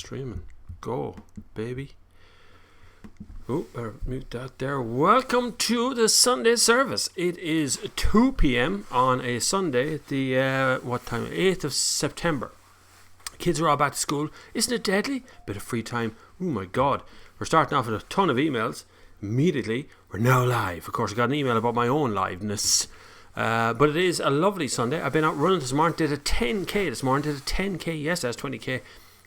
Streaming. Go, baby. Oh, better mute that there. Welcome to the Sunday service. It is 2 p.m. on a Sunday, the, what time? 8th of September. Kids are all back to school. Isn't it deadly? Bit of free time. Oh my God. We're starting off with a ton of emails. Immediately, we're now live. Of course, I got an email about my own liveness. But it is a lovely Sunday. I've been out running this morning. Did a 10k this morning. Did a 10k yesterday. That's 20k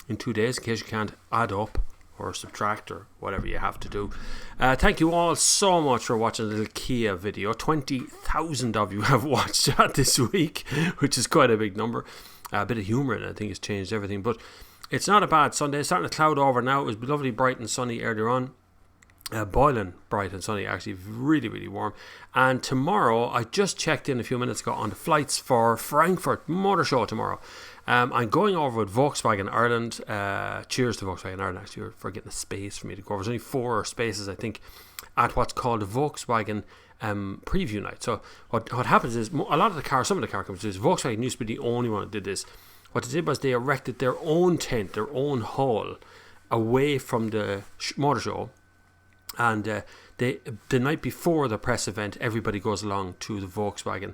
in 2 days, in case you can't add up or subtract or whatever you have to do. Thank you all so much for watching the little Kia video. 20,000 of you have watched that this week, which is quite a big number. A bit of humour in it, I think, has changed everything. But it's not a bad Sunday. It's starting to cloud over now. It was lovely, bright and sunny earlier on. Boiling bright and sunny, actually really, really warm. And tomorrow, I just checked in a few minutes ago on the flights for Frankfurt Motor Show tomorrow. I'm going over with Volkswagen Ireland. Cheers to Volkswagen Ireland, actually, for getting a space for me to go over. There's only 4 spaces, I think, at what's called the Volkswagen preview night. So what happens is, a lot of the cars, some of the car companies, Volkswagen used to be the only one that did this. What they did was they erected their own tent, their own hall, away from the motor show. And the night before the press event, everybody goes along to the Volkswagen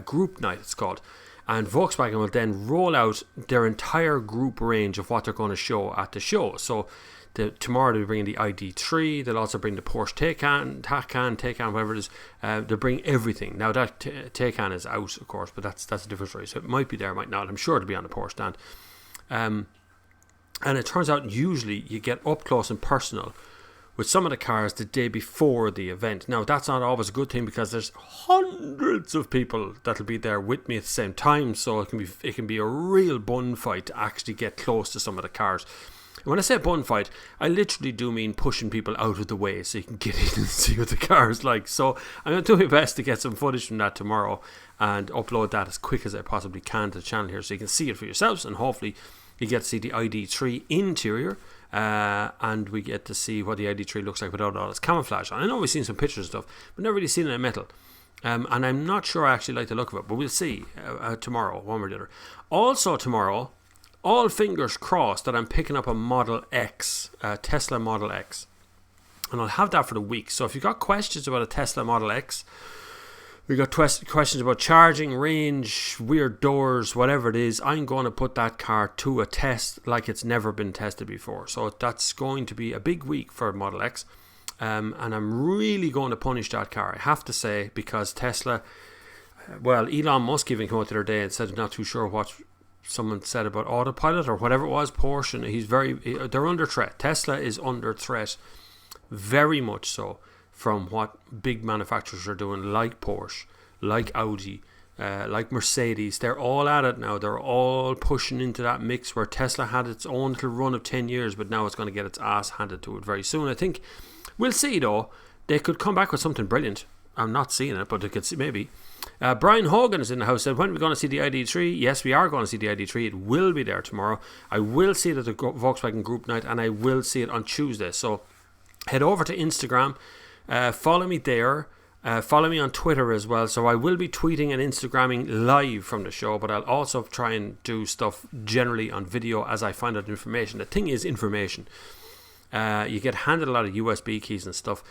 group night, it's called. And Volkswagen will then roll out their entire group range of what they're going to show at the show. So tomorrow they'll be bringing the ID3. They'll also bring the Porsche Taycan, whatever it is. They'll bring everything. Now that Taycan is out, of course, but that's a different story. So it might be there, might not. I'm sure it'll be on the Porsche stand. And it turns out usually you get up close and personal with some of the cars the day before the event. Now, that's not always a good thing because there's hundreds of people that'll be there with me at the same time, so it can be a real bun fight to actually get close to some of the cars. And when I say bun fight, I literally do mean pushing people out of the way so you can get in and see what the car is like. So I'm going to do my best to get some footage from that tomorrow and upload that as quick as I possibly can to the channel here so you can see it for yourselves, and hopefully you get to see the ID3 interior. And we get to see what the ID3 looks like without all its camouflage. I know we've seen some pictures and stuff, but never really seen it in metal. And I'm not sure I actually like the look of it, but we'll see tomorrow, one way or the other. Also tomorrow, all fingers crossed that I'm picking up a Model X, Tesla Model X. And I'll have that for the week. So if you've got questions about a Tesla Model X, we got questions about charging, range, weird doors, whatever it is. I'm going to put that car to a test like it's never been tested before. So that's going to be a big week for Model X. And I'm really going to punish that car, I have to say, because Tesla, well, Elon Musk even came out the other day and said he's not too sure what someone said about autopilot or whatever it was, Porsche. And they're under threat. Tesla is under threat, very much so, from what big manufacturers are doing, like Porsche, like Audi, like Mercedes. They're all at it now. They're all pushing into that mix where Tesla had its own little run of 10 years, but now it's going to get its ass handed to it very soon. I think we'll see, though. They could come back with something brilliant. I'm not seeing it, but they could see, maybe. Brian Hogan is in the house. Said, when are we going to see the ID3? Yes, we are going to see the ID3. It will be there tomorrow. I will see it at the Volkswagen group night, and I will see it on Tuesday. So head over to Instagram. Follow me there. Follow me on Twitter as well. So I will be tweeting and Instagramming live from the show, but I'll also try and do stuff generally on video as I find out information. The thing is information. You get handed a lot of USB keys and stuff.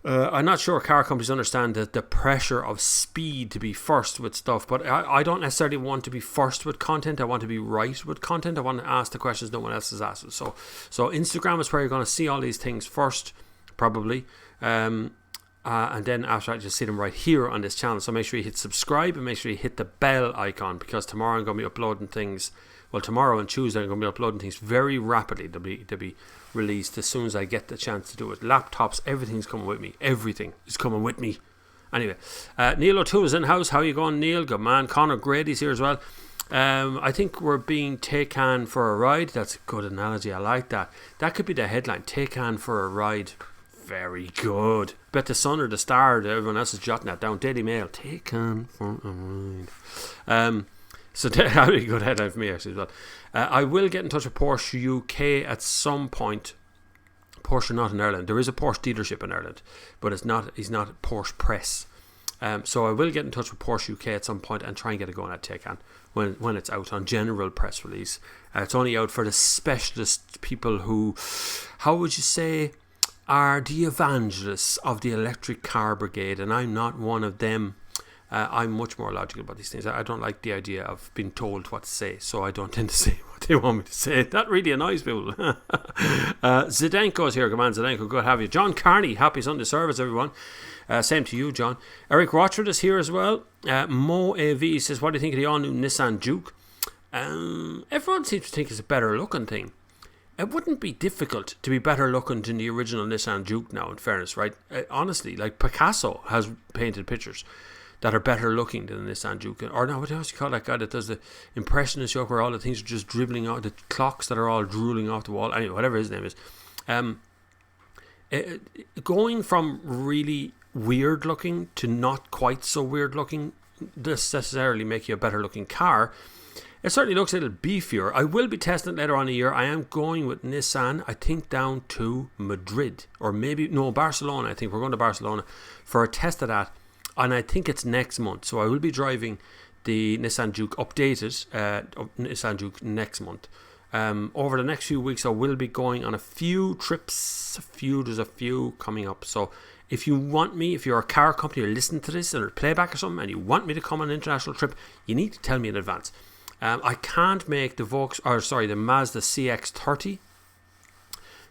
I'm not sure car companies understand the pressure of speed to be first with stuff, but I don't necessarily want to be first with content. I want to be right with content. I want to ask the questions no one else has asked. So Instagram is where you're going to see all these things first, probably. And then after that, just see them right here on this channel. So make sure you hit subscribe and make sure you hit the bell icon, because tomorrow I'm going to be uploading things. Well, tomorrow and Tuesday I'm going to be uploading things very rapidly. They'll be released as soon as I get the chance to do it. Laptops, everything's coming with me. Everything is coming with me. Anyway, Neil O'Toole is in house. How are you going, Neil? Good man. Conor Grady's here as well. I think we're being Taycan for a ride. That's a good analogy. I like that. That could be the headline. Taycan for a ride. Very good. Bet the Sun or the Star, everyone else is jotting that down. Daily Mail, Taycan for a ride. So that would be a good headline for me actually as well. I will get in touch with Porsche UK at some point. Porsche not in Ireland. There is a Porsche dealership in Ireland, but it's not Porsche Press. So I will get in touch with Porsche UK at some point and try and get it going at Taycan when it's out on general press release. It's only out for the specialist people who, how would you say, are the evangelists of the electric car brigade, and I'm not one of them. I'm much more logical about these things. I don't like the idea of being told what to say, so I don't tend to say what they want me to say. That really annoys people. Zdenko's here. Come on, Zdenko, good to have you. John Carney, happy Sunday service, everyone. Same to you, John. Eric Rochford is here as well. Mo AV says, what do you think of the all-new Nissan Juke? Everyone seems to think it's a better looking thing. It wouldn't be difficult to be better looking than the original Nissan Juke now, in fairness, right? Honestly, like Picasso has painted pictures that are better looking than the Nissan Juke. Or no, what else you call that guy that does the impressionist joke where all the things are just dribbling out, the clocks that are all drooling off the wall, anyway, whatever his name is. Going from really weird looking to not quite so weird looking doesn't necessarily make you a better looking car. It certainly looks a little beefier. I will be testing it later on in the year. I am going with Nissan, I think, down to Madrid. Or maybe, no, Barcelona. I think we're going to Barcelona for a test of that. And I think it's next month. So I will be driving the Nissan Juke updated, Nissan Juke next month. Over the next few weeks, I will be going on a few trips. There's a few coming up. So if you want me, if you're a car company, you're listening to this or playback or something, and you want me to come on an international trip, you need to tell me in advance. I can't make the Mazda CX-30.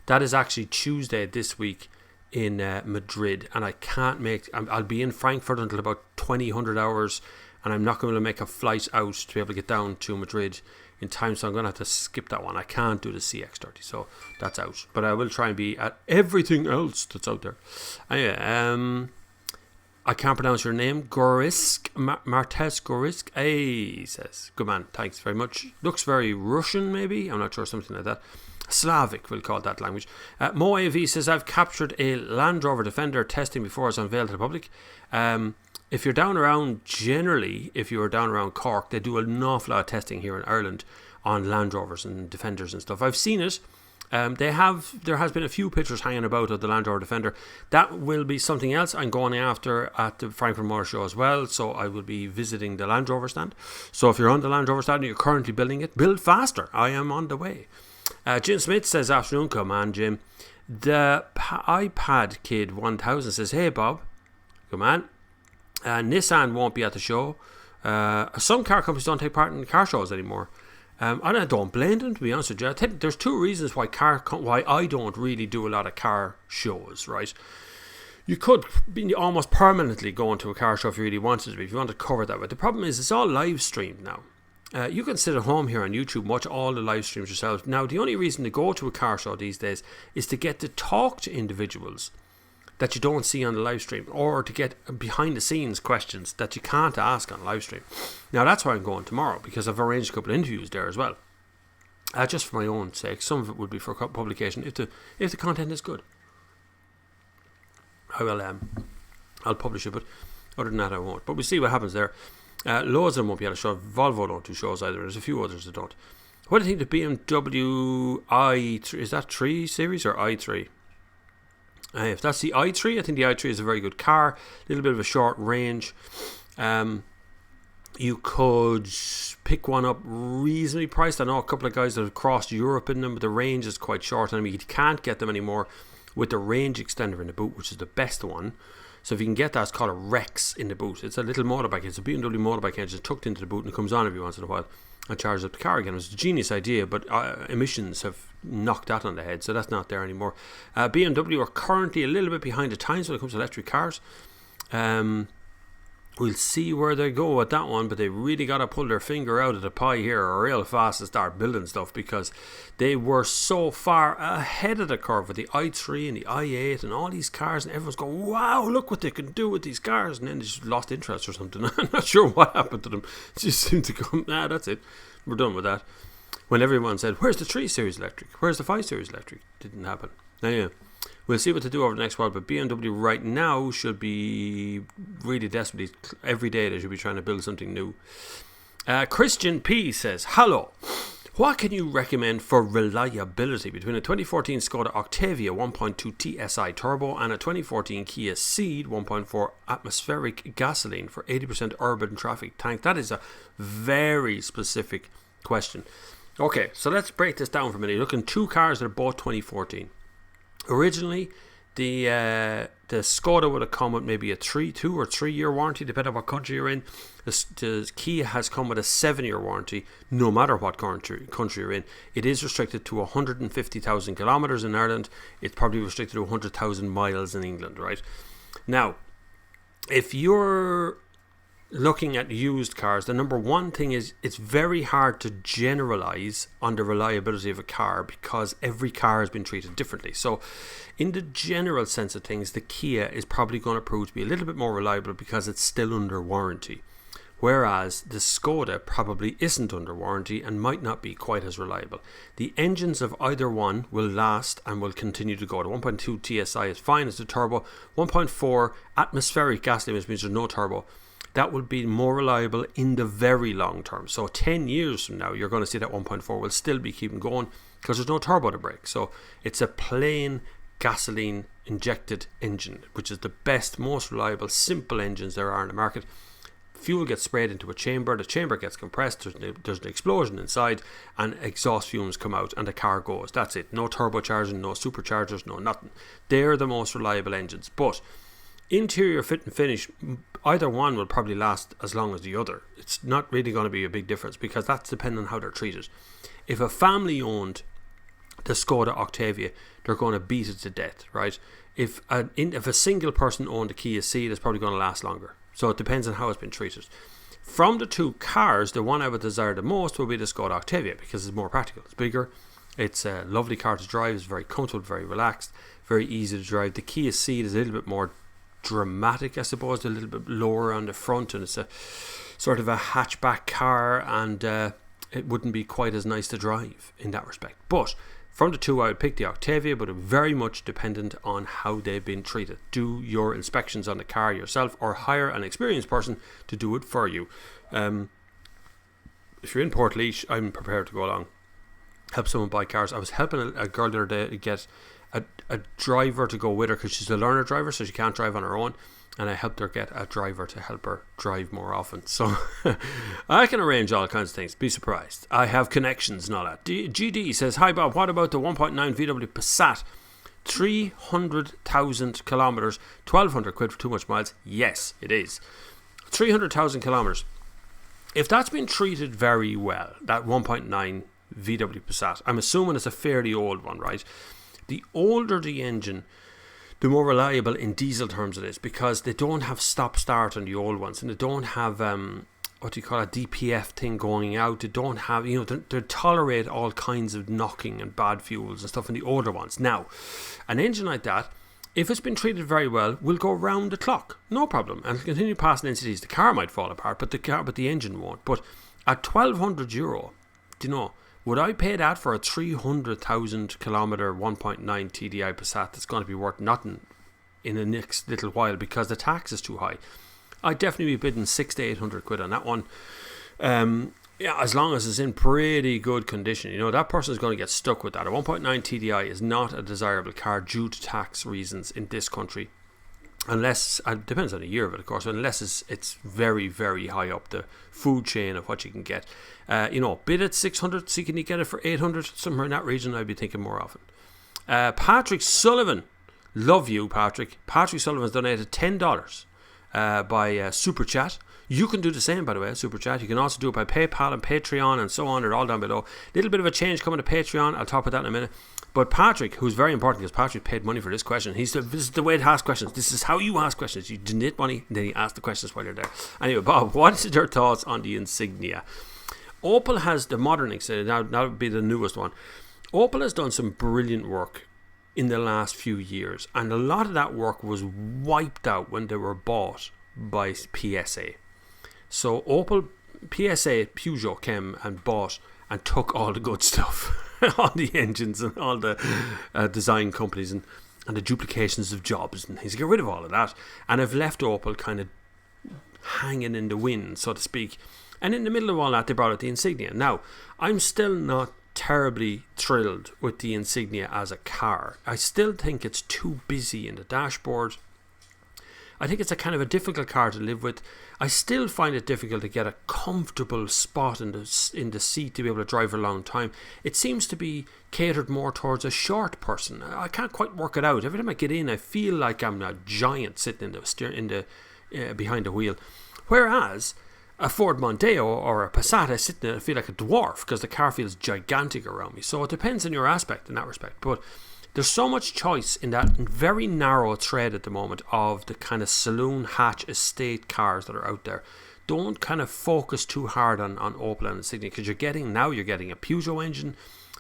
That is actually Tuesday this week in Madrid, and I can't make. I'll be in Frankfurt until about 2000 hours, and I'm not going to make a flight out to be able to get down to Madrid in time, so I'm going to have to skip that one. I can't do the CX-30, so that's out. But I will try and be at everything else that's out there. Anyway, I can't pronounce your name. Gorisk, Martes Gorisk. Hey, he says. Good man, thanks very much. Looks very Russian, maybe. I'm not sure, something like that. Slavic, we'll call it that language. Mo AV says, I've captured a Land Rover Defender testing before it's unveiled to the public. If you're down around, generally, if you're down around Cork, they do an awful lot of testing here in Ireland on Land Rovers and Defenders and stuff. I've seen it. There has been a few pictures hanging about of the Land Rover Defender. That will be something else I'm going after at the Frankfurt Motor Show as well. So I will be visiting the Land Rover stand. So if you're on the Land Rover stand and you're currently building it, build faster. I am on the way. Jim Smith says, afternoon, come on, Jim. The iPad Kid 1000 says, hey, Bob. Good man. Nissan won't be at the show. Some car companies don't take part in car shows anymore. And I don't blame them, to be honest with you. I think there's two reasons why I don't really do a lot of car shows, right? You could be almost permanently going to a car show if you really wanted to be, if you want to cover that. But the problem is it's all live streamed now. You can sit at home here on YouTube and watch all the live streams yourself. Now, the only reason to go to a car show these days is to get to talk to individuals that you don't see on the live stream, or to get behind the scenes questions that you can't ask on live stream. Now that's why I'm going tomorrow, because I've arranged a couple of interviews there as well, just for my own sake. Some of it would be for publication if the content is good. I'll publish it, but other than that I won't. But we'll see what happens there. Loads of them won't be able to show. Volvo don't do shows either. There's a few others that don't. What do you think the BMW i3, is that 3 series or i3? If that's the i3, I think the i3 is a very good car. A little bit of a short range. You could pick one up reasonably priced. I know a couple of guys that have crossed Europe in them, but the range is quite short. I mean, you can't get them anymore with the range extender in the boot, which is the best one. So if you can get that, it's called a Rex in the boot. It's a little motorbike. It's a BMW motorbike engine tucked into the boot, and it comes on every once in a while and charges up the car again. It was a genius idea, but emissions have knocked that on the head, so that's not there anymore. BMW are currently a little bit behind the times when it comes to electric cars. We'll see where they go with that one, but they really got to pull their finger out of the pie here real fast to start building stuff, because they were so far ahead of the curve with the i3 and the i8 and all these cars, and everyone's going, wow, look what they can do with these cars, and then they just lost interest or something. I'm not sure what happened to them. It just seemed to go, that's it, we're done with that. When everyone said, where's the 3 Series electric, where's the 5 Series electric, didn't happen. Anyway, we'll see what they do over the next while, but BMW right now should be really desperately, every day they should be trying to build something new. Christian P says, hello, What can you recommend for reliability between a 2014 Skoda Octavia 1.2 TSI turbo and a 2014 Kia Ceed 1.4 atmospheric gasoline for 80% urban traffic tank? That is a very specific question. Okay, so let's break this down for a minute. You're looking at two cars that are both 2014. Originally, the Skoda would have come with maybe a 2 or 3 year warranty, depending on what country you're in. The Kia has come with a 7-year warranty, no matter what country you're in. It is restricted to 150,000 kilometers in Ireland. It's probably restricted to 100,000 miles in England, right? Now, if you're looking at used cars, the number one thing is it's very hard to generalize on the reliability of a car because every car has been treated differently. So in the general sense of things, the Kia is probably going to prove to be a little bit more reliable because it's still under warranty, whereas the Skoda probably isn't under warranty and might not be quite as reliable. The engines of either one will last and will continue to go. The 1.2 TSI is fine as the turbo. 1.4 atmospheric gasoline, which means there's no turbo, that will be more reliable in the very long term. So 10 years from now, you're going to see that 1.4 will still be keeping going because there's no turbo to brake. So it's a plain gasoline injected engine, which is the best, most reliable, simple engines there are in the market. Fuel gets sprayed into a chamber, the chamber gets compressed, there's an explosion inside, and exhaust fumes come out, and the car goes. That's it. No turbocharging, no superchargers, no nothing. They're the most reliable engines. But interior fit and finish, either one will probably last as long as the other. It's not really going to be a big difference because that's depending on how they're treated. If a family owned the Skoda Octavia, they're going to beat it to death, right? If a single person owned a Kia Ceed, it's probably going to last longer. So it depends on how it's been treated. From the two cars, the one I would desire the most will be the Skoda Octavia because it's more practical. It's bigger. It's a lovely car to drive. It's very comfortable, very relaxed, very easy to drive. The Kia Ceed is a little bit more dramatic, I suppose, a little bit lower on the front, and it's a sort of a hatchback car, and it wouldn't be quite as nice to drive in that respect. But from the two, I would pick the Octavia, but it's very much dependent on how they've been treated. Do your inspections on the car yourself or hire an experienced person to do it for you. If you're in Portlaoise, I'm prepared to go along, help someone buy cars. I was helping a girl the other day to get a driver to go with her because she's a learner driver, so she can't drive on her own, and I helped her get a driver to help her drive more often. So I can arrange all kinds of things. Be surprised. I have connections and all that. GD says, hi Bob, what about the 1.9 VW Passat? 300,000 kilometers, 1,200 quid for too much miles. Yes, it is. 300,000 kilometers. If that's been treated very well, that 1.9 VW Passat, I'm assuming it's a fairly old one, right? The older the engine, the more reliable in diesel terms it is, because they don't have stop-start on the old ones, and they don't have DPF thing going out. They don't have, they tolerate all kinds of knocking and bad fuels and stuff in the older ones. Now, an engine like that, if it's been treated very well, will go round the clock, no problem, and continue passing NCTs. The car might fall apart, but the engine won't. But at €1,200, would I pay that for a 300,000 kilometer 1.9 TDI Passat that's going to be worth nothing in the next little while because the tax is too high? I'd definitely be bidding 600 to 800 quid on that one. As long as it's in pretty good condition. That person is going to get stuck with that. A 1.9 TDI is not a desirable car due to tax reasons in this country. Unless, it depends on the year of it, of course, unless it's very, very high up the food chain of what you can get. Bid at 600, see can you get it for 800, somewhere in that region. I'd be thinking more often. Patrick Sullivan, love you, Patrick. Patrick Sullivan's donated $10 by Super Chat. You can do the same, by the way, Super Chat. You can also do it by PayPal and Patreon and so on. They're all down below. Little bit of a change coming to Patreon. I'll talk about that in a minute. But Patrick, who's very important because Patrick paid money for this question. This is the way to ask questions. This is how you ask questions. You donate money, then you ask the questions while you're there. Anyway, Bob, what is your thoughts on the Insignia? Opel has the modern Insignia. Now would be the newest one. Opel has done some brilliant work in the last few years, and a lot of that work was wiped out when they were bought by PSA. So Opel, PSA, Peugeot came and bought and took all the good stuff, all the engines and all the design companies and the duplications of jobs, and he's got rid of all of that and have left Opel kind of hanging in the wind, so to speak. And in the middle of all that, they brought out the Insignia. Now, I'm still not terribly thrilled with the Insignia as a car. I still think it's too busy in the dashboard. I think it's a kind of a difficult car to live with. I still find it difficult to get a comfortable spot in the seat to be able to drive for a long time. It seems to be catered more towards a short person. I can't quite work it out. Every time I get in, I feel like I'm a giant sitting behind the wheel. Whereas a Ford Mondeo or a Passat, I sit in it, I feel like a dwarf because the car feels gigantic around me. So it depends on your aspect in that respect. But there's so much choice in that very narrow thread at the moment of the kind of saloon hatch estate cars that are out there. Don't kind of focus too hard on Opel and Insignia, because you're getting a Peugeot engine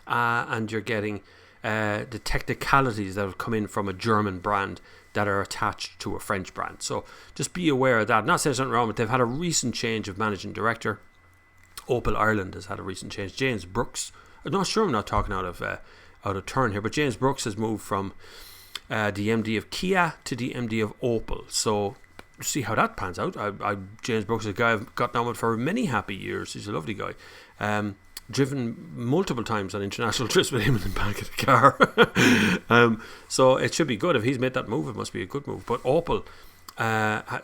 and you're getting the technicalities that have come in from a German brand that are attached to a French brand. So just be aware of that. Not saying something wrong, but they've had a recent change of managing director. Opel Ireland has had a recent change. James Brooks, I'm not sure I'm not talking out of turn here, but James Brooks has moved from the MD of Kia to the MD of Opel. So see how that pans out. James Brooks is a guy I've gotten on with for many happy years. He's a lovely guy. Driven multiple times on international trips with him in the back of the car. So it should be good. If he's made that move, it must be a good move. But Opel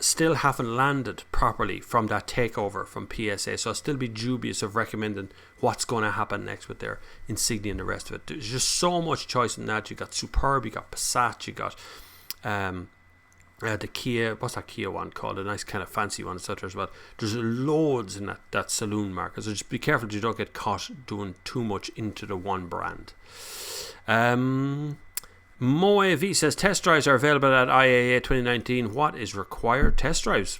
still haven't landed properly from that takeover from PSA, so I'll still be dubious of recommending what's going to happen next with their Insignia and the rest of it. There's just so much choice in that. You got Superb, you got Passat, you got the Kia, what's that Kia one called, a nice kind of fancy one, etc. as well. There's loads in that saloon market, so just be careful that you don't get caught doing too much into the one brand. Moe V says test drives are available at IAA 2019. What is required? Test drives.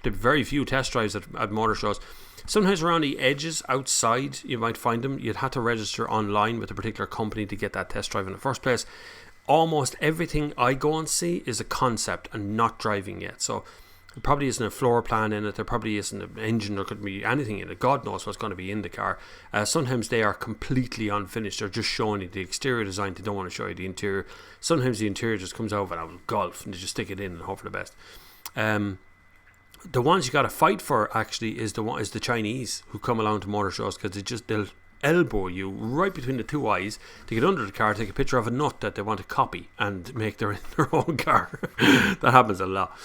There are very few test drives at motor shows. Sometimes around the edges outside you might find them. You'd have to register online with a particular company to get that test drive in the first place. Almost everything I go and see is a concept and not driving yet. So there probably isn't a floor plan in it. There probably isn't an engine. There could be anything in it. God knows what's going to be in the car. Sometimes they are completely unfinished. They're just showing you the exterior design. They don't want to show you the interior. Sometimes the interior just comes out of golf and they just stick it in and hope for the best. The ones you got to fight for actually is the Chinese who come along to motor shows, because they'll elbow you right between the two eyes to get under the car, take a picture of a nut that they want to copy and make their own car. That happens a lot.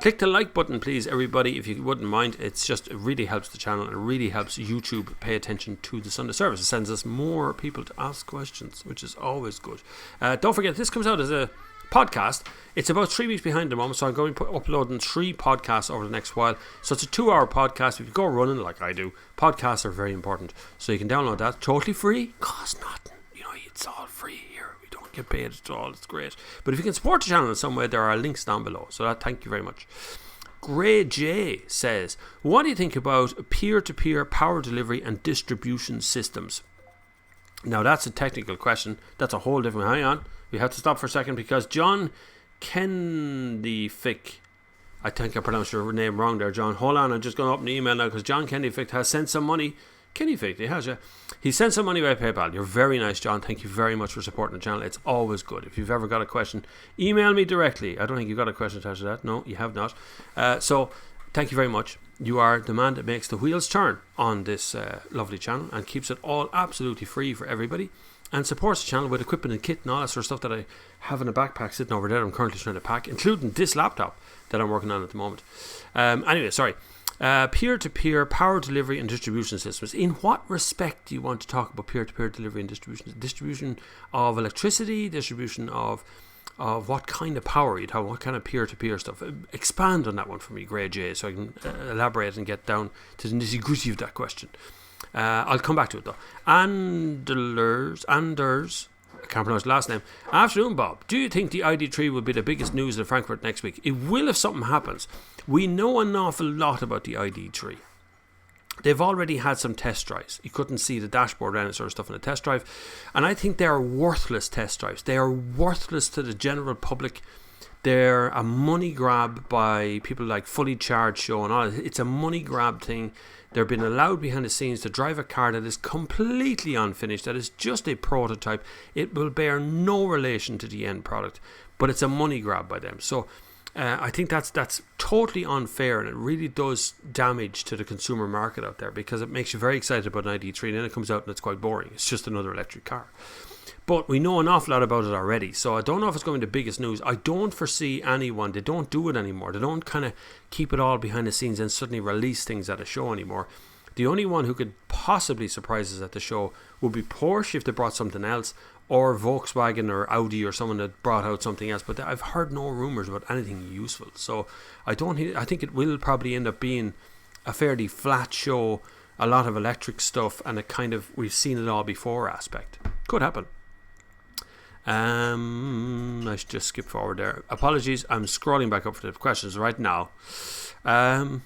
Click the like button, please, everybody, if you wouldn't mind. It really helps the channel, and it really helps YouTube pay attention to the Sunday service. It sends us more people to ask questions, which is always good. Don't forget, this comes out as a podcast. It's about 3 weeks behind the moment, so I'm going to be uploading 3 podcasts over the next while. So it's a 2-hour podcast. If you go running like I do, podcasts are very important. So you can download that totally free. Costs nothing. It's all free here. We don't get paid at all. It's great. But if you can support the channel in some way, there are links down below. So thank you very much. Gray J says, what do you think about peer-to-peer power delivery and distribution systems? Now that's a technical question. That's a whole different... Hang on. We have to stop for a second because John Kendific, I think I pronounced your name wrong there, John. Hold on, I'm just going to open the email now because John Kendific has sent some money. Kendific, he has, yeah. He sent some money by PayPal. You're very nice, John. Thank you very much for supporting the channel. It's always good. If you've ever got a question, email me directly. I don't think you've got a question attached to that. No, you have not. So thank you very much. You are the man that makes the wheels turn on this lovely channel and keeps it all absolutely free for everybody, and supports the channel with equipment and kit and all that sort of stuff that I have in a backpack sitting over there I'm currently trying to pack, including this laptop that I'm working on at the moment. Anyway, sorry. Peer-to-peer power delivery and distribution systems. In what respect do you want to talk about peer-to-peer delivery and distribution? Distribution of electricity, distribution of what kind of power you'd have, what kind of peer-to-peer stuff. Expand on that one for me, Grey J, so I can elaborate and get down to the nitty-gritty of that question. I'll come back to it though. Anders, I can't pronounce the last name. Afternoon, Bob. Do you think the ID3 will be the biggest news in Frankfurt next week? It will if something happens. We know an awful lot about the ID3. They've already had some test drives. You couldn't see the dashboard or any sort of stuff in a test drive. And I think they are worthless test drives. They are worthless to the general public. They're a money grab by people like Fully Charged Show and all. It's a money grab thing. They're being allowed behind the scenes to drive a car that is completely unfinished, that is just a prototype. It will bear no relation to the end product, but it's a money grab by them. So I think that's totally unfair, and it really does damage to the consumer market out there, because it makes you very excited about an ID3 and then it comes out and it's quite boring. It's just another electric car. But we know an awful lot about it already, so I don't know if it's going to be the biggest news. I don't foresee anyone, they don't do it anymore. They don't kind of keep it all behind the scenes and suddenly release things at a show anymore. The only one who could possibly surprise us at the show would be Porsche if they brought something else, or Volkswagen or Audi or someone that brought out something else. But I've heard no rumours about anything useful. So I think it will probably end up being a fairly flat show, a lot of electric stuff, and a kind of we've seen it all before aspect. Could happen. I should just skip forward there. Apologies, I'm scrolling back up for the questions right now. On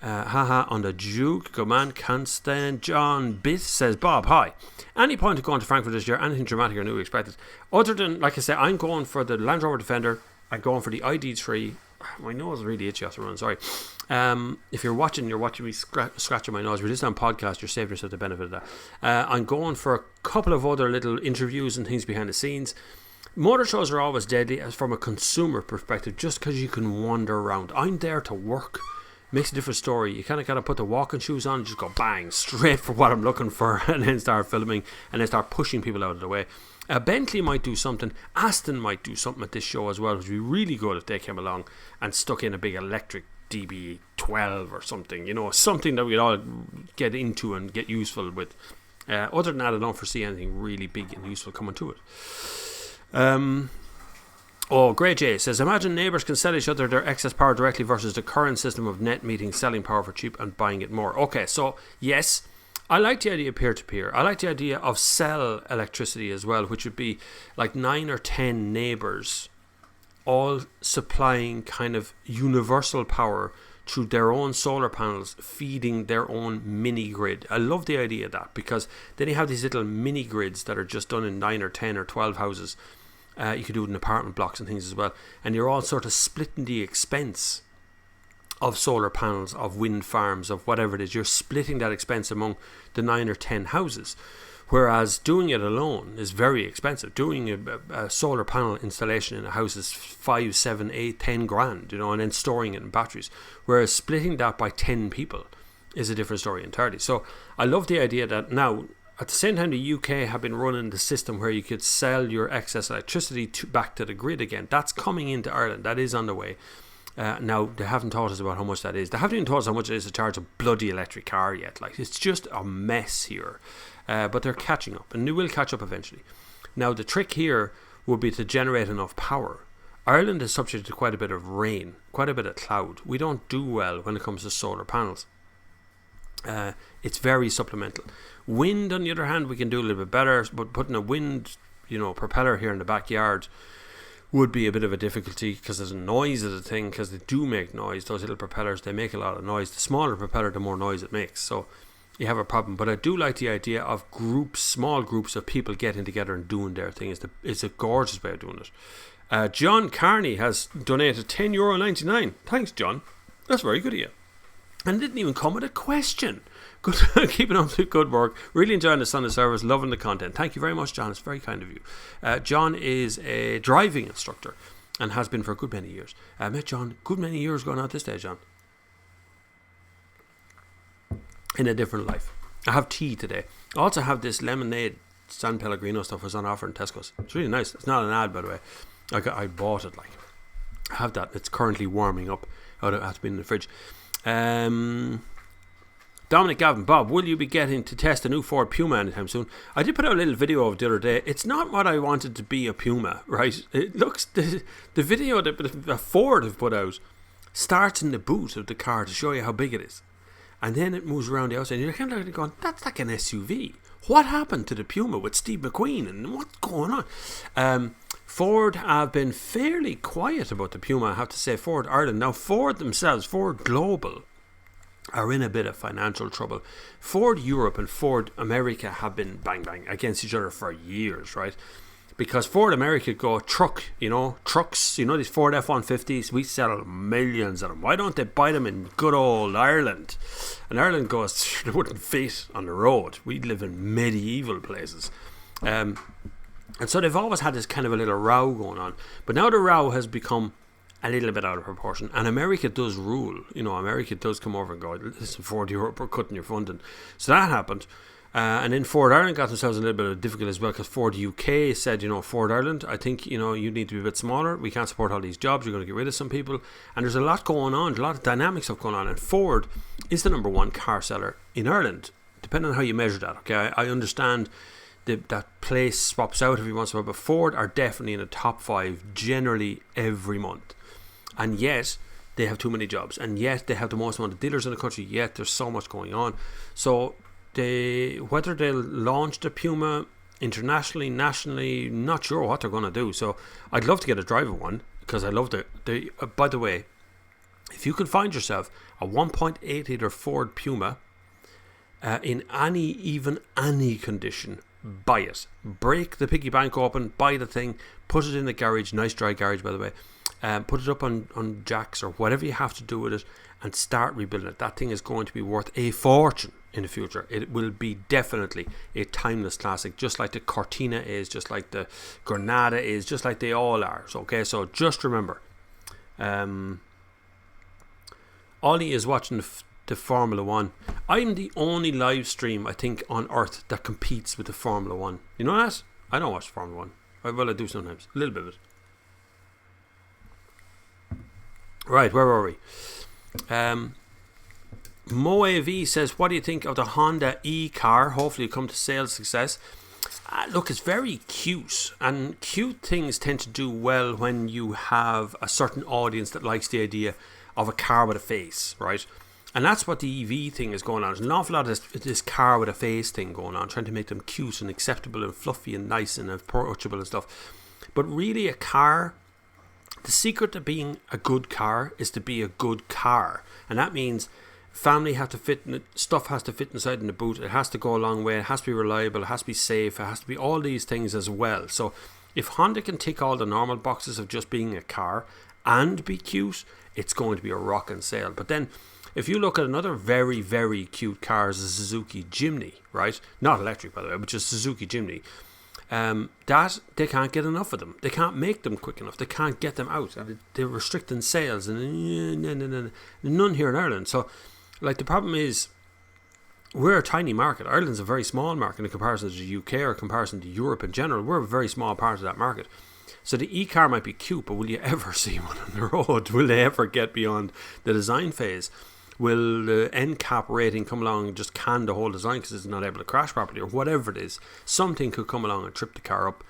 the Juke, good man, can't stand. John Bitt says, Bob, hi. Any point of going to Frankfurt this year? Anything dramatic or new expected? Other than, like I said, I'm going for the Land Rover Defender. I'm going for the ID3. My nose is really itchy after running, sorry. If you're watching me scratching my nose. If you're listening on podcast, you're saving yourself the benefit of that. I'm going for a couple of other little interviews and things behind the scenes. Motor shows are always deadly as from a consumer perspective, just because you can wander around. I'm there to work. Makes a different story. You kind of got to put the walking shoes on and just go bang, straight for what I'm looking for, and then start filming and then start pushing people out of the way. Bentley might do something. Aston might do something at this show as well, which would be really good if they came along and stuck in a big electric DB12 or something, something that we'd all get into and get useful with. Other than that, I don't foresee anything really big and useful coming to it. Grey J says, imagine neighbours can sell each other their excess power directly versus the current system of net metering, selling power for cheap and buying it more. Okay, so yes, I like the idea of peer-to-peer. I like the idea of sell electricity as well, which would be like 9 or 10 neighbours all supplying kind of universal power through their own solar panels, feeding their own mini grid. I love the idea of that, because then you have these little mini grids that are just done in 9 or 10 or 12 houses. You could do it in apartment blocks and things as well, and you're all sort of splitting the expense of solar panels, of wind farms, of whatever it is. You're splitting that expense among the 9 or 10 houses, whereas doing it alone is very expensive. Doing a solar panel installation in a house is 5, 7, 8, 10 grand, and then storing it in batteries, whereas splitting that by 10 people is a different story entirely. So I love the idea that now, at the same time, the UK have been running the system where you could sell your excess electricity back to the grid again. That's coming into Ireland. That is on the way. Now, they haven't taught us about how much that is. They haven't even taught us how much it is to charge a bloody electric car yet. Like, it's just a mess here. But they're catching up, and they will catch up eventually. Now, the trick here would be to generate enough power. Ireland is subject to quite a bit of rain, quite a bit of cloud. We don't do well when it comes to solar panels. It's very supplemental. Wind, on the other hand, we can do a little bit better, but putting a wind, propeller here in the backyard would be a bit of a difficulty, because there's a noise of the thing, because they do make noise. Those little propellers, they make a lot of noise. The smaller propeller, the more noise it makes, so you have a problem. But I do like the idea of small groups of people getting together and doing their thing. It's a gorgeous way of doing it. John Carney has donated €10.99. Thanks, John. That's very good of you. And it didn't even come with a question. Good, keeping up the good work. Really enjoying the Sunday service. Loving the content. Thank you very much, John. It's very kind of you. John is a driving instructor and has been for a good many years. I met John good many years ago now at this stage, John. In a different life. I have tea today. I also have this lemonade San Pellegrino stuff was on offer in Tesco's. It's really nice. It's not an ad, by the way. I bought it. I have that. It's currently warming up. It has to be in the fridge. Dominic Gavin, Bob, will you be getting to test a new Ford Puma anytime soon? I did put out a little video of it the other day. It's not what I wanted to be a Puma, right? It looks, the video that Ford have put out starts in the boot of the car to show you how big it is, and then it moves around the outside and you're kind of going, that's like an SUV. What happened to the Puma with Steve McQueen and what's going on? Ford have been fairly quiet about the Puma, I have to say. Ford Ireland. Now Ford themselves, Ford Global, are in a bit of financial trouble. Ford Europe and Ford America have been bang bang against each other for years, right? Because Ford America go trucks, these Ford F-150s, we sell millions of them. Why don't they buy them in good old Ireland? And Ireland goes, they wouldn't fit on the road. We live in medieval places. And so they've always had this kind of a little row going on. But now the row has become a little bit out of proportion. And America does rule. America does come over and go, listen, Ford Europe, we're cutting your funding. So that happened. And then Ford Ireland got themselves a little bit of difficult as well, because Ford UK said, Ford Ireland, I think, you need to be a bit smaller. We can't support all these jobs. You're going to get rid of some people. And there's a lot going on. There's a lot of dynamic stuff going on. And Ford is the number one car seller in Ireland, depending on how you measure that. Okay, I understand that place swaps out every once in a while, but Ford are definitely in the top 5 generally every month. And yet, they have too many jobs. And yet, they have the most amount of dealers in the country. Yet, there's so much going on. So, whether they'll launch the Puma internationally, nationally, not sure what they're going to do. So I'd love to get a drive of one, because I love by the way, if you can find yourself a 1.8 litre Ford Puma in any condition, buy it. Break the piggy bank open, buy the thing, put it in the garage, nice dry garage by the way, put it up on jacks or whatever you have to do with it, and start rebuilding it. That thing is going to be worth a fortune in the future. It will be definitely a timeless classic, just like the Cortina is, just like the Granada is, just like they all are. So, okay, so just remember, Ollie is watching the Formula 1. I'm the only live stream, I think, on Earth that competes with the Formula 1. You know that? I don't watch Formula 1. Well, I do sometimes. A little bit of it. Right, where were we? MoAV says, what do you think of the Honda E car? Hopefully it'll come to sales success. Look, it's very cute, and cute things tend to do well when you have a certain audience that likes the idea of a car with a face, right? And that's what the EV thing is going on. There's an awful lot of this car with a face thing going on, trying to make them cute and acceptable and fluffy and nice and approachable and stuff. But really, a car, the secret to being a good car is to be a good car. And that means family have to fit in it, stuff has to fit inside in the boot, it has to go a long way, it has to be reliable, it has to be safe, it has to be all these things as well. So if Honda can tick all the normal boxes of just being a car and be cute, it's going to be a rocking sale. But then if you look at another very, very cute car, is a Suzuki Jimny, right? Not electric, by the way, but just Suzuki Jimny. That they can't get enough of them. They can't make them quick enough. They can't get them out. They're restricting sales, and none here in Ireland. So, like, the problem is, we're a tiny market. Ireland's a very small market in comparison to the UK or comparison to Europe in general. We're a very small part of that market. So the e-car might be cute, but will you ever see one on the road? Will they ever get beyond the design phase? Will the NCAP rating come along and just can the whole design because it's not able to crash properly, or whatever it is? Something could come along and trip the car up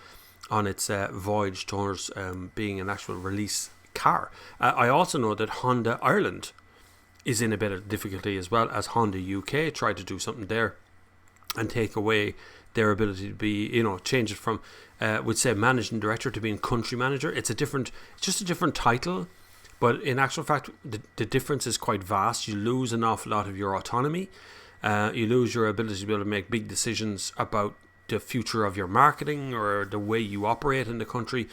on its voyage towards being an actual release car. I also know that Honda Ireland is in a bit of difficulty as well, as Honda UK tried to do something there and take away their ability to be, change it from, would say, managing director to being country manager. It's just a different title. But in actual fact, the difference is quite vast. You lose an awful lot of your autonomy. You lose your ability to be able to make big decisions about the future of your marketing or the way you operate in the country.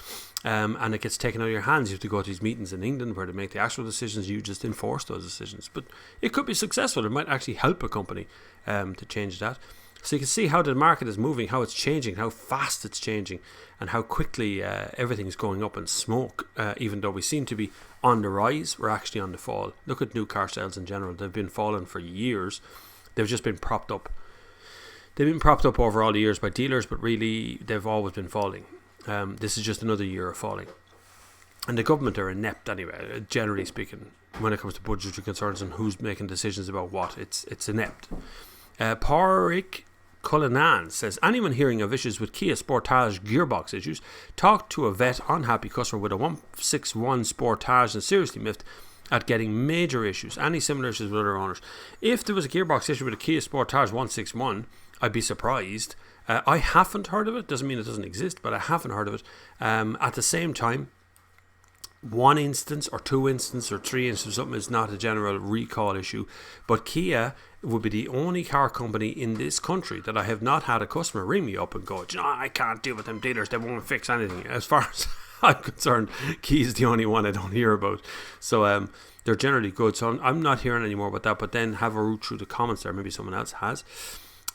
And it gets taken out of your hands. You have to go to these meetings in England where they make the actual decisions. You just enforce those decisions. But it could be successful. It might actually help a company to change that. So you can see how the market is moving, how it's changing, how fast it's changing, and how quickly everything's going up in smoke. Even though we seem to be on the rise, we're actually on the fall. Look at new car sales in general. They've been falling for years. They've just been propped up. They've been propped up over all the years by dealers, but really they've always been falling. This is just another year of falling. And the government are inept anyway, generally speaking, when it comes to budgetary concerns and who's making decisions about what. It's inept. Parik Cullinan says, anyone hearing of issues with Kia Sportage gearbox issues, talk to a vet unhappy customer with a 161 Sportage and seriously miffed at getting major issues. Any similar issues with other owners? If there was a gearbox issue with a Kia Sportage 161, I'd be surprised. I haven't heard of it. Doesn't mean it doesn't exist, but I haven't heard of it. At the same time, one instance or two instances or three instances something is not a general recall issue. But Kia would be the only car company in this country that I have not had a customer ring me up and go, I can't deal with them dealers, they won't fix anything. As far as I'm concerned, Kia is the only one I don't hear about. So they're generally good. So I'm not hearing any more about that. But then have a route through the comments there. Maybe someone else has.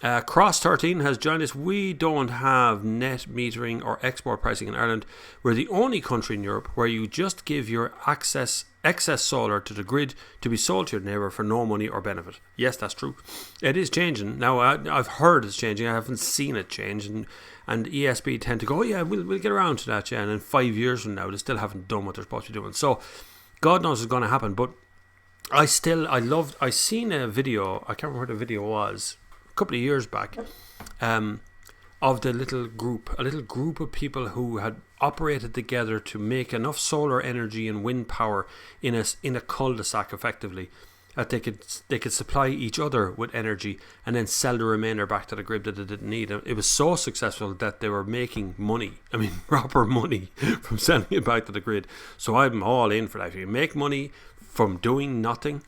Cross13 has joined us. We don't have net metering or export pricing in Ireland. We're the only country in Europe where you just give your excess solar to the grid to be sold to your neighbour for no money or benefit. Yes, that's true. It is changing. Now, I've heard it's changing. I haven't seen it change. And ESB tend to go, oh, yeah, we'll get around to that, yeah. And in 5 years from now, they still haven't done what they're supposed to be doing. So, God knows what's going to happen. But I seen a video, I can't remember what the video was, a couple of years back, of the little group of people who had operated together to make enough solar energy and wind power in a cul-de-sac effectively that they could supply each other with energy and then sell the remainder back to the grid that they didn't need. It was so successful that they were making money. I mean, proper money from selling it back to the grid. So I'm all in for that. If you make money from doing nothing,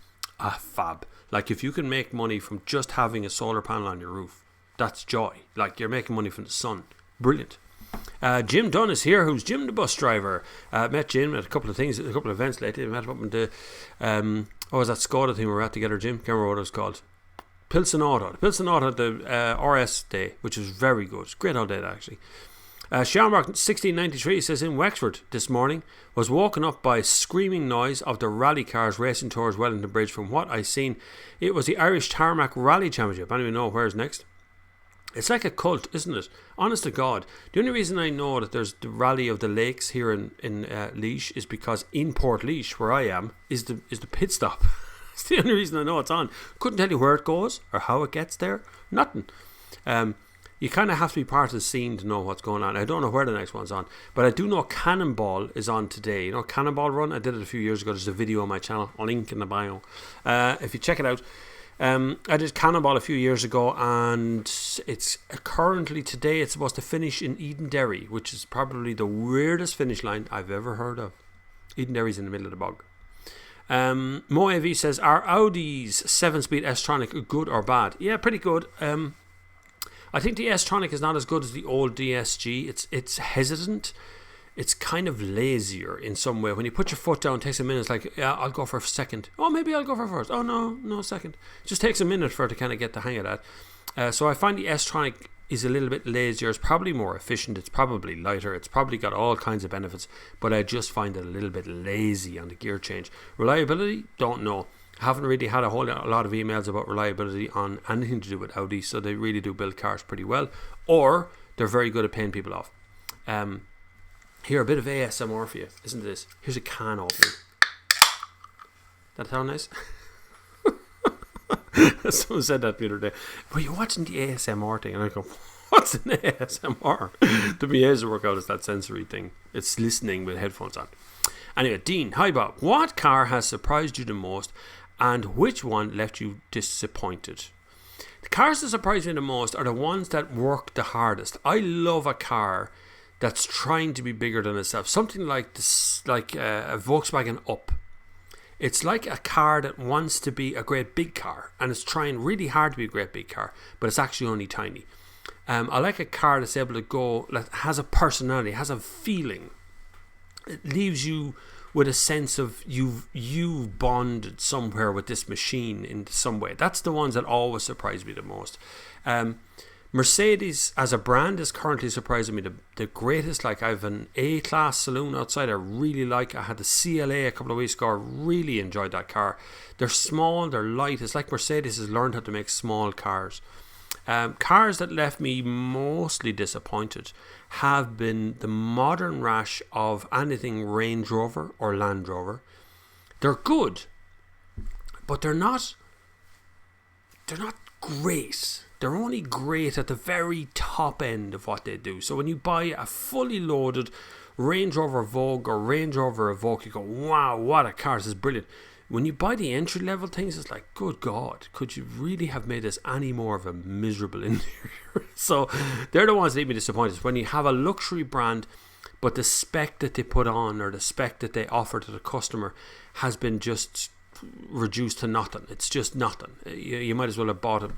fab. Like if you can make money from just having a solar panel on your roof, that's joy. Like you're making money from the sun. Brilliant. Jim Dunn is here, who's Jim the bus driver. Met Jim at a couple of events lately. I met him up in the was that Skoda thing we were at together, Jim? Can't remember what it was called. Pilsen Auto at the RS day, which was very good. Great all day actually. Shamrock 1693 says, in Wexford this morning, was woken up by screaming noise of the rally cars racing towards Wellington Bridge. From what I seen, it was the Irish Tarmac Rally Championship. I don't even know where's next. It's like a cult, isn't it? Honest to God. The only reason I know that there's the Rally of the Lakes here in Laois is because in Port where I am, is the pit stop. It's the only reason I know it's on. Couldn't tell you where it goes or how it gets there. Nothing. You kind of have to be part of the scene to know what's going on. I don't know where the next one's on, but I do know Cannonball is on today. You know Cannonball Run? I did it a few years ago. There's a video on my channel. I'll link in the bio. If you check it out. I did Cannonball a few years ago, and it's currently today it's supposed to finish in Edenderry, which is probably the weirdest finish line I've ever heard of. Edenderry's in the middle of the bog. Moav says, are Audi's 7-speed S-Tronic good or bad? Yeah, pretty good. I think the S-Tronic is not as good as the old DSG. It's hesitant. It's kind of lazier in some way. When you put your foot down, it takes a minute. It's like, yeah, I'll go for a second. Oh, maybe I'll go for first. Oh, no, second. It just takes a minute for it to kind of get the hang of that. So I find the S-Tronic is a little bit lazier. It's probably more efficient. It's probably lighter. It's probably got all kinds of benefits. But I just find it a little bit lazy on the gear change. Reliability? Don't know. I haven't really had a lot of emails about reliability on anything to do with Audi. So they really do build cars pretty well. Or they're very good at paying people off. Here, a bit of ASMR for you. Listen to this. Here's a can opening. That sound nice? Someone said that the other day. Were you watching the ASMR thing? And I go, what's an ASMR? The BAs work out as that sensory thing. It's listening with headphones on. Anyway, Dean, hi Bob. What car has surprised you the most, and which one left you disappointed? The cars that surprise me the most are the ones that work the hardest. I love a car that's trying to be bigger than itself. Something like this, like a Volkswagen Up. It's like a car that wants to be a great big car, and it's trying really hard to be a great big car, but it's actually only tiny. I like a car that's able to go, that has a personality, has a feeling. It leaves you with a sense of you've bonded somewhere with this machine in some way. That's the ones that always surprise me the most. Mercedes as a brand is currently surprising me the greatest. Like I have an A-class saloon outside I really like. I had the CLA a couple of weeks ago. I really enjoyed that car. They're small, they're light. It's like Mercedes has learned how to make small cars. Cars that left me mostly disappointed have been the modern rash of anything Range Rover or Land Rover. They're good, but they're not great. They're only great at the very top end of what they do. So when you buy a fully loaded Range Rover Vogue or Range Rover Evoque, you go, wow, what a car, this is brilliant. When you buy the entry level things, it's like, good God, could you really have made this any more of a miserable interior? So they're the ones that leave me disappointed. When you have a luxury brand, but the spec that they put on or the spec that they offer to the customer has been just reduced to nothing. It's just nothing. You might as well have bought a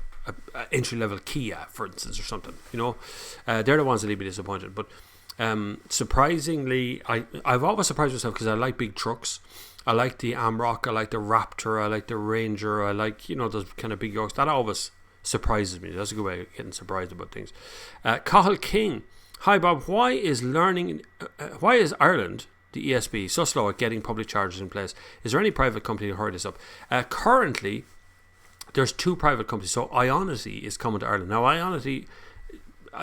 entry level Kia, for instance, or something. You know, they're the ones that leave me disappointed. But surprisingly, I've always surprised myself because I like big trucks. I like the Amarok, I like the Raptor, I like the Ranger, I like, you know, those kind of big yokes. That always surprises me. That's a good way of getting surprised about things. Cahill King, hi Bob. Why is Ireland, the ESB, so slow at getting public chargers in place? Is there any private company to hurry this up? Currently, there's 2 private companies. So Ionity is coming to Ireland now. Ionity,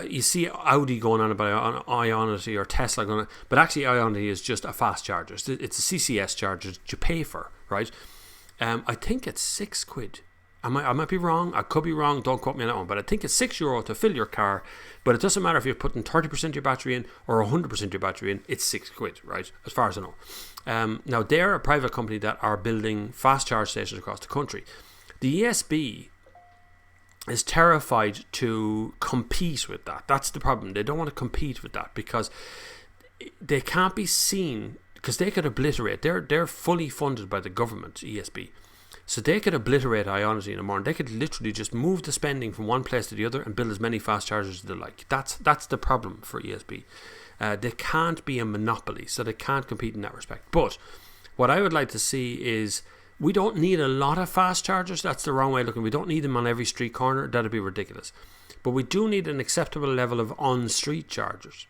you see Audi going on about Ionity or Tesla going on, but actually Ionity is just a fast charger. It's a CCS charger that you pay for, right? I think it's £6. I might be wrong. I could be wrong. Don't quote me on that one. But I think it's €6 to fill your car. But it doesn't matter if you're putting 30% of your battery in or 100% of your battery in. It's £6, right? As far as I know. Now, they're a private company that are building fast charge stations across the country. The ESB is terrified to compete with that. That's the problem. They don't want to compete with that because they can't be seen, because they could obliterate. They're fully funded by the government, ESB. So they could obliterate Ionity in the morning. They could literally just move the spending from one place to the other and build as many fast chargers as they like. That's the problem for ESB. They can't be a monopoly, so they can't compete in that respect. But what I would like to see is, we don't need a lot of fast chargers. That's the wrong way of looking. We don't need them on every street corner. That'd be ridiculous. But we do need an acceptable level of on-street chargers.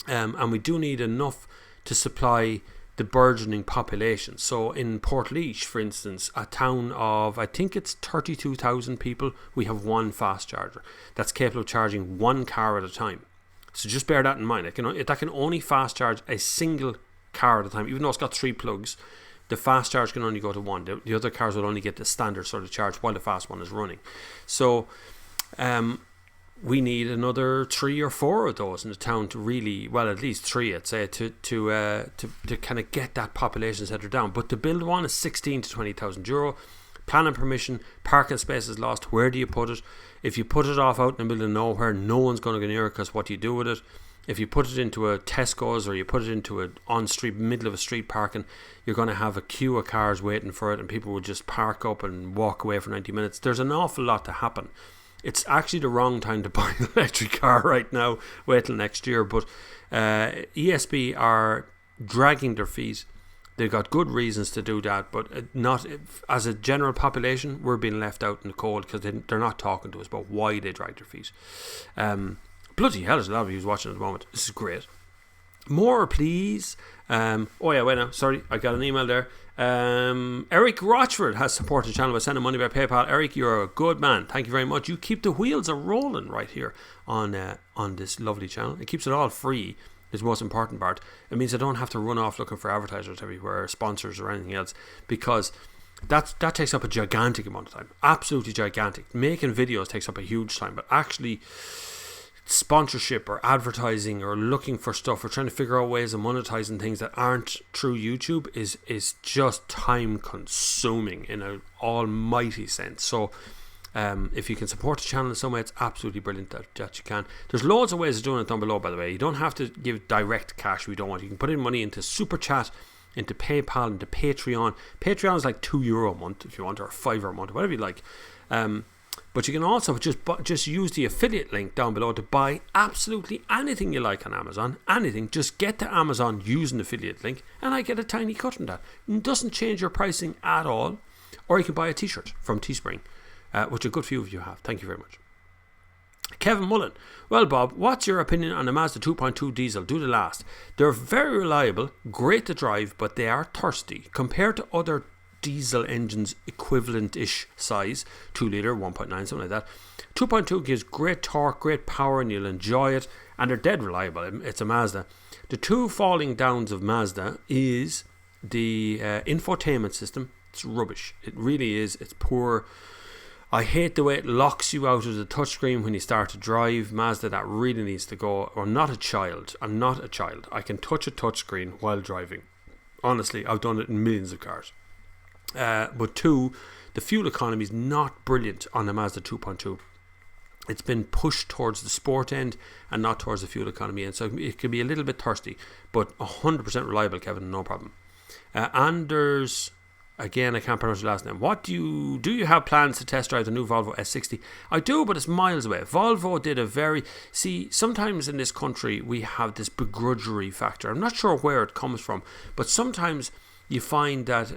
And we do need enough to supply the burgeoning population. So in Portlaoise, for instance, a town of, I think it's 32,000 people, we have one fast charger that's capable of charging one car at a time. So just bear that in mind. That can only fast charge a single car at a time, even though it's got 3 plugs. The fast charge can only go to one. The other cars will only get the standard sort of charge while the fast one is running. So we need another 3 or 4 of those in the town to really, well, at least 3, I'd say, to kind of get that population centre down. But to build one is 16 to 20,000 euro. Planning permission, parking spaces lost. Where do you put it? If you put it off out in the middle of nowhere, no one's going to go near it, because what do you do with it? If you put it into a Tesco's or you put it into an on-street, middle of a street parking, you're going to have a queue of cars waiting for it, and people will just park up and walk away for 90 minutes. There's an awful lot to happen. It's actually the wrong time to buy an electric car right now. Wait till next year. But ESB are dragging their feet. They've got good reasons to do that, but not as a general population. We're being left out in the cold because they're not talking to us about why they drag their feet. Bloody hell, there's a lot of you watching at the moment. This is great. More, please. Sorry, I got an email there. Eric Rochford has supported the channel by sending money by PayPal. Eric, you're a good man. Thank you very much. You keep the wheels rolling right here on this lovely channel. It keeps it all free. Is the most important part. It means I don't have to run off looking for advertisers everywhere, sponsors or anything else, because that takes up a gigantic amount of time. Absolutely gigantic. Making videos takes up a huge time, but actually sponsorship or advertising or looking for stuff or trying to figure out ways of monetizing things that aren't through YouTube is just time consuming in an almighty sense. So if you can support the channel in some way, it's absolutely brilliant that you can. There's loads of ways of doing it down below, by the way. You don't have to give direct cash if you don't want. You can put in money into Super Chat, into PayPal, into Patreon. Patreon is like €2 a month if you want, or €5 a month, whatever you like. But you can also just use the affiliate link down below to buy absolutely anything you like on Amazon. Anything. Just get to Amazon using the affiliate link, and I get a tiny cut from that. It doesn't change your pricing at all. Or you can buy a t-shirt from Teespring, which a good few of you have. Thank you very much. Kevin Mullen. Well, Bob, what's your opinion on the Mazda 2.2 diesel? Do the last. They're very reliable, great to drive, but they are thirsty. Compared to other diesel engines equivalent-ish size, 2 litre, 1.9, something like that. 2.2 gives great torque, great power, and you'll enjoy it, and they're dead reliable. It's a Mazda. The 2 falling downs of Mazda is the infotainment system. It's rubbish. It really is. It's poor. I hate the way it locks you out of the touchscreen when you start to drive. Mazda, that really needs to go. Or not a child. I'm not a child. I can touch a touchscreen while driving. Honestly, I've done it in millions of cars. But 2, the fuel economy is not brilliant on the Mazda 2.2. It's been pushed towards the sport end and not towards the fuel economy, and so it can be a little bit thirsty, but 100% reliable, Kevin, no problem. Anders, again, I can't pronounce your last name. What do you have plans to test drive the new Volvo S60? I do, but it's miles away. Volvo did sometimes in this country we have this begrudgery factor. I'm not sure where it comes from, but sometimes you find that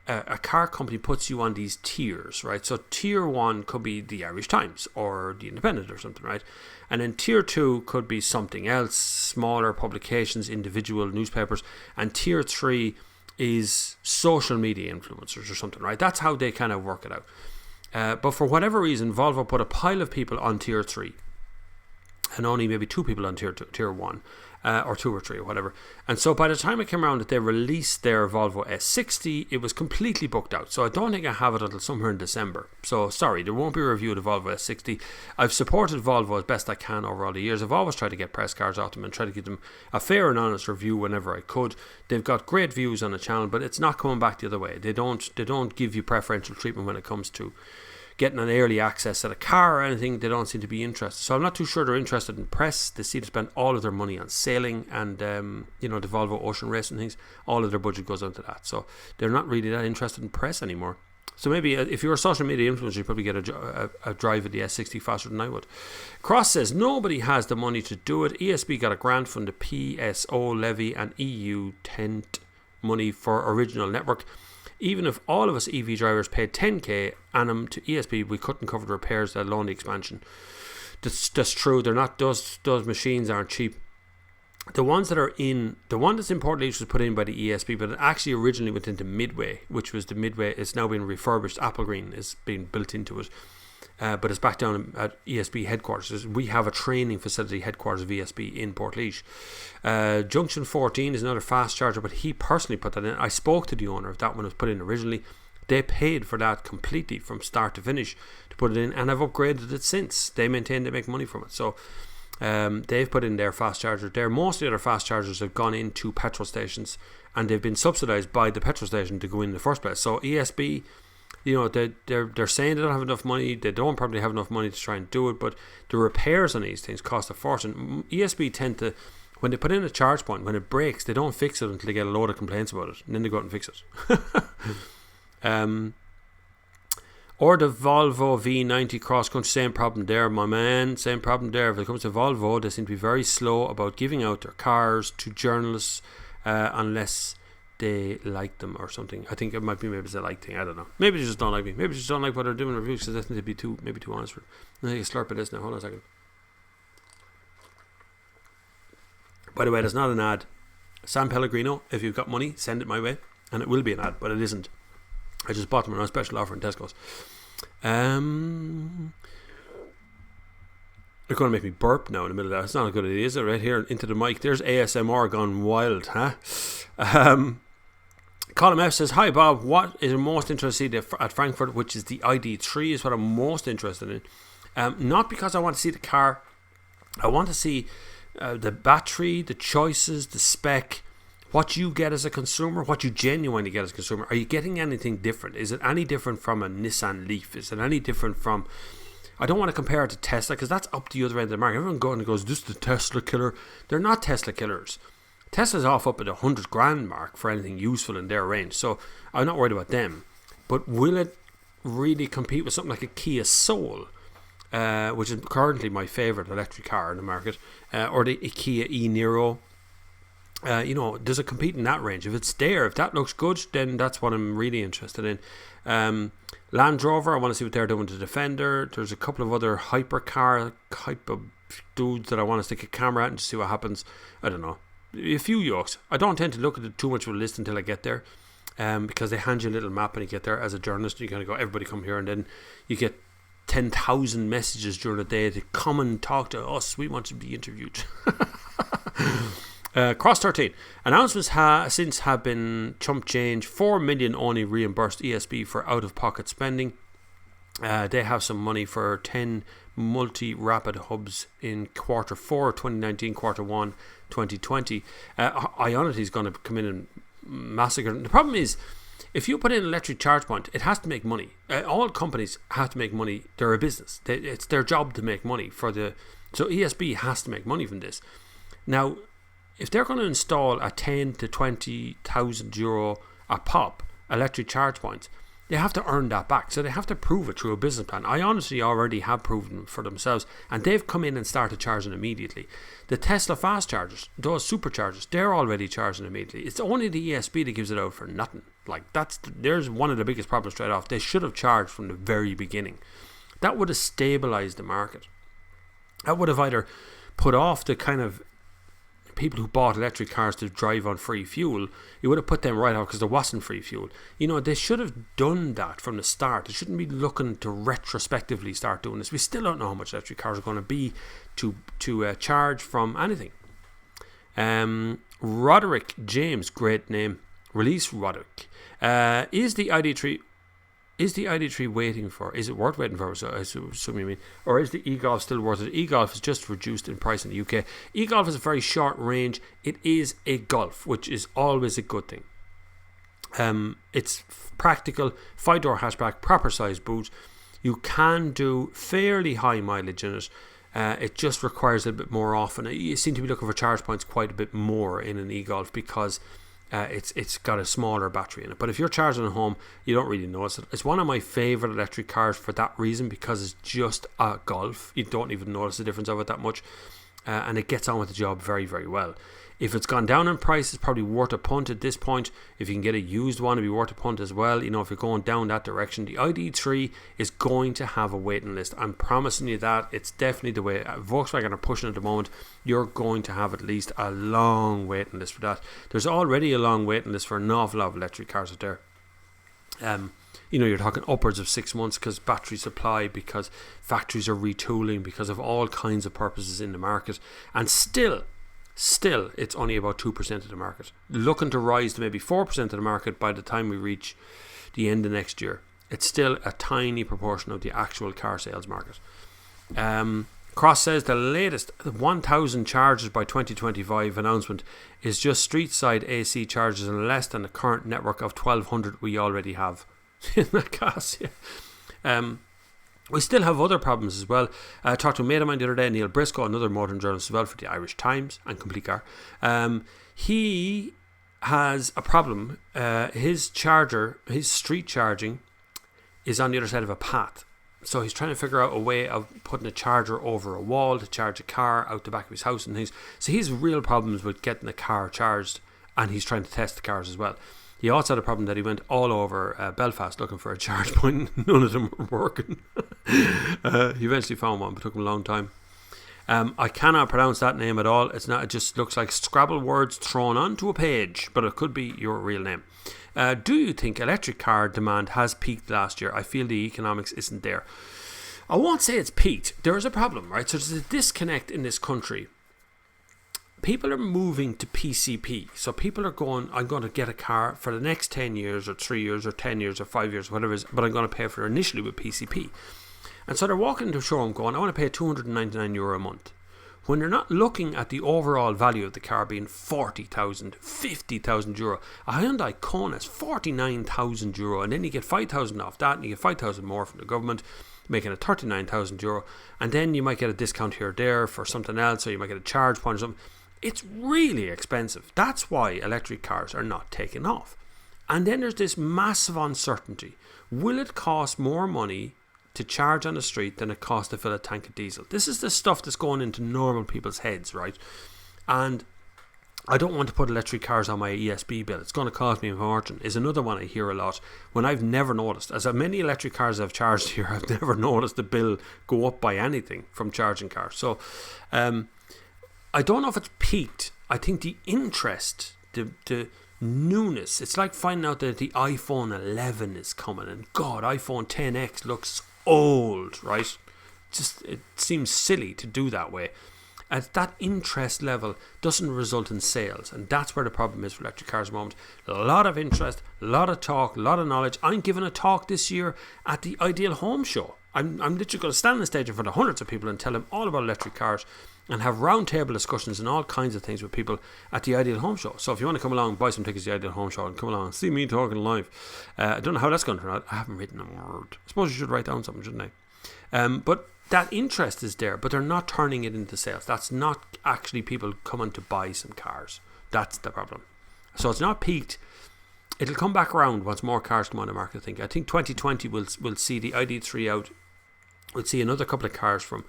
a car company puts you on these tiers, right? So tier 1 could be the Irish Times or the Independent or something, right? And then tier 2 could be something else, smaller publications, individual newspapers. And tier 3 is social media influencers or something, right? That's how they kind of work it out. But for whatever reason, Volvo put a pile of people on tier 3 and only maybe 2 people on tier 1. Or 2 or 3 or whatever. And so by the time it came around that they released their Volvo S60, it was completely booked out. So I don't think I have it until somewhere in December. So sorry, there won't be a review of the Volvo S60. I've supported Volvo as best I can over all the years. I've always tried to get press cards off them and try to give them a fair and honest review whenever I could. They've got great views on the channel, but it's not coming back the other way. They don't give you preferential treatment when it comes to getting an early access at a car or anything. They don't seem to be interested. So I'm not too sure they're interested in press. They seem to spend all of their money on sailing and, the Volvo Ocean Race and things. All of their budget goes into that. So they're not really that interested in press anymore. So maybe if you're a social media influencer, you probably get a drive at the S60 faster than I would. Cross says, nobody has the money to do it. ESB got a grant from the PSO levy and EU tent money for original network. Even if all of us EV drivers paid 10k annum to ESB, we couldn't cover the repairs, let alone the expansion. That's true. They're not. Those machines aren't cheap. The ones that are in, the one that's in Port was put in by the ESB, but it actually originally went into Midway, which was the Midway. It's now been refurbished. Apple Green is being built into it. But it's back down at ESB headquarters. We have a training facility headquarters of ESB in Portlaoise. Junction 14 is another fast charger, but he personally put that in. I spoke to the owner of that one. It was put in originally. They paid for that completely from start to finish to put it in, and I've upgraded it since. They maintain they make money from it. So they've put in their fast charger. Most of the other fast chargers have gone into petrol stations, and they've been subsidised by the petrol station to go in the first place. So ESB, they're saying they don't have enough money. They don't probably have enough money to try and do it, but the repairs on these things cost a fortune. ESB tend to, when they put in a charge point, when it breaks, they don't fix it until they get a load of complaints about it, and then they go out and fix it. Or the Volvo V90 cross country, same problem there, my man, same problem there. If it comes to Volvo, they seem to be very slow about giving out their cars to journalists unless they like them or something. I think it might be maybe it's a like thing. I don't know. Maybe they just don't like me. Maybe they just don't like what they're doing in reviews because they think they'd be too honest for it. I think a slurp of this now. Hold on a second. By the way, there's not an ad. San Pellegrino, if you've got money, send it my way. And it will be an ad, but it isn't. I just bought them on a special offer in Tesco's. They're going to make me burp now in the middle of that. It's not a good idea, is it? Right here into the mic. There's ASMR gone wild, huh? Colin F says, hi Bob, what is most interested to see at Frankfurt, which is the ID3 is what I'm most interested in. Not because I want to see the car. I want to see the battery, the choices, the spec, what you get as a consumer, what you genuinely get as a consumer. Are you getting anything different? Is it any different from a Nissan Leaf? Is it any different from... I don't want to compare it to Tesla because that's up the other end of the market. Everyone goes, this is the Tesla killer. They're not Tesla killers. Tesla's off up at the 100 grand mark for anything useful in their range. So I'm not worried about them. But will it really compete with something like a Kia Soul, which is currently my favourite electric car in the market, or the Kia e-Niro? Does it compete in that range? If it's there, if that looks good, then that's what I'm really interested in. Land Rover, I want to see what they're doing to Defender. There's a couple of other hypercar type of dudes that I want to stick a camera at and just see what happens. I don't know. A few yokes. I don't tend to look at it too much of a list until I get there, because they hand you a little map and you get there as a journalist. You kind of go, everybody come here, and then you get 10,000 messages during the day to come and talk to us. We want to be interviewed. Cross 13. Announcements since have been chump change. 4 million only reimbursed ESB for out-of-pocket spending. They have some money for 10 multi-rapid hubs in quarter 4 2019, quarter 1 2020. Ionity is going to come in and massacre. The problem is, if you put in an electric charge point, it has to make money. All companies have to make money. They're a business. It's their job to make money so ESB has to make money from this. Now, if they're going to install a 10 to 20,000 euro a pop electric charge points, they have to earn that back. So they have to prove it through a business plan. I honestly already have proven for themselves, and they've come in and started charging immediately. The Tesla fast chargers, those superchargers, they're already charging immediately. It's only the ESP that gives it out for nothing. Like there's one of the biggest problems straight off. They should have charged from the very beginning. That would have stabilized the market. That would have either put off the kind of people who bought electric cars to drive on free fuel. You would have put them right off because there wasn't free fuel. You know, they should have done that from the start. They shouldn't be looking to retrospectively start doing this. We still don't know how much electric cars are going to be to charge from anything. Roderick James, great name. Release Roderick. Is the ID3 waiting for? Is it worth waiting for? So I assume you mean, or is the e-Golf still worth it? E-Golf is just reduced in price in the UK. E-Golf is a very short range. It is a Golf, which is always a good thing. It's practical, 5-door hatchback, proper size boot. You can do fairly high mileage in it. It just requires a bit more often. You seem to be looking for charge points quite a bit more in an e-Golf because it's got a smaller battery in it. But if you're charging at home, you don't really notice it. It's one of my favourite electric cars for that reason, because it's just a Golf. You don't even notice the difference of it that much, and it gets on with the job very, very well. If it's gone down in price, it's probably worth a punt at this point. If you can get a used one, it'd be worth a punt as well. You know, if you're going down that direction, the ID3 is going to have a waiting list. I'm promising you that. It's definitely the way Volkswagen are pushing at the moment. You're going to have at least a long waiting list for that. There's already a long waiting list for an awful lot of electric cars out there. You know, you're talking upwards of 6 months because battery supply, because factories are retooling, because of all kinds of purposes in the market. And still it's only about 2% of the market, looking to rise to maybe 4% of the market by the time we reach the end of next year. It's still a tiny proportion of the actual car sales market. Cross says the latest 1,000 chargers by 2025 announcement is just street side AC chargers and less than the current network of 1,200 we already have. In that case, yeah. We still have other problems as well. I talked to a mate of mine the other day, Neil Briscoe, another modern journalist as well for the Irish Times and Complete Car. He has a problem. His street charging is on the other side of a path. So he's trying to figure out a way of putting a charger over a wall to charge a car out the back of his house. And he's real problems with getting the car charged, and he's trying to test the cars as well. He also had a problem that he went all over Belfast looking for a charge point. None of them were working. He eventually found one, but it took him a long time. I cannot pronounce that name at all. It's not. It just looks like Scrabble words thrown onto a page, but it could be your real name. Do you think electric car demand has peaked last year? I feel the economics isn't there. I won't say it's peaked. There is a problem, right? So there's a disconnect in this country. People are moving to PCP. So people are going, I'm going to get a car for the next 10 years or 3 years or 10 years or 5 years, whatever it is, but I'm going to pay for it initially with PCP. And so they're walking into a showroom going, I want to pay €299 a month. When they're not looking at the overall value of the car being €40,000, €50,000. A Hyundai Kona is €49,000, and then you get €5,000 off that, and you get €5,000 more from the government, making it €39,000. And then you might get a discount here or there for something else, or you might get a charge point or something. It's really expensive. That's why electric cars are not taking off. And then there's this massive uncertainty. Will it cost more money to charge on the street than it costs to fill a tank of diesel? This is the stuff that's going into normal people's heads, right? And I don't want to put electric cars on my ESB bill. It's going to cost me a fortune. Is another one I hear a lot when I've never noticed. As many electric cars I've charged here, I've never noticed the bill go up by anything from charging cars. So I don't know if it's peaked. I think the interest, the newness, it's like finding out that the iPhone 11 is coming, and God, iPhone 10X looks old, right? It seems silly to do that way. At that interest level doesn't result in sales, and that's where the problem is for electric cars at the moment. A lot of interest, a lot of talk, a lot of knowledge. I'm giving a talk this year at the Ideal Home Show. I'm literally going to stand on the stage in front of hundreds of people and tell them all about electric cars, and have roundtable discussions and all kinds of things with people at the Ideal Home Show. So if you want to come along, buy some tickets to the Ideal Home Show and come along and see me talking live. I don't know how that's going to turn out. I haven't written a word. I suppose you should write down something, shouldn't I? But that interest is there, but they're not turning it into sales. That's not actually people coming to buy some cars. That's the problem. So it's not peaked. it'll come back around once more cars come on the market. I think 2020 will see the ID3 out. We'll see another couple of cars from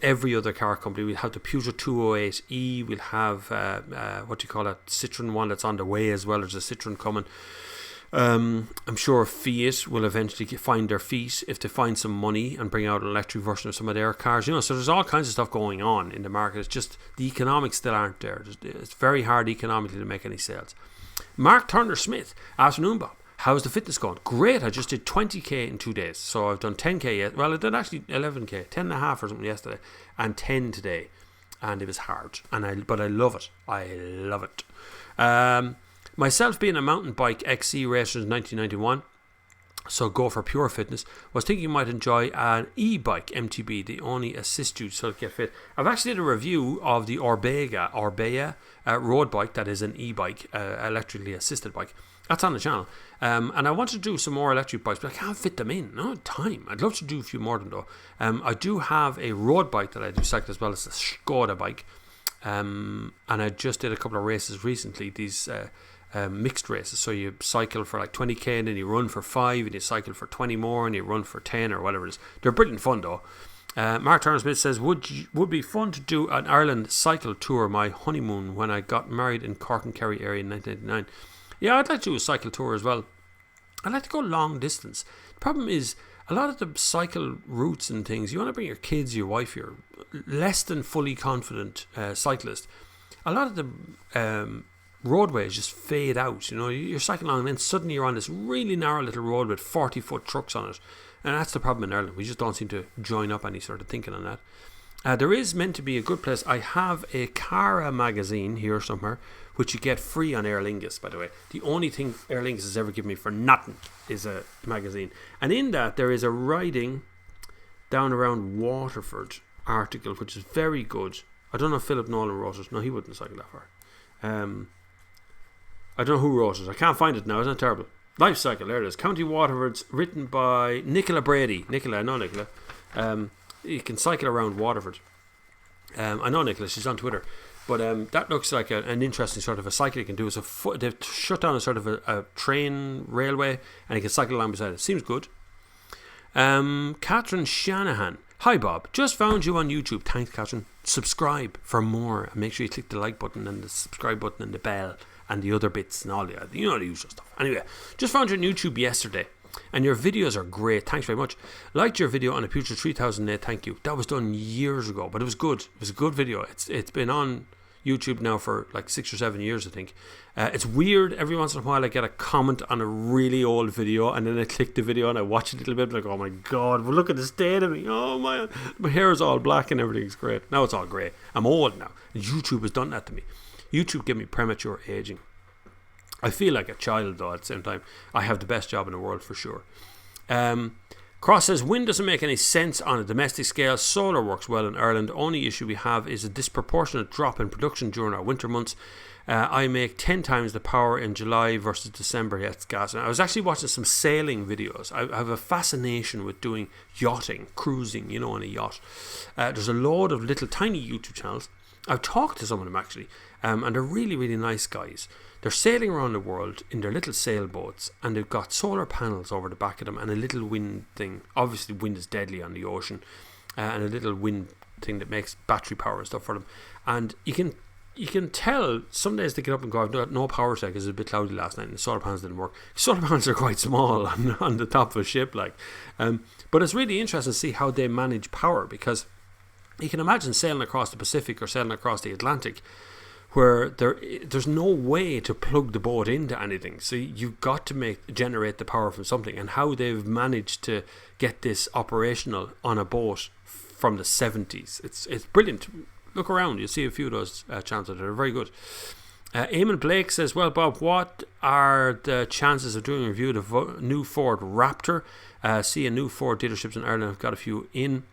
every other car company. We'll have the Peugeot 208e. We'll have Citroen one that's on the way as well. There's a Citroen coming. I'm sure Fiat will eventually find their feet if they find some money and bring out an electric version of some of their cars. So there's all kinds of stuff going on in the market. It's just the economics still aren't there. It's very hard economically to make any sales. Mark Turner Smith, afternoon Bob. How's the fitness going? Great. I just did 20k in 2 days. So I've done 10k yet. Well, I did actually 11k, 10 and a half or something yesterday, and 10 today. And it was hard. But I love it. I love it. Myself being a mountain bike XC racer in 1991, so go for pure fitness, was thinking you might enjoy an e-bike MTB. They only assist you to get fit. I've actually did a review of the Orbea road bike that is an e-bike, electrically assisted bike. That's on the channel. And I want to do some more electric bikes, but I can't fit them in. No time. I'd love to do a few more of them though. I do have a road bike that I do cycle as well as a Skoda bike. And I just did a couple of races recently. These mixed races. So you cycle for like 20k and then you run for 5 and you cycle for 20 more and you run for 10 or whatever it is. They're brilliant fun though. Mark Turner Smith says, would be fun to do an Ireland cycle tour my honeymoon when I got married in Cork and Kerry area in 1999. Yeah, I'd like to do a cycle tour as well. I'd like to go long distance. The problem is a lot of the cycle routes and things, you want to bring your kids, your wife, your less than fully confident cyclist. A lot of the roadways just fade out. You're cycling along and then suddenly you're on this really narrow little road with 40-foot trucks on it. And that's the problem in Ireland. We just don't seem to join up any sort of thinking on that. There is meant to be a good place. I have a Cara magazine here somewhere, which you get free on Aer Lingus, by the way. The only thing Aer Lingus has ever given me for nothing is a magazine. And in that, there is a riding down around Waterford article, which is very good. I don't know if Philip Nolan wrote it. No, he wouldn't cycle that far. I don't know who wrote it. I can't find it now. Isn't it terrible? Life Cycle, there it is. County Waterford's written by Nicola Brady. I know Nicola. You can cycle around Waterford. I know Nicola, she's on Twitter. But that looks like an interesting sort of a cycle you can do. They've shut down a sort of a train railway and you can cycle along beside it. Seems good. Catherine Shanahan. Hi Bob, just found you on YouTube. Thanks Catherine. Subscribe for more and make sure you click the like button and the subscribe button and the bell and the other bits and all the usual stuff. Anyway, just found you on YouTube yesterday and your videos are great. Thanks very much. Liked your video on a Peugeot 3008. Thank you. That was done years ago, but it was good. It was a good video. It's been on YouTube now for like 6 or 7 years, I think. It's weird. Every once in a while I get a comment on a really old video and then I click the video and I watch it a little bit like, oh my god, well, look at the state of me. Oh my hair is all black and everything's great. Now it's all grey. I'm old now. And YouTube has done that to me. YouTube gave me premature aging. I feel like a child though at the same time. I have the best job in the world for sure. Cross says, wind doesn't make any sense on a domestic scale. Solar works well in Ireland. Only issue we have is a disproportionate drop in production during our winter months. I make 10 times the power in July versus December. Yeah, it's gas. And I was actually watching some sailing videos. I have a fascination with doing yachting, cruising, on a yacht. There's a load of little tiny YouTube channels. I've talked to some of them actually, and they're really, really nice guys. They're sailing around the world in their little sailboats and they've got solar panels over the back of them and a little wind thing. Obviously wind is deadly on the ocean, and a little wind thing that makes battery power and stuff for them. And you can tell some days they get up and go, I've got no power today because it was a bit cloudy last night and the solar panels didn't work. Solar panels are quite small on the top of a ship, but it's really interesting to see how they manage power, because you can imagine sailing across the Pacific or sailing across the Atlantic where there's no way to plug the boat into anything. So you've got to generate the power from something. And how they've managed to get this operational on a boat from the 70s. It's brilliant. Look around. You'll see a few of those channels that are very good. Eamon Blake says, well, Bob, what are the chances of doing a review of the new Ford Raptor? See a new Ford dealerships in Ireland. I've got a few in.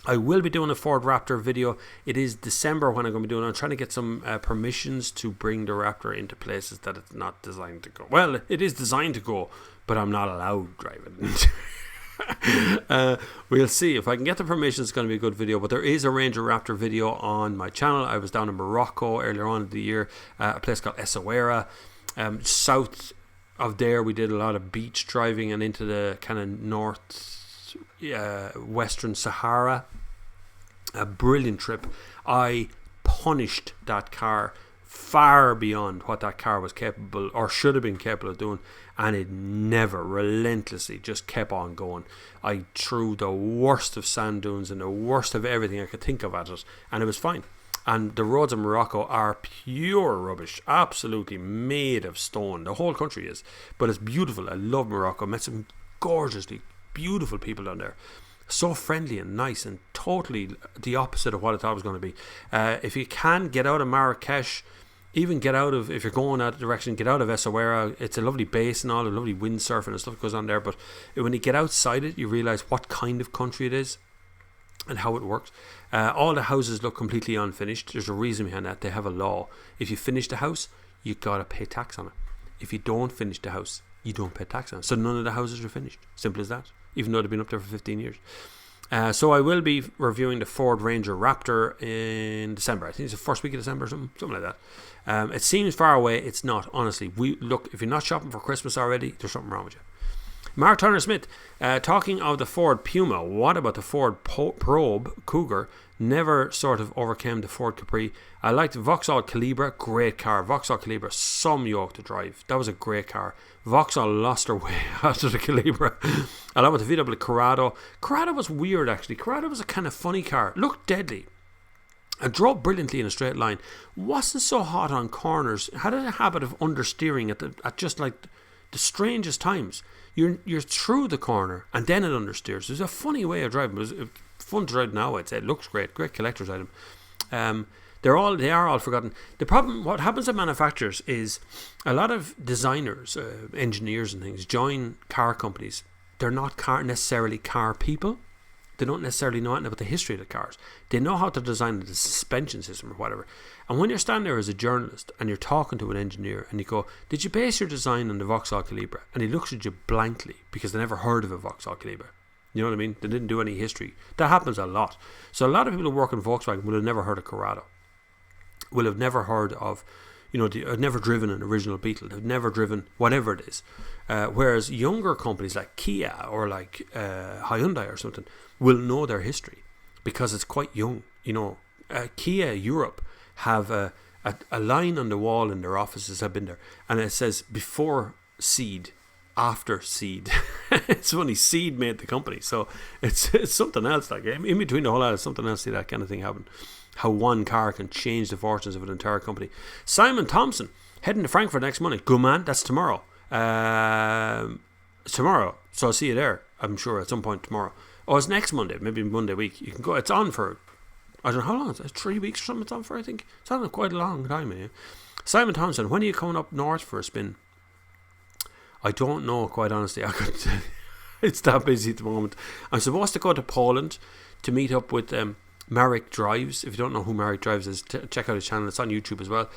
I will be doing a Ford Raptor video. It is December when I'm going to be doing it. I'm trying to get some permissions to bring the Raptor into places that it's not designed to go. Well, it is designed to go, but I'm not allowed driving. We'll see. If I can get the permission, it's going to be a good video. But there is a Ranger Raptor video on my channel. I was down in Morocco earlier on in the year, a place called Essaouira, south of there, we did a lot of beach driving and into the kind of western Sahara. A brilliant trip. I punished that car far beyond what that car was capable or should have been capable of doing, and it never relentlessly just kept on going. I threw the worst of sand dunes and the worst of everything I could think of at it, and it was fine. And the roads in Morocco are pure rubbish, absolutely made of stone. The whole country is, but it's beautiful. I love Morocco. Met some gorgeously beautiful people down there. So friendly and nice, and totally the opposite of what I thought it was going to be. If you can get out of Marrakesh, even get out of, if you're going that direction, get out of Essaouira. It's a lovely base and all, a lovely windsurfing and stuff goes on there. But when you get outside it, you realise what kind of country it is and how it works. All the houses look completely unfinished. There's a reason behind that. They have a law. If you finish the house, you got to pay tax on it. If you don't finish the house, you don't pay tax on it. So none of the houses are finished. Simple as that. Even though they've been up there for 15 years. So I will be reviewing the Ford Ranger Raptor in December. I think it's the first week of December or something like that. It seems far away. It's not, honestly. Look, if you're not shopping for Christmas already, there's something wrong with you. Mark Turner Smith, talking of the Ford Puma, what about the Ford Probe Cougar? Never sort of overcame the Ford Capri. I liked Vauxhall Calibra, great car. Vauxhall Calibra, some yoke to drive. That was a great car. Vauxhall lost their way after the Calibra. I love the VW Corrado. Corrado was weird, actually. Corrado was a kind of funny car. Looked deadly. And drove brilliantly in a straight line. Wasn't so hot on corners. Had a habit of understeering at just like the strangest times. You're through the corner and then it understeers. It was a funny way of driving. It was fun to ride now, I'd say. It looks great collector's item. They are all forgotten. The problem, what happens at manufacturers is a lot of designers, engineers and things join car companies. They're not necessarily car people. They don't necessarily know anything about the history of the cars. They know how to design the suspension system or whatever. And when you're standing there as a journalist and you're talking to an engineer and you go, did you base your design on the Vauxhall Calibra? And he looks at you blankly because they never heard of a Vauxhall Calibra. You know what I mean? They didn't do any history. That happens a lot. So a lot of people who work in Volkswagen will have never heard of Corrado. Will have never heard of, have never driven an original Beetle. They've never driven whatever it is. Whereas younger companies like Kia or like Hyundai or something will know their history because it's quite young. Kia Europe have a line on the wall in their offices. I've been there, and it says before Seed, after Seed. It's funny, Seed made the company, so it's something else. Like in between the whole lot, it's something else. See that kind of thing happen. How one car can change the fortunes of an entire company. Simon Thompson heading to Frankfurt next Monday. Good man, that's tomorrow. Tomorrow, so I'll see you there. I'm sure at some point tomorrow. Oh, it's next Monday, maybe Monday week. You can go. It's on for, I don't know how long. It's 3 weeks or something. It's on for. I think it's on quite a long time. Yeah. Simon Thompson, when are you coming up north for a spin? I don't know, quite honestly. It's that busy at the moment. I'm supposed to go to Poland to meet up with Marek Drives. If you don't know who Marek Drives is, check out his channel. It's on YouTube as well.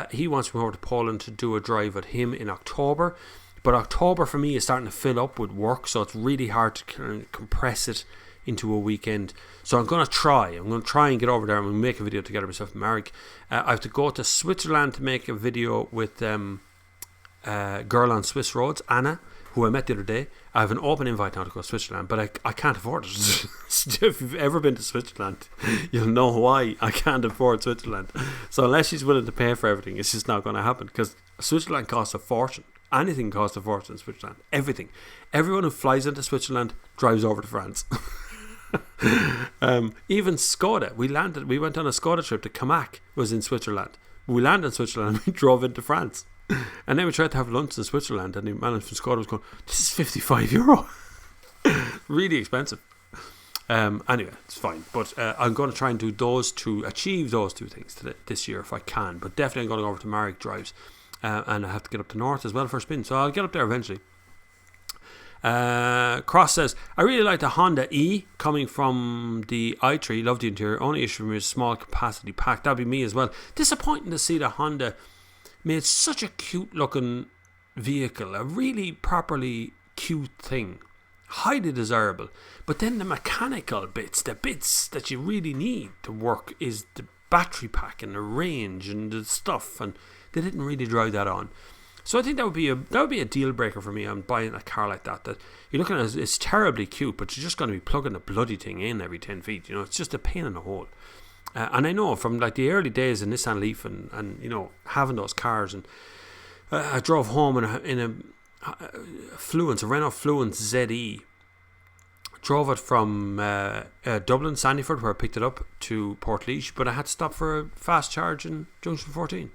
He wants to come over to Poland to do a drive with him in October. But October for me is starting to fill up with work, so it's really hard to kind of compress it into a weekend. So I'm going to try and get over there and we'll make a video together myself and Marek. I have to go to Switzerland to make a video with Girl on Swiss Roads, Anna, who I met the other day. I have an open invite now to go to Switzerland, but I can't afford it. If you've ever been to Switzerland, you'll know why I can't afford Switzerland. So unless she's willing to pay for everything, it's just not going to happen, because Switzerland costs a fortune. Anything costs a fortune in Switzerland. Everything. Everyone who flies into Switzerland drives over to France. Even Skoda. We went on a Skoda trip to Camac, was in Switzerland. We landed in Switzerland and we drove into France. And then we tried to have lunch in Switzerland, and the man from Skoda was going, this is €55. Really expensive. Anyway, it's fine. But I'm going to try and achieve those two things this year if I can. But definitely I'm going to go over to Marek Drives. And I have to get up to north as well for a spin, so I'll get up there eventually. Cross says, I really like the Honda E coming from the i3. Love the interior. Only issue for me is small capacity pack. That'd be me as well. Disappointing to see the Honda made such a cute looking vehicle, a really properly cute thing, highly desirable. But then the mechanical bits, the bits that you really need to work, is the battery pack and the range and the stuff, and they didn't really drive that on. So I think that would be a deal breaker for me on buying a car like that. That you're looking at, it's terribly cute, but you're just going to be plugging the bloody thing in every 10 feet. You know, it's just a pain in the hole. And I know from like the early days in Nissan Leaf and you know, having those cars, and I drove home in a Renault Fluence ZE. Drove it from Dublin, Sandyford, where I picked it up, to Portlaoise, but I had to stop for a fast charge in Junction 14.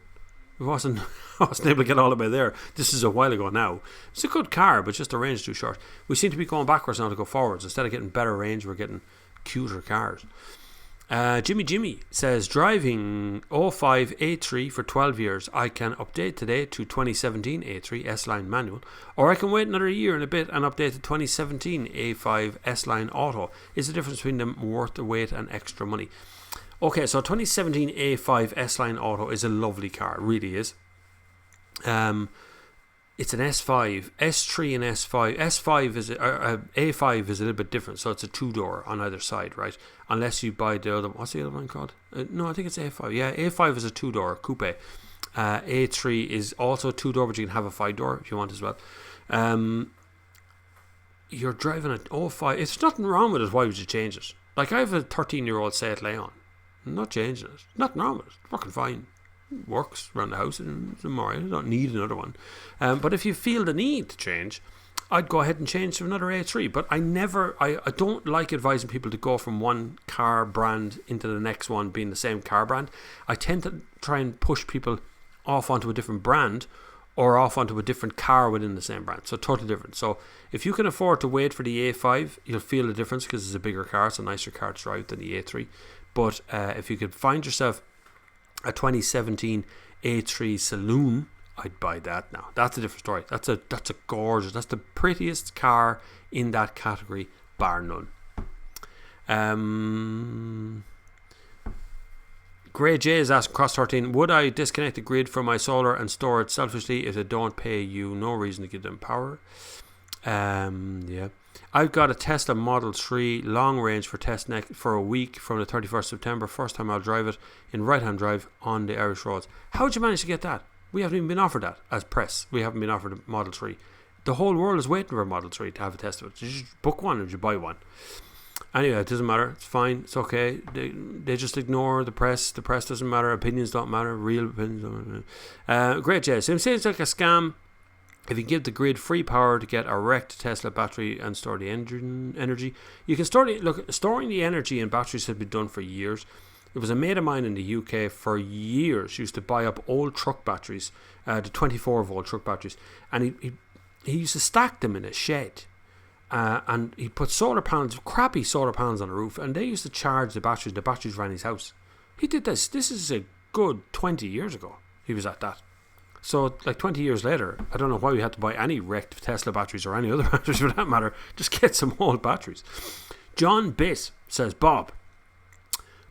I wasn't able to get all the way there. This is a while ago now. It's a good car, but just the range is too short. We seem to be going backwards now to go forwards. Instead of getting better range, we're getting cuter cars. Jimmy says, driving 05 A3 for 12 years. I can update today to 2017 A3 S-Line manual, or I can wait another year and a bit and update to 2017 A5 S-Line auto. Is the difference between them worth the wait and extra money? Okay, so 2017 A5 S-Line auto is a lovely car. It really is. It's an S5, S3 and S5. S5 is A5 is a little bit different, so it's a two-door on either side, right? Unless you buy the other. What's the other one called? No, I think it's A5. Yeah, A5 is a two-door coupe. A3 is also a two-door, but you can have a five-door if you want as well. You're driving an 05. If there's nothing wrong with it, why would you change it? Like, I have a 13-year-old Seat Leon. I'm not changing it. Nothing wrong with it. It's working fine. Works around the house, and it's alright. I don't need another one. But if you feel the need to change, I'd go ahead and change to another A3. But I don't like advising people to go from one car brand into the next one being the same car brand. I tend to try and push people off onto a different brand or off onto a different car within the same brand. So totally different. So if you can afford to wait for the A5, you'll feel the difference because it's a bigger car. It's a nicer car to drive than the A3. But if you could find yourself a 2017 A3 Saloon, I'd buy that now. That's a different story. That's a gorgeous. That's the prettiest car in that category, bar none. Grey J is asking Cross 13, would I disconnect the grid from my solar and store it selfishly if they don't pay you? No reason to give them power. Yeah. I've got a Tesla Model 3 long range for test for a week from the 31st September. First time I'll drive it in right-hand drive on the Irish roads. How did you manage to get that? We haven't even been offered that as press. We haven't been offered a Model 3. The whole world is waiting for a Model 3 to have a test of it. Did you book one or did you buy one? Anyway, it doesn't matter. It's fine. It's okay. They just ignore the press. The press doesn't matter. Opinions don't matter. Real opinions don't matter. Great, Jay. So I'm saying it's like a scam. If you give the grid free power to get a wrecked Tesla battery and store the energy, you can storing the energy in batteries has been done for years. There was a mate of mine in the UK for years used to buy up old truck batteries, the 24-volt truck batteries, and he used to stack them in a shed. And he put solar panels, crappy solar panels on the roof, and they used to charge the batteries. The batteries ran his house. He did this. This is a good 20 years ago. He was at that. So, like 20 years later, I don't know why we had to buy any wrecked Tesla batteries or any other batteries for that matter. Just get some old batteries. John Biss says, Bob, ...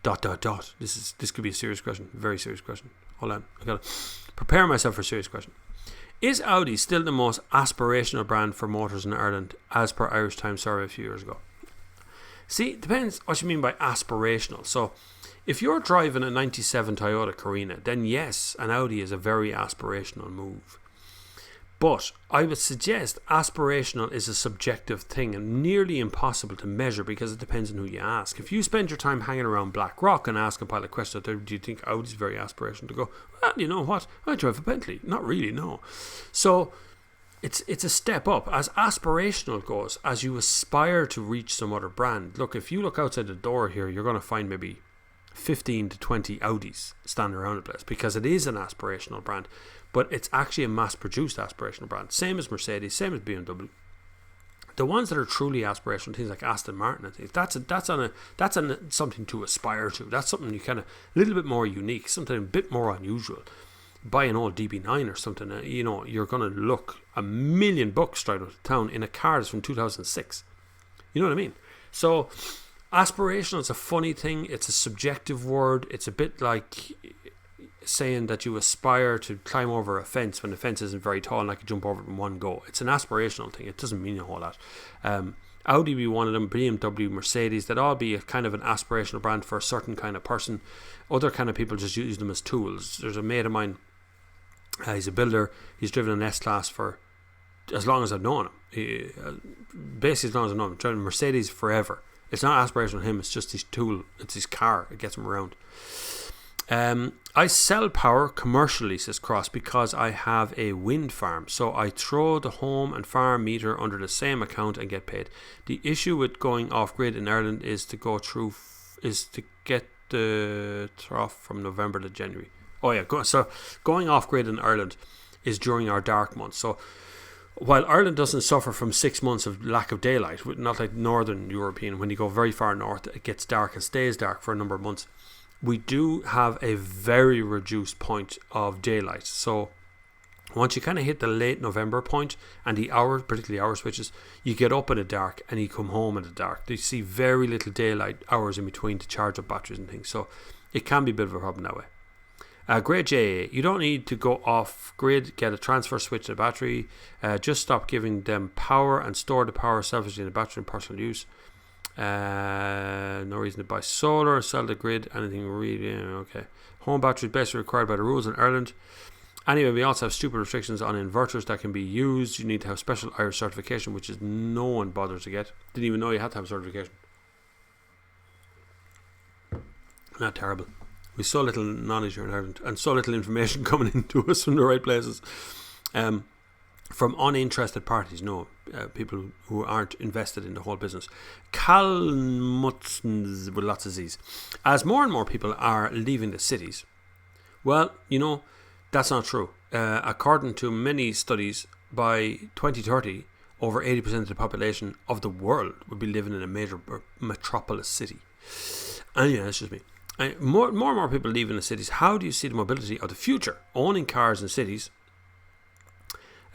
This could be a serious question. Very serious question. Hold on. I got to prepare myself for a serious question. Is Audi still the most aspirational brand for motors in Ireland as per Irish Times survey a few years ago? See, it depends what you mean by aspirational. So, if you're driving a 97 Toyota Carina, then yes, an Audi is a very aspirational move. But I would suggest aspirational is a subjective thing and nearly impossible to measure because it depends on who you ask. If you spend your time hanging around Blackrock and ask a pile of questions, do you think Audi's very aspirational? To go, well, you know what? I drive a Bentley. Not really, no. So it's a step up. As aspirational goes, as you aspire to reach some other brand. Look, if you look outside the door here, you're going to find maybe 15 to 20 Audis standing around the place because it is an aspirational brand, but it's actually a mass-produced aspirational brand. Same as Mercedes, same as BMW. The ones that are truly aspirational, things like Aston Martin and things, that's something to aspire to. That's something you kind of a little bit more unique, something a bit more unusual. Buy an old DB9 or something, you're going to look $1 million straight out of town in a car that's from 2006. You know what I mean? So aspirational is a funny thing. It's a subjective word. It's a bit like saying that you aspire to climb over a fence when the fence isn't very tall and I could jump over it in one go. It's an aspirational thing. It doesn't mean a whole lot. Audi be one of them, BMW, Mercedes, they'd all be a kind of an aspirational brand for a certain kind of person. Other kind of people just use them as tools. There's a mate of mine He's a builder. He's driven an S-Class for as long as I've known him. Basically as long as I've known him. Driving Mercedes forever. It's not aspirational to him, it's just his tool. It's his car. It gets him around. I sell power commercially, says Cross, because I have a wind farm. So I throw the home and farm meter under the same account and get paid. The issue with going off-grid in Ireland is to get the trough from November to January. Oh yeah, so going off-grid in Ireland is during our dark months. So while Ireland doesn't suffer from 6 months of lack of daylight, not like Northern European, when you go very far north, it gets dark and stays dark for a number of months. We do have a very reduced point of daylight. So once you kind of hit the late November point and the hours, particularly hour switches, you get up in the dark and you come home in the dark. You see very little daylight hours in between to charge up batteries and things. So it can be a bit of a problem that way. Grade J, you don't need to go off grid, get a transfer switch to the battery, just stop giving them power and store the power selfishly in the battery in personal use. No reason to buy solar, sell the grid, anything really, okay. Home batteries basically required by the rules in Ireland. Anyway, we also have stupid restrictions on inverters that can be used. You need to have special Irish certification, which is no one bothers to get. Didn't even know you had to have certification. Not terrible. We so little knowledge here in Ireland and so little information coming into us from the right places. From uninterested parties, people who aren't invested in the whole business. Kalmutzens with lots of Z's. As more and more people are leaving the cities, well, that's not true. According to many studies, by 2030, over 80% of the population of the world will be living in a major metropolis city. And yeah, that's just me. More and more people leaving the cities. How do you see the mobility of the future? Owning cars in cities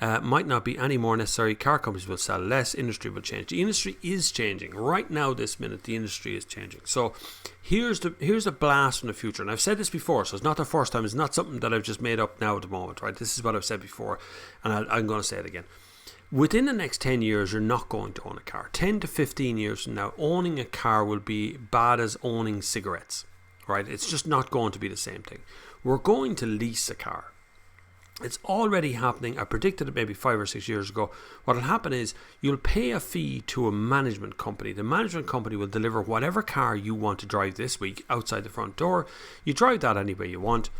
might not be any more necessary. Car companies will sell less. Industry will change. The industry is changing right now. This minute, the industry is changing. So here's a blast from the future. And I've said this before, so it's not the first time. It's not something that I've just made up now at the moment, right? This is what I've said before, and I'm going to say it again. Within the next 10 years, you're not going to own a car. 10 to 15 years from now, owning a car will be bad as owning cigarettes. Right, it's just not going to be the same thing. We're going to lease a car. It's already happening. I predicted it maybe 5 or 6 years ago. What will happen is you'll pay a fee to a management company. The management company will deliver whatever car you want to drive this week outside the front door. You drive that any way you want,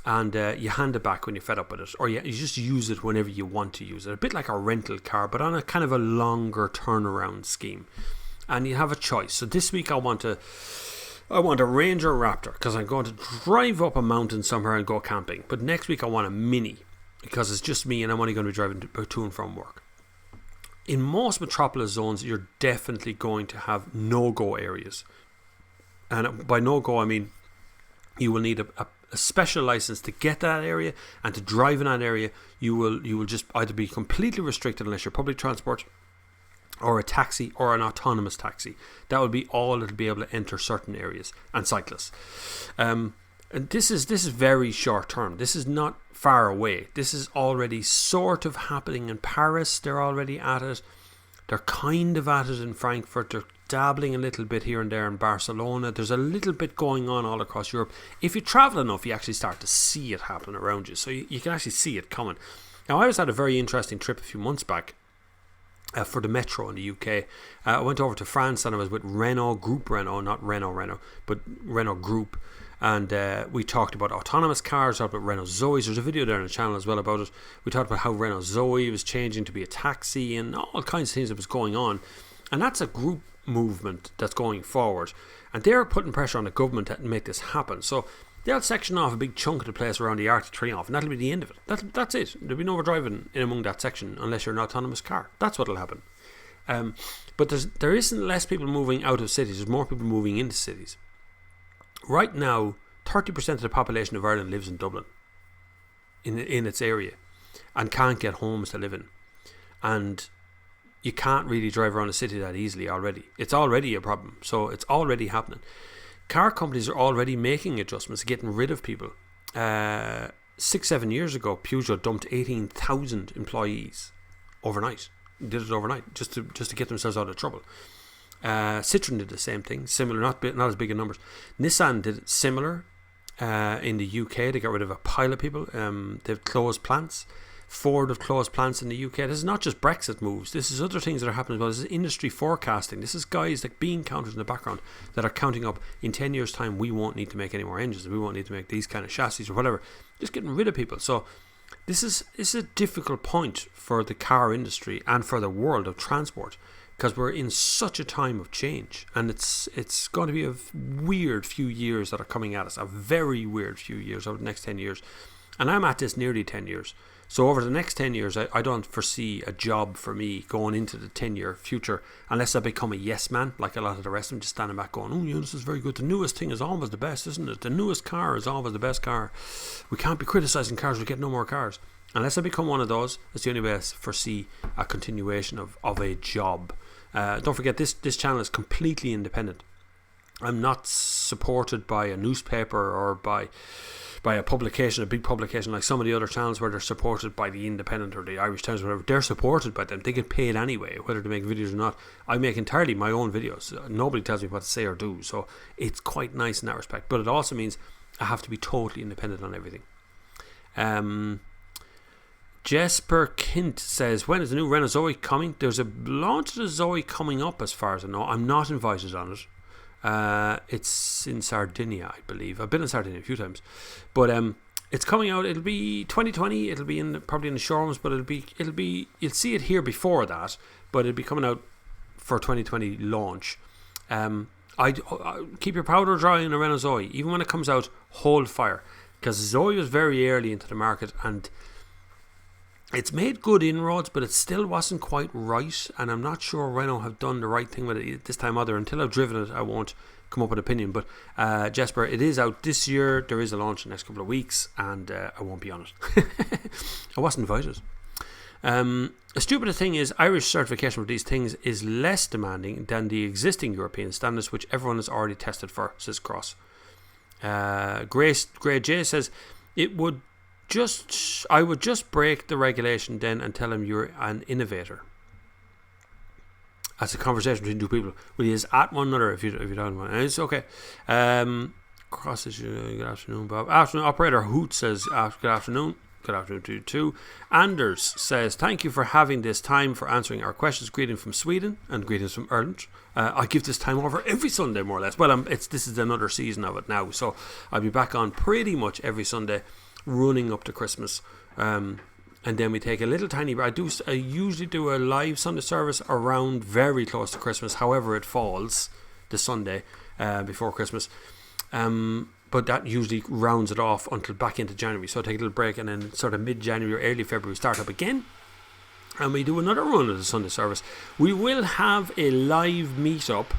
and you hand it back when you're fed up with it, or you just use it whenever you want to use it. A bit like a rental car, but on a kind of a longer turnaround scheme. And you have a choice. So this week I want a Ranger Raptor because I'm going to drive up a mountain somewhere and go camping. But next week I want a Mini because it's just me and I'm only going to be driving to and from work. In most metropolis zones, you're definitely going to have no-go areas. And by no-go, I mean you will need a special license to get to that area, and to drive in that area, you will just either be completely restricted unless you're public transport, or a taxi, or an autonomous taxi. That will be all that'll be able to enter certain areas, and cyclists. And this is very short term. This is not far away. This is already sort of happening in Paris. They're already at it. They're kind of at it in Frankfurt. They're dabbling a little bit here and there in Barcelona. There's a little bit going on all across Europe. If you travel enough, you actually start to see it happening around you. So you can actually see it coming. Now, I was at a very interesting trip a few months back. For the metro in the UK. I went over to France and I was with Renault Group, not Renault, but Renault Group, and we talked about autonomous cars, talked about Renault Zoes. There's a video there on the channel as well about it. We talked about how Renault Zoe was changing to be a taxi and all kinds of things that was going on, and that's a group movement that's going forward, and they're putting pressure on the government to make this happen. So they'll section off a big chunk of the place around the ID3 off, and that'll be the end of it. That's it. There'll be no more driving in among that section unless you're an autonomous car. That's what'll happen. But there isn't less people moving out of cities. There's more people moving into cities. Right now, 30% of the population of Ireland lives in Dublin, in its area, and can't get homes to live in. And you can't really drive around a city that easily already. It's already a problem. So it's already happening. Car companies are already making adjustments, getting rid of people. 6-7 years ago, Peugeot dumped 18,000 employees overnight. Did it overnight just to get themselves out of trouble. Citroen did the same thing, similar, not as big in numbers. Nissan did it similar. in the UK. They got rid of a pile of people. They've closed plants. Ford have closed plants in the UK. This is not just Brexit moves. This is other things that are happening as well. This is industry forecasting. This is guys like bean counters in the background that are counting up in 10 years' time we won't need to make any more engines. We won't need to make these kind of chassis or whatever. Just getting rid of people. So this is a difficult point for the car industry and for the world of transport, because we're in such a time of change, and it's going to be a weird few years that are coming at us. A very weird few years over the next 10 years. And I'm at this nearly 10 years. So over the next 10 years, I don't foresee a job for me going into the 10-year future unless I become a yes man, like a lot of the rest of them, just standing back going, oh, yeah, this is very good. The newest thing is always the best, isn't it? The newest car is always the best car. We can't be criticising cars. We get no more cars. Unless I become one of those, it's the only way I foresee a continuation of a job. Don't forget, this channel is completely independent. I'm not supported by a newspaper or by a publication, a big publication like some of the other channels where they're supported by the Independent or the Irish Times or whatever. They're supported by them. They get paid anyway, whether they make videos or not. I make entirely my own videos. Nobody tells me what to say or do. So it's quite nice in that respect. But it also means I have to be totally independent on everything. Jesper Kint says, when is the new Renault Zoe coming? There's a launch of the Zoe coming up as far as I know. I'm not invited on it. It's in Sardinia, I believe. I've been in Sardinia a few times, but it's coming out. It'll be 2020. It'll be probably in the showrooms, but it'll be you'll see it here before that, but it'll be coming out for 2020 launch. I keep your powder dry on a Renault Zoe. Even when it comes out, hold fire, because Zoe was very early into the market and it's made good inroads, but it still wasn't quite right, and I'm not sure Renault have done the right thing with it this time either. Until I've driven it, I won't come up with an opinion. But Jesper, it is out this year. There is a launch in the next couple of weeks, and I won't be on it. I wasn't invited. A stupid thing is Irish certification for these things is less demanding than the existing European standards, which everyone has already tested for, says Cross. Grey J says, I would just break the regulation then and tell him you're an innovator. That's a conversation between two people. We is at one another if you don't want. And it's okay. Cross says, good afternoon, Bob. Afternoon. Operator Hoot says, good afternoon. Good afternoon to you too. Anders says, thank you for having this time for answering our questions. Greetings from Sweden and greetings from Ireland. I give this time over every Sunday more or less. Well, this is another season of it now, so I'll be back on pretty much every Sunday running up to Christmas, and then we take a little tiny break. I usually do a live Sunday service around very close to Christmas, however it falls, the Sunday before Christmas, but that usually rounds it off until back into January. So I take a little break, and then sort of mid-January or early February we start up again, and we do another run of the Sunday service. We will have a live meet-up,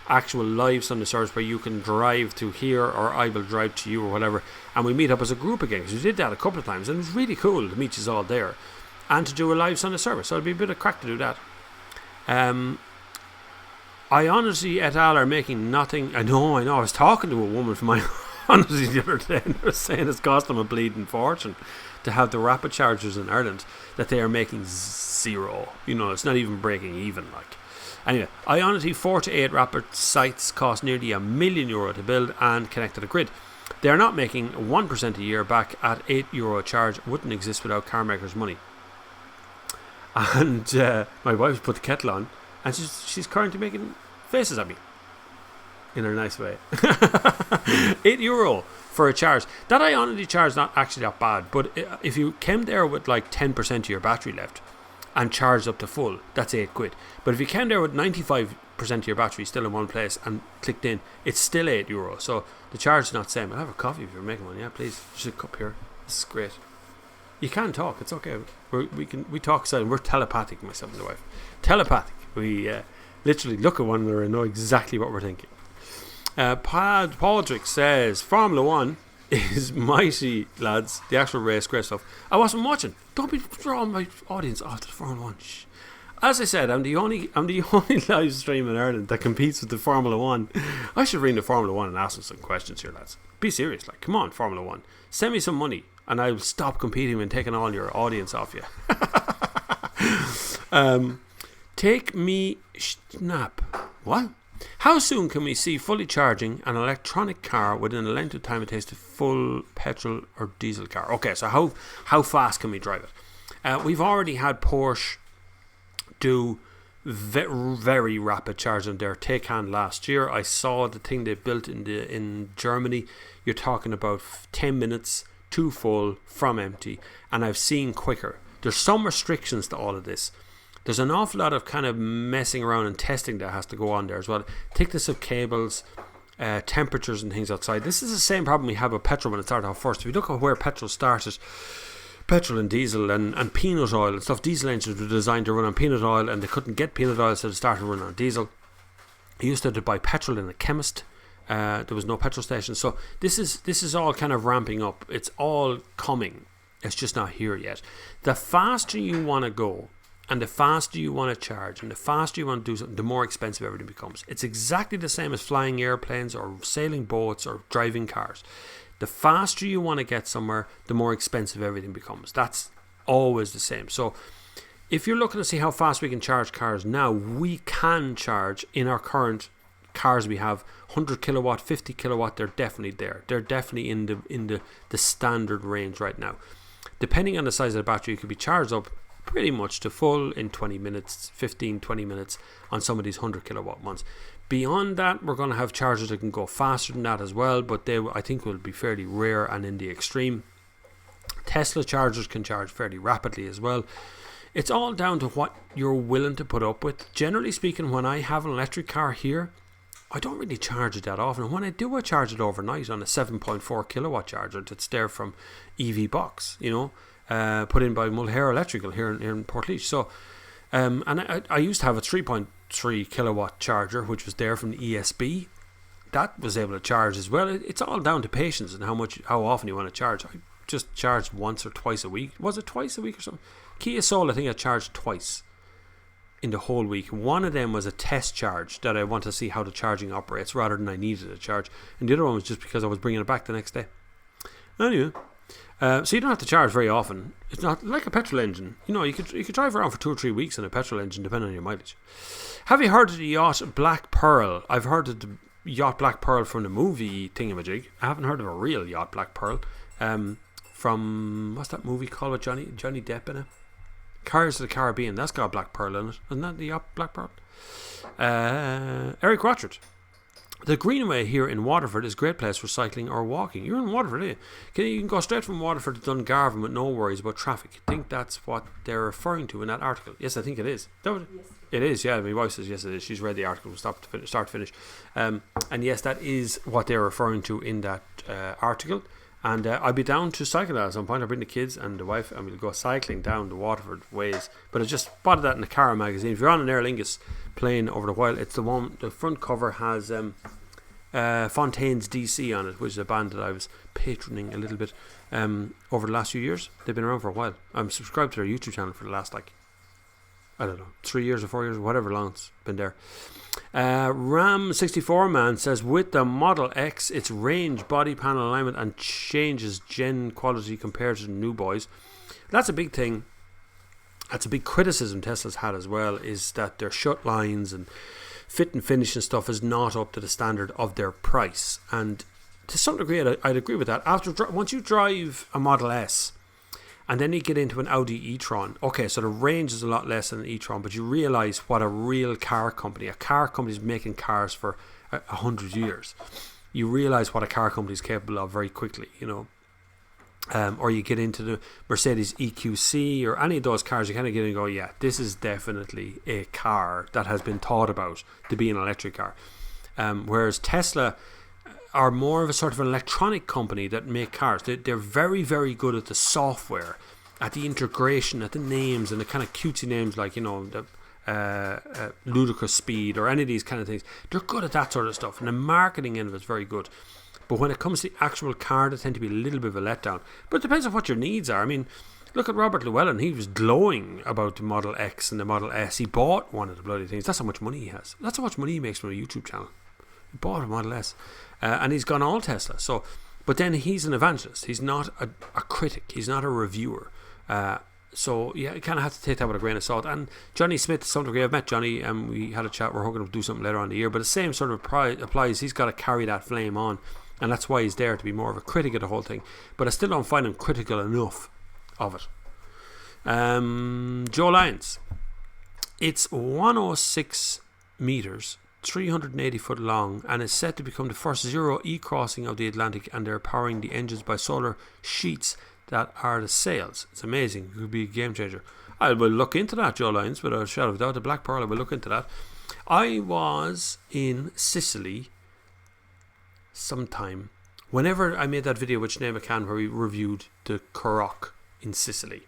actual live Sunday service, where you can drive to here or I will drive to you or whatever, and we meet up as a group again, because we did that a couple of times and it was really cool to meet you all there and to do a live Sunday service. So it'll be a bit of crack to do that. I honestly et al are making nothing. I know I was talking to a woman from my honestly the other day, and they were saying it's cost them a bleeding fortune to have the rapid chargers in Ireland, that they are making zero. It's not even breaking even, like. Anyway, Ionity 4 to 8 rapid sites cost nearly €1 million to build and connect to the grid. They are not making 1% a year back at €8 a charge. Wouldn't exist without car makers' money. And my wife's put the kettle on, and she's currently making faces at me in her nice way. €8 for a charge. That Ionity charge is not actually that bad, but if you came there with like 10% of your battery left and charged up to full, that's £8. But if you came there with 95% of your battery still in one place and clicked in, it's still €8. So the charge is not the same. I'll have a coffee if you're making one. Yeah, please. Just a cup here. This is great. You can talk. It's okay. We talk silent. We're telepathic, myself and the wife. Telepathic. We literally look at one another and know exactly what we're thinking. Patrick says, Formula 1 is mighty, lads. The actual race, great stuff. I wasn't watching. Don't be drawing my audience off to the Formula 1. Shh. As I said, I'm the only live stream in Ireland that competes with the Formula 1. I should ring the Formula 1 and ask them some questions here, lads. Be serious, like, come on, Formula 1. Send me some money and I will stop competing and taking all your audience off you. Take me snap. What? How soon can we see fully charging an electronic car within the length of time it takes to full petrol or diesel car? Okay, so how fast can we drive it? We've already had Porsche do very rapid charging their Taycan last year. I saw the thing they built in Germany. You're talking about 10 minutes to full from empty, and I've seen quicker. There's some restrictions to all of this. There's an awful lot of kind of messing around and testing that has to go on there as well. Thickness of cables, temperatures and things outside. This is the same problem we have with petrol when it started off first. If you look at where petrol started, petrol and diesel and peanut oil and stuff, diesel engines were designed to run on peanut oil, and they couldn't get peanut oil, so they started running on diesel. You used to have to buy petrol in a chemist. There was no petrol station. So this is all kind of ramping up. It's all coming. It's just not here yet. The faster you want to go, and the faster you want to charge, and the faster you want to do something, the more expensive everything becomes. It's exactly the same as flying airplanes or sailing boats or driving cars. The faster you want to get somewhere, the more expensive everything becomes. That's always the same. So if you're looking to see how fast we can charge cars now, we can charge in our current cars we have 100 kilowatt, 50 kilowatt. They're definitely there. They're definitely in the standard range right now. Depending on the size of the battery, you could be charged up pretty much to full in 20 minutes, 15-20 minutes on some of these 100 kilowatt ones. Beyond that, we're going to have chargers that can go faster than that as well, but they, I think, will be fairly rare and in the extreme. Tesla chargers can charge fairly rapidly as well. It's all down to what you're willing to put up with. Generally speaking, when I have an electric car here, I don't really charge it that often. When I do, I charge it overnight on a 7.4 kilowatt charger that's there from EV Box, put in by Mulher Electrical here in Portlaoise. So, and I used to have a 3.3 kilowatt charger, which was there from the ESB. That was able to charge as well. It's all down to patience and how often you want to charge. I just charged once or twice a week. Was it twice a week or something? Kia Soul, I think I charged twice in the whole week. One of them was a test charge that I want to see how the charging operates rather than I needed a charge, and the other one was just because I was bringing it back the next day. Anyway, so you don't have to charge very often. It's not like a petrol engine. You could drive around for 2 or 3 weeks in a petrol engine depending on your mileage. Have you heard of the yacht Black Pearl? I've heard of the yacht Black Pearl from the movie thingamajig. I haven't heard of a real yacht Black Pearl. From what's that movie called with Johnny Depp in it? Cars of the Caribbean. That's got a Black Pearl in it. Isn't that the yacht Black Pearl? Eric Rochard. The Greenway here in Waterford is a great place for cycling or walking. You're in Waterford, eh? You can go straight from Waterford to Dungarvan with no worries about traffic. I think that's what they're referring to in that article. Yes, I think it is. Yes. It is, yeah. My wife says yes it is. She's read the article from start to finish. And yes, that is what they're referring to in that article. And I'll be down to cycle at some point. I'll bring the kids and the wife and we'll go cycling down the Waterford ways. But I just spotted that in the Cara magazine. If you're on an Aer Lingus plane over the while, it's the one, the front cover has Fontaine's DC on it, which is a band that I was patroning a little bit over the last few years. They've been around for a while. I'm subscribed to their YouTube channel for the last 3 years or 4 years, whatever long it's been there. Ram64 man says with the Model X, its range, body panel alignment and changes gen quality compared to the new boys. That's a big thing. That's a big criticism Tesla's had as well, is that their shut lines and fit and finish and stuff is not up to the standard of their price. And to some degree I'd agree with that. Once you drive a Model S and then you get into an Audi e-tron, okay, so the range is a lot less than an e-tron, but you realise what a real car company is making cars for 100 years. You realise what a car company is capable of very quickly, or you get into the Mercedes EQC or any of those cars, you kind of get in and go, yeah, this is definitely a car that has been thought about to be an electric car. Whereas Tesla are more of a sort of an electronic company that make cars. They're very, very good at the software, at the integration, at the names and the kind of cutesy names like, the ludicrous speed or any of these kind of things. They're good at that sort of stuff, and the marketing end of it's very good. But when it comes to the actual car, they tend to be a little bit of a letdown. But it depends on what your needs are. I mean, look at Robert Llewellyn. He was glowing about the Model X and the Model S. He bought one of the bloody things. That's how much money he has. That's how much money he makes from a YouTube channel. He bought a Model S. And he's gone all Tesla. So, but then he's an evangelist. He's not a critic. He's not a reviewer. So yeah, you kind of have to take that with a grain of salt. And Johnny Smith, to some degree, I've met Johnny and we had a chat. We're hoping to do something later on in the year. But the same sort of applies. He's got to carry that flame on. And that's why he's there, to be more of a critic of the whole thing. But I still don't find him critical enough of it. Joe Lyons. It's 106 metres, 380 foot long, and is set to become the first zero E-crossing of the Atlantic, and they're powering the engines by solar sheets that are the sails. It's amazing. It could be a game changer. I will look into that, Joe Lyons, without a shadow of a doubt. The Black Pearl, I will look into that. I was in Sicily sometime. Whenever I made that video with Sinead McCann where we reviewed the Curragh in Sicily.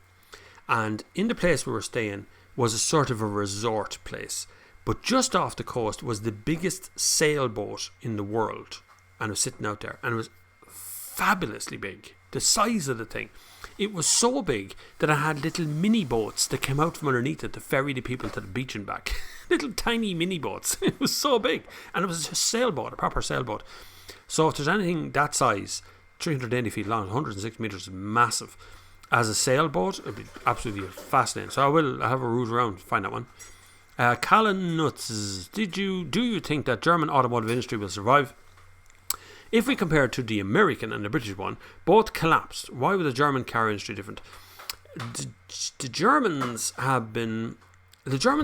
And in the place we were staying was a sort of a resort place. But just off the coast was the biggest sailboat in the world. And it was sitting out there. And it was fabulously big. The size of the thing. It was so big that I had little mini boats that came out from underneath it to ferry the people to the beach and back. Little tiny mini boats. It was so big. And it was a sailboat, a proper sailboat. So if there's anything that size, 380 feet long, 106 metres, is massive. As a sailboat, it'd be absolutely fascinating. So I'll have a route around to find that one. Callan Nuts, do you think that German automotive industry will survive? If we compare it to the American and the British one, both collapsed. Why was the German car industry different? The Germans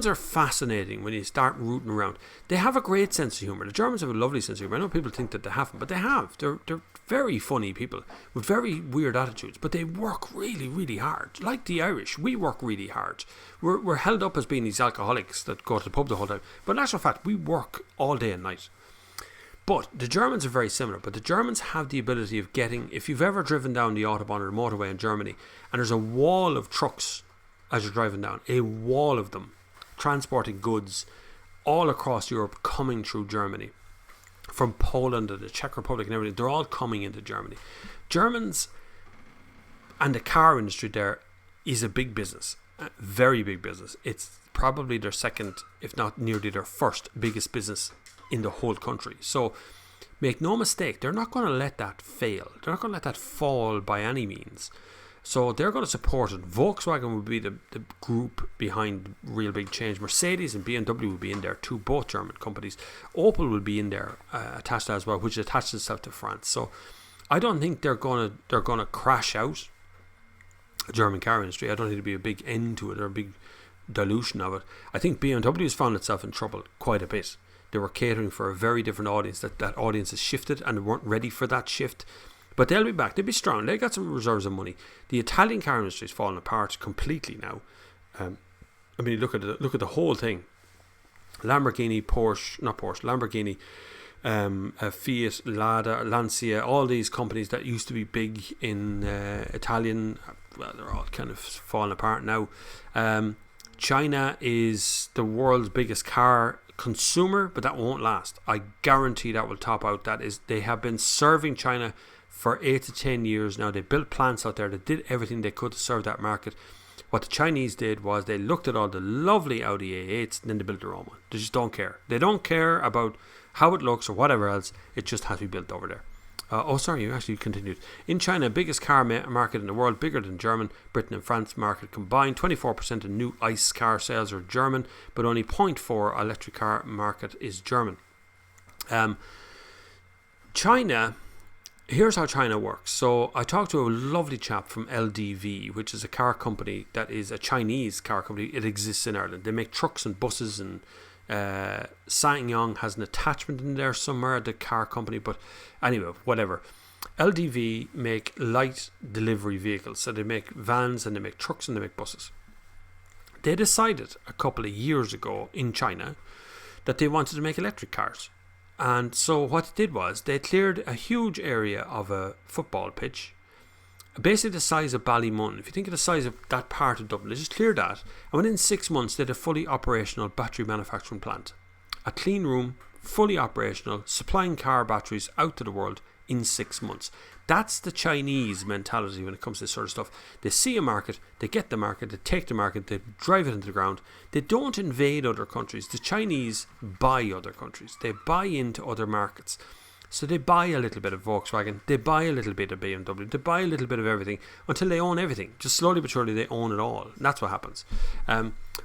are fascinating when you start rooting around. They have a great sense of humour. The Germans have a lovely sense of humour. I know people think that they haven't, but they have. They're very funny people with very weird attitudes, but they work really, really hard. Like the Irish, we work really hard. We're held up as being these alcoholics that go to the pub the whole time. But in actual fact, we work all day and night. But the Germans are very similar. But the Germans have the ability of getting, if you've ever driven down the Autobahn or the motorway in Germany, and there's a wall of trucks as you're driving down, a wall of them, transporting goods all across Europe coming through Germany. From Poland to the Czech Republic and everything, they're all coming into Germany. Germans and the car industry there is a big business. A very big business. It's probably their second, if not nearly their first biggest business in the whole country. So make no mistake, they're not going to let that fail. They're not going to let that fall by any means. So they're going to support it. Volkswagen will be the group behind real big change. Mercedes and BMW will be in there too, both German companies. Opel will be in there attached to that as well, which attaches itself to France. So I don't think they're going to crash out the German car industry. I don't think there'll be a big end to it or a big dilution of it. I think BMW has found itself in trouble quite a bit. They were catering for a very different audience. That audience has shifted and they weren't ready for that shift. But they'll be back. They'll be strong. They got some reserves of money. The Italian car industry is falling apart completely now. Look at the whole thing. Lamborghini, Lamborghini, Fiat, Lada, Lancia, all these companies that used to be big in Italian, well, they're all kind of falling apart now. China is the world's biggest car consumer, but that won't last. I guarantee that will top out. They have been serving China for 8 to 10 years now. They built plants out there. They did everything they could to serve that market. What the Chinese did was they looked at all the lovely Audi A8s and then they built their own one. They just don't care. They don't care about how it looks or whatever else. It just has to be built over there. You actually continued. In China, biggest car market in the world, bigger than German, Britain and France market combined. 24% of new ICE car sales are German, but only 0.4% electric car market is German. China, here's how China works. So I talked to a lovely chap from LDV, which is a car company that is a Chinese car company. It exists in Ireland. They make trucks and buses, and SsangYong has an attachment in there somewhere, the car company, but anyway, whatever. LDV make light delivery vehicles, so they make vans and they make trucks and they make buses. They decided a couple of years ago in China that they wanted to make electric cars, and so what they did was they cleared a huge area of a football pitch, basically the size of Ballymun. If you think of the size of that part of Dublin, they just cleared that, and within 6 months they had a fully operational battery manufacturing plant, a clean room, fully operational, supplying car batteries out to the world in 6 months. That's the Chinese mentality when it comes to this sort of stuff. They see a market, they get the market, they take the market, they drive it into the ground. They don't invade other countries. The Chinese buy other countries. They buy into other markets. So they buy a little bit of Volkswagen, they buy a little bit of BMW, they buy a little bit of everything until they own everything. Just slowly but surely they own it all. And that's what happens.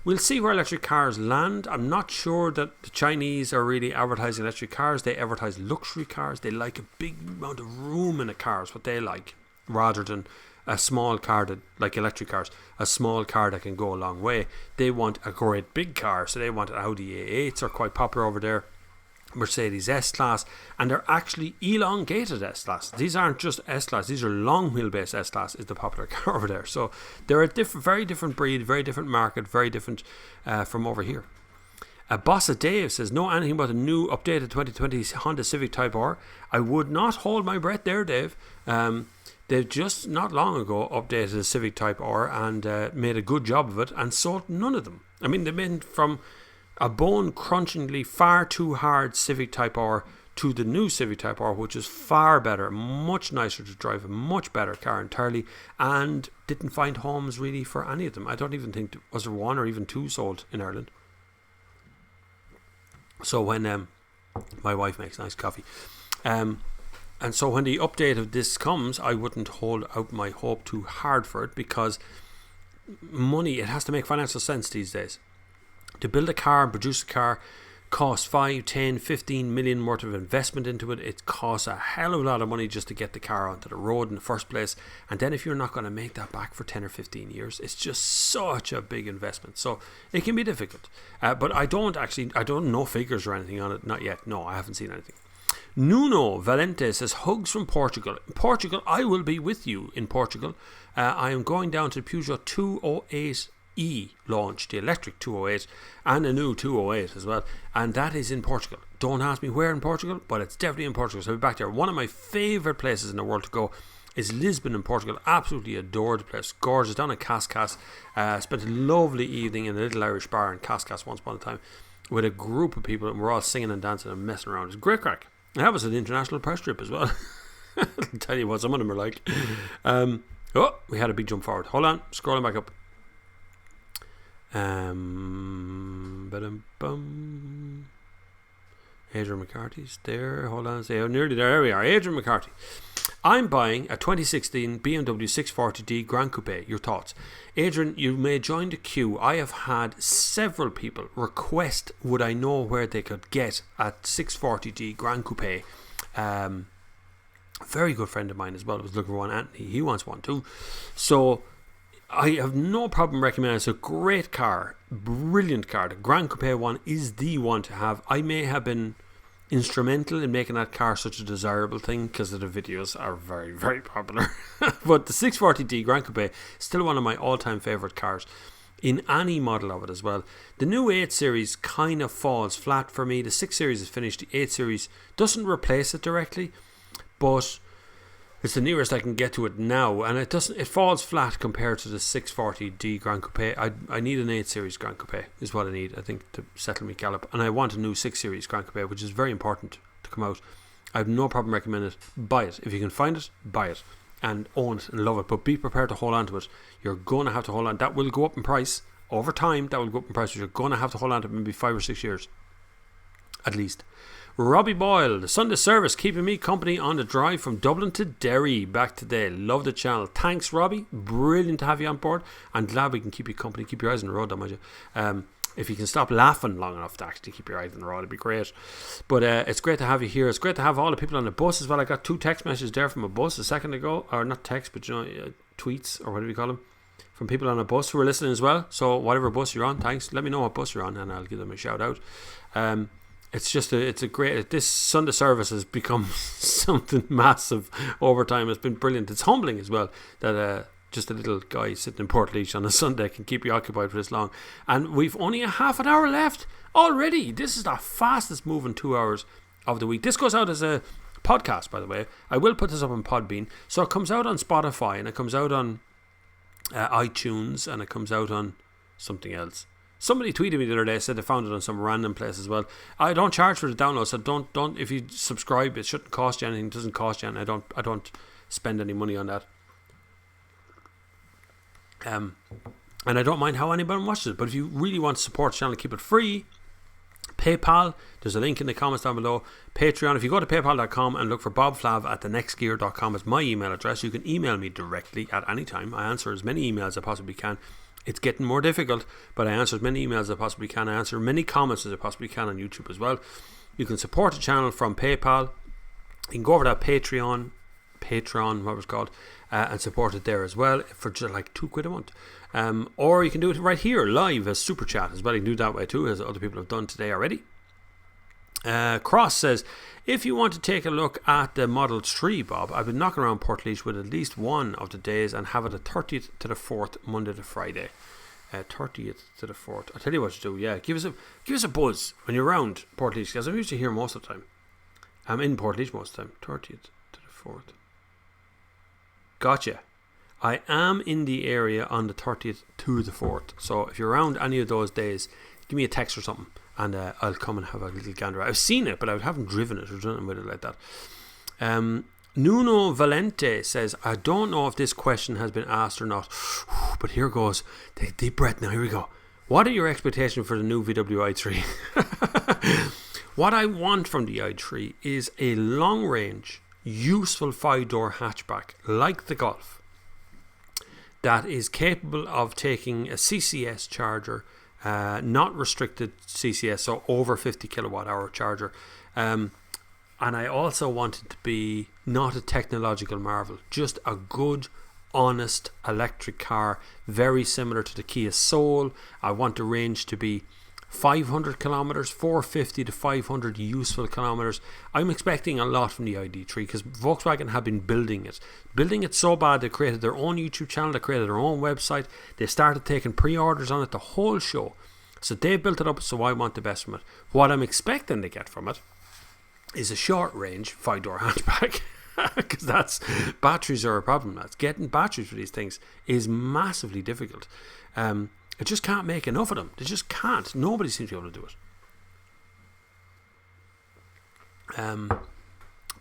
We'll see where electric cars land. I'm not sure that the Chinese are really advertising electric cars. They advertise luxury cars. They like a big amount of room in the cars, what they like, rather than a small car that, like electric cars, a small car that can go a long way. They want a great big car, so they want Audi A3s are quite popular over there. Mercedes S-Class, and they're actually elongated S-Class. These aren't just S-Class, these are long wheelbase S-Class is the popular car over there. So they're a very different breed, very different market, very different from over here. Bossa Dave says, know anything about the new updated 2020 Honda Civic Type R? I would not hold my breath there, Dave. They've just not long ago updated the Civic Type R and made a good job of it and sold none of them. I mean, they went from a bone-crunchingly far too hard Civic Type R to the new Civic Type R, which is far better, much nicer to drive, a much better car entirely, and didn't find homes really for any of them. I don't even think, was there one or even two sold in Ireland? So when my wife makes nice coffee, and so when the update of this comes, I wouldn't hold out my hope too hard for it, because money, it has to make financial sense these days. To build a car and produce a car costs 5, 10, 15 million worth of investment into it. It costs a hell of a lot of money just to get the car onto the road in the first place. And then if you're not going to make that back for 10 or 15 years, it's just such a big investment. So it can be difficult. But I don't know figures or anything on it. Not yet. No, I haven't seen anything. Nuno Valente says, hugs from Portugal. Portugal, I will be with you in Portugal. I am going down to the Peugeot 208E launch, the electric 208, and a new 208 as well, and that is in Portugal. Don't ask me where in Portugal, but it's definitely in Portugal, so I'll be back there. One of my favourite places in the world to go is Lisbon in Portugal. Absolutely adore the place, gorgeous, down in Cascais. Spent a lovely evening in a little Irish bar in Cascais once upon a time with a group of people, and we're all singing and dancing and messing around. It's great crack. And that was an international press trip as well. I'll tell you what some of them are like. We had a big jump forward. Hold on, scrolling back up. Adrian McCarthy's there. Hold on, say, nearly there. There we are. Adrian McCarthy. I'm buying a 2016 BMW 640D Gran Coupe. Your thoughts? Adrian, you may join the queue. I have had several people request would I know where they could get a 640D Gran Coupe. Very good friend of mine as well was looking for one. Anthony, he wants one too. So I have no problem recommending it. It's a great car, brilliant car. The Gran Coupe one is the one to have. I may have been instrumental in making that car such a desirable thing because the videos are very, very popular. But the 640D Gran Coupe is still one of my all-time favourite cars in any model of it as well. The new 8 Series kind of falls flat for me. The 6 Series is finished. The 8 Series doesn't replace it directly, but it's the nearest I can get to it now, and it falls flat compared to the 640D Gran Coupe. I need an 8 Series Gran Coupe is what I need, I think, to settle me gallop, and I want a new 6 Series Gran Coupe, which is very important to come out. I have no problem recommending it. Buy it. If you can find it, buy it and own it and love it, but be prepared to hold on to it. You're going to have to hold on. That will go up in price over time. That will go up in price, but you're going to have to hold on to it maybe 5 or 6 years at least. Robbie Boyle, the Sunday service, keeping me company on the drive from Dublin to Derry back today. Love the channel. Thanks, Robbie. Brilliant to have you on board. I'm glad we can keep you company. Keep your eyes on the road, don't mind you. If you can stop laughing long enough to actually keep your eyes on the road, it'd be great. But it's great to have you here. It's great to have all the people on the bus as well. I got 2 text messages there from a bus a second ago, or not text, but tweets, or whatever you call them, from people on a bus who are listening as well. So whatever bus you're on, thanks. Let me know what bus you're on and I'll give them a shout out. It's a great, this Sunday service has become something massive over time. It's been brilliant. It's humbling as well that just a little guy sitting in Portlaoise on a Sunday can keep you occupied for this long. And we've only a half an hour left already. This is the fastest moving 2 hours of the week. This goes out as a podcast, by the way. I will put this up on Podbean. So it comes out on Spotify, and it comes out on iTunes, and it comes out on something else. Somebody tweeted me the other day, said they found it on some random place as well. I don't charge for the download, so don't. If you subscribe, it shouldn't cost you anything. It doesn't cost you anything. I don't spend any money on that. And I don't mind how anybody watches it. But if you really want to support the channel, keep it free, PayPal, there's a link in the comments down below. Patreon, if you go to paypal.com and look for bobflav at thenextgear.com as my email address, you can email me directly at any time. I answer as many emails as I possibly can. It's getting more difficult, but I answer as many emails as I possibly can. I answer many comments as I possibly can on YouTube as well. You can support the channel from PayPal. You can go over to Patreon, what was called, and support it there as well for just like £2 a month. Or you can do it right here live as super chat as well. You can do it that way too, as other people have done today already. Cross says, if you want to take a look at the Model 3, Bob, I've been knocking around Portlaoise with at least one of the days and have it a 30th to the 4th, Monday to Friday. 30th to the 4th. I'll tell you what to do. Yeah, give us a buzz when you're around Portlaoise, because I'm usually here most of the time. I'm in Portlaoise most of the time. 30th to the 4th. Gotcha. I am in the area on the 30th to the 4th. So if you're around any of those days, give me a text or something, and I'll come and have a little gander. I've seen it, but I haven't driven it or done anything with it like that. Nuno Valente says, I don't know if this question has been asked or not, but here goes. Take a deep breath now. Here we go. What are your expectations for the new VW i3? What I want from the i3 is a long-range, useful 5-door hatchback like the Golf that is capable of taking a CCS charger, not restricted CCS, so over 50 kilowatt hour charger. And I also want it to be not a technological marvel, just a good, honest electric car, very similar to the Kia Soul. I want the range to be 500 kilometers, 450 to 500 useful kilometers. I'm expecting a lot from the ID3 because Volkswagen have been building it so bad they created their own YouTube channel, they created their own website, they started taking pre-orders on it the whole show. So they built it up, so I want the best from it. What I'm expecting to get from it is a short range 5-door hatchback, because batteries are a problem. That's getting batteries for these things is massively difficult. I just can't make enough of them. They just can't. Nobody seems to be able to do it.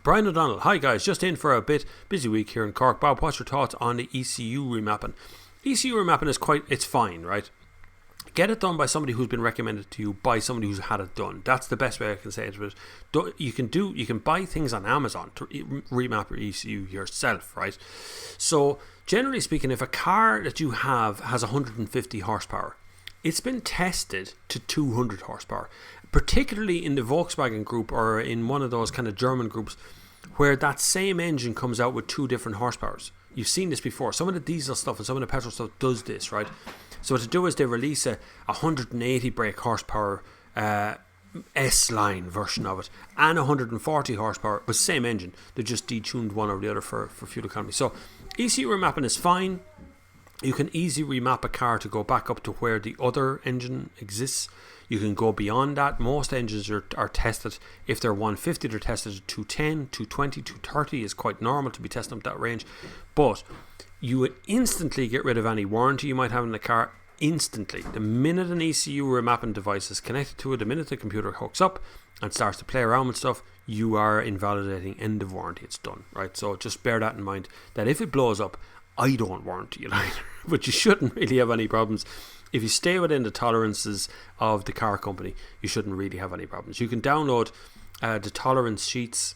Brian O'Donnell, hi guys, just in for a bit busy week here in Cork. Bob, what's your thoughts on the ECU remapping? ECU remapping is it's fine, right? Get it done by somebody who's been recommended to you by somebody who's had it done. That's the best way I can say it. You can buy things on Amazon to remap your ECU yourself, right? So generally speaking, if a car that you have has 150 horsepower, it's been tested to 200 horsepower, particularly in the Volkswagen group or in one of those kind of German groups where that same engine comes out with 2 different horsepowers. You've seen this before. Some of the diesel stuff and some of the petrol stuff does this, right? So what they do is they release a 180 brake horsepower S-line version of it and 140 horsepower with the same engine. They just detuned one or the other for fuel economy. So ECU remapping is fine. You can easily remap a car to go back up to where the other engine exists. You can go beyond that. Most engines are tested. If they're 150, they're tested at 210, 220, 230 is quite normal to be testing up that range. But you would instantly get rid of any warranty you might have in the car. Instantly. The minute an ECU remapping device is connected to it, the minute the computer hooks up and starts to play around with stuff, you are invalidating end of warranty. It's done, right? So just bear that in mind, that if it blows up, I don't warranty it either. But you shouldn't really have any problems. If you stay within the tolerances of the car company, you shouldn't really have any problems. You can download the tolerance sheets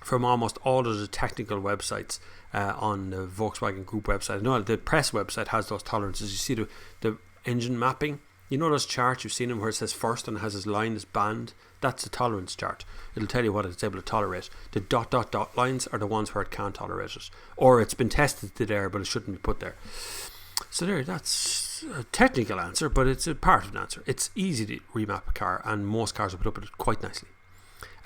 from almost all of the technical websites on the Volkswagen Group website. No, the press website has those tolerances. You see the engine mapping. You know those charts, you've seen them where it says first and it has this line, this band? That's a tolerance chart. It'll tell you what it's able to tolerate. The ... lines are the ones where it can't tolerate it. Or it's been tested to there, but it shouldn't be put there. So that's a technical answer, but it's a part of an answer. It's easy to remap a car, and most cars are put up with it quite nicely.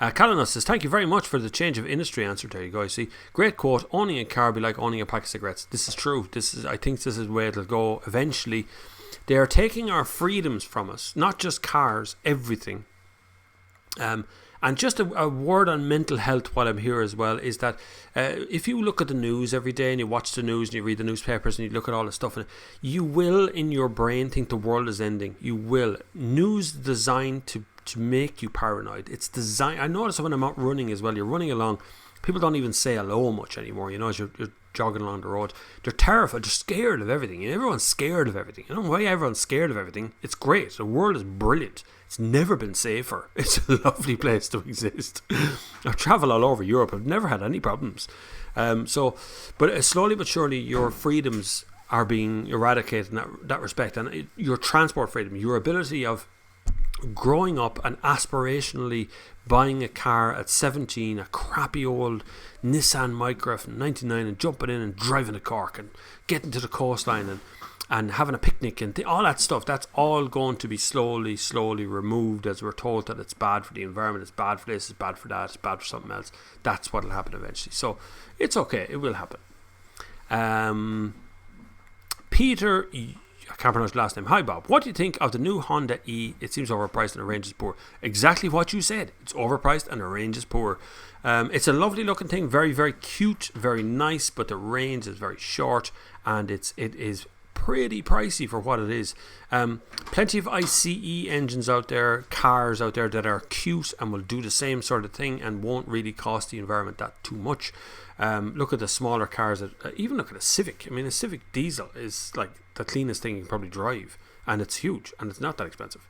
Calinos says, thank you very much for the change of industry answer. There you go. You see, great quote. Owning a car be like owning a pack of cigarettes. This is true. I think this is the way it'll go eventually. They are taking our freedoms from us, not just cars, everything. And just a word on mental health while I'm here as well is that if you look at the news every day and you watch the news and you read the newspapers and you look at all the stuff, and you will in your brain think the world is ending. You will. News designed to make you paranoid. It's designed. I notice when I'm out running as well, you're running along, people don't even say hello much anymore, you know, as you're jogging along the road. They're terrified. They're scared of everything. Everyone's scared of everything. I don't know why everyone's scared of everything. It's great. The world is brilliant. It's never been safer. It's a lovely place to exist. I've travelled all over Europe. I've never had any problems. But slowly but surely, your freedoms are being eradicated in that respect. And your transport freedom, your ability of growing up and aspirationally buying a car at 17, a crappy old Nissan Micra from 99, and jumping in and driving to Cork and getting to the coastline and having a picnic and all that stuff, that's all going to be slowly removed, as we're told that it's bad for the environment, it's bad for this, it's bad for that, it's bad for something else. That's what will happen eventually. So it's okay, it will happen. Peter, I can't pronounce the last name. Hi Bob, what do you think of the new Honda E? It seems overpriced and the range is poor. Exactly what you said. It's overpriced and the range is poor. It's a lovely looking thing, very, very cute, very nice, but the range is very short and it is pretty pricey for what it is. Plenty of ICE engines out there, cars out there that are cute and will do the same sort of thing and won't really cost the environment that too much. Look at the smaller cars, even look at a Civic. I mean, a Civic diesel is like the cleanest thing you can probably drive, and it's huge and it's not that expensive.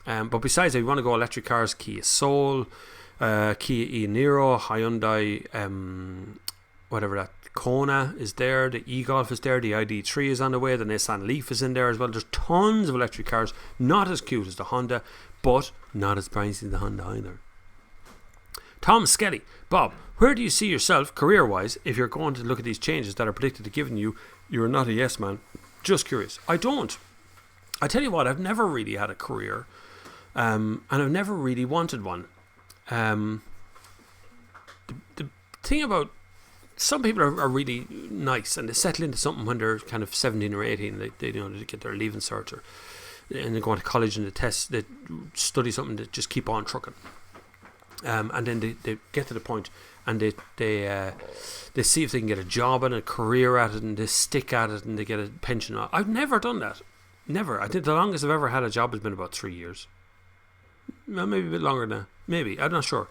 But besides, if you want to go electric cars, Kia Soul, Kia e-Niro, Hyundai, whatever that, Kona is there, the e-Golf is there, the ID3 is on the way, the Nissan Leaf is in there as well. There's tons of electric cars, not as cute as the Honda, but not as pricey as the Honda either. Tom Skelly, Bob, where do you see yourself career-wise if you're going to look at these changes that are predicted to give you? You're not a yes man. Just curious. I don't. I tell you what, I've never really had a career, and I've never really wanted one. The thing about some people are really nice and they settle into something when they're kind of 17 or 18. They get their leaving cert and they go on to college and they study something, they just keep on trucking. And then they get to the point and they see if they can get a job and a career at it, and they stick at it and they get a pension. I've never done that. Never. I think the longest I've ever had a job has been about 3 years. Well, maybe a bit longer now. Maybe. I'm not sure.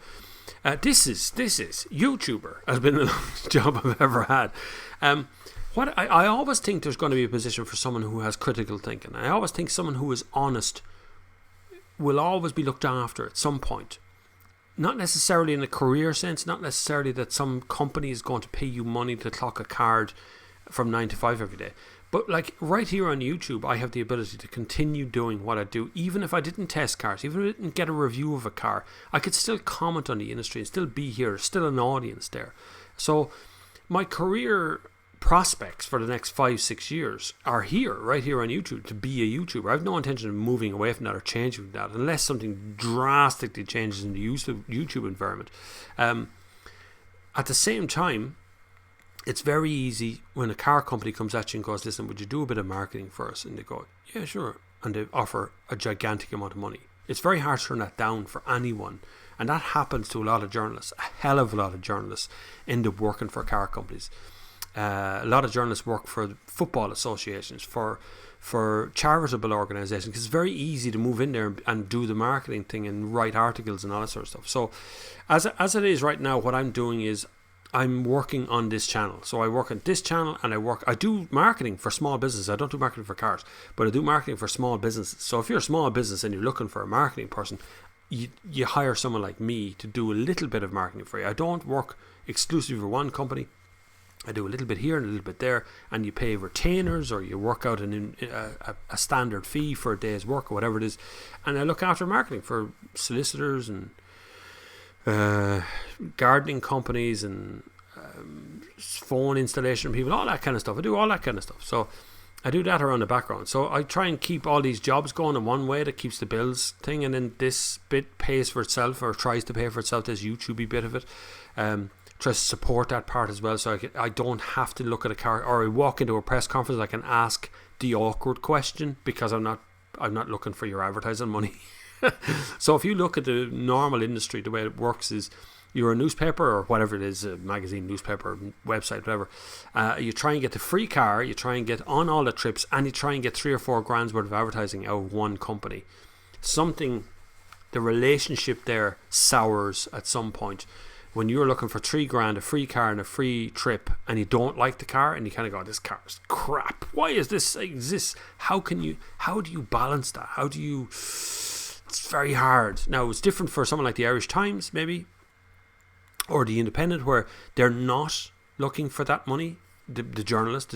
This is YouTuber has been the longest job I've ever had. I always think there's going to be a position for someone who has critical thinking. I always think someone who is honest will always be looked after at some point. Not necessarily in a career sense, not necessarily that some company is going to pay you money to clock a card from 9 to 5 every day. But like right here on YouTube, I have the ability to continue doing what I do. Even if I didn't test cars, even if I didn't get a review of a car, I could still comment on the industry and still be here. There's still an audience there. So my career prospects for the next 5-6 years are here, right here on YouTube, to be a YouTuber. I have no intention of moving away from that or changing that unless something drastically changes in the YouTube environment. At the same time, it's very easy when a car company comes at you and goes, listen, would you do a bit of marketing for us? And they go, yeah, sure. And they offer a gigantic amount of money. It's very hard to turn that down for anyone. And that happens to a lot of journalists. A hell of a lot of journalists end up working for car companies. A lot of journalists work for football associations, for charitable organisations, because it's very easy to move in there and do the marketing thing and write articles and all that sort of stuff. So as it is right now, what I'm doing is I'm working on this channel. So I work on this channel and I do marketing for small businesses. I don't do marketing for cars, but I do marketing for small businesses. So if you're a small business and you're looking for a marketing person, you hire someone like me to do a little bit of marketing for you. I don't work exclusively for one company. I do a little bit here and a little bit there, and you pay retainers or you work out a standard fee for a day's work or whatever it is. And I look after marketing for solicitors and gardening companies and phone installation people, all that kind of stuff. I do all that kind of stuff. So I do that around the background. So I try and keep all these jobs going in one way that keeps the bills thing, and then this bit pays for itself, or tries to pay for itself, this YouTube bit of it. Tries to support that part as well, so I don't have to look at a car, or I walk into a press conference, I can ask the awkward question because I'm not looking for your advertising money. So if you look at the normal industry, the way it works is you're a newspaper or whatever it is, a magazine, newspaper, website, whatever. You try and get the free car, you try and get on all the trips, and you try and get 3 or 4 grand's worth of advertising out of one company. The relationship there sours at some point. when you're looking for $3,000, a free car and a free trip, and you don't like the car, and you kind of go, this car is crap. Why is this exist? How do you balance that? It's very hard. Now, it's different for someone like the Irish Times, maybe, or the Independent, where they're not looking for that money. The journalist,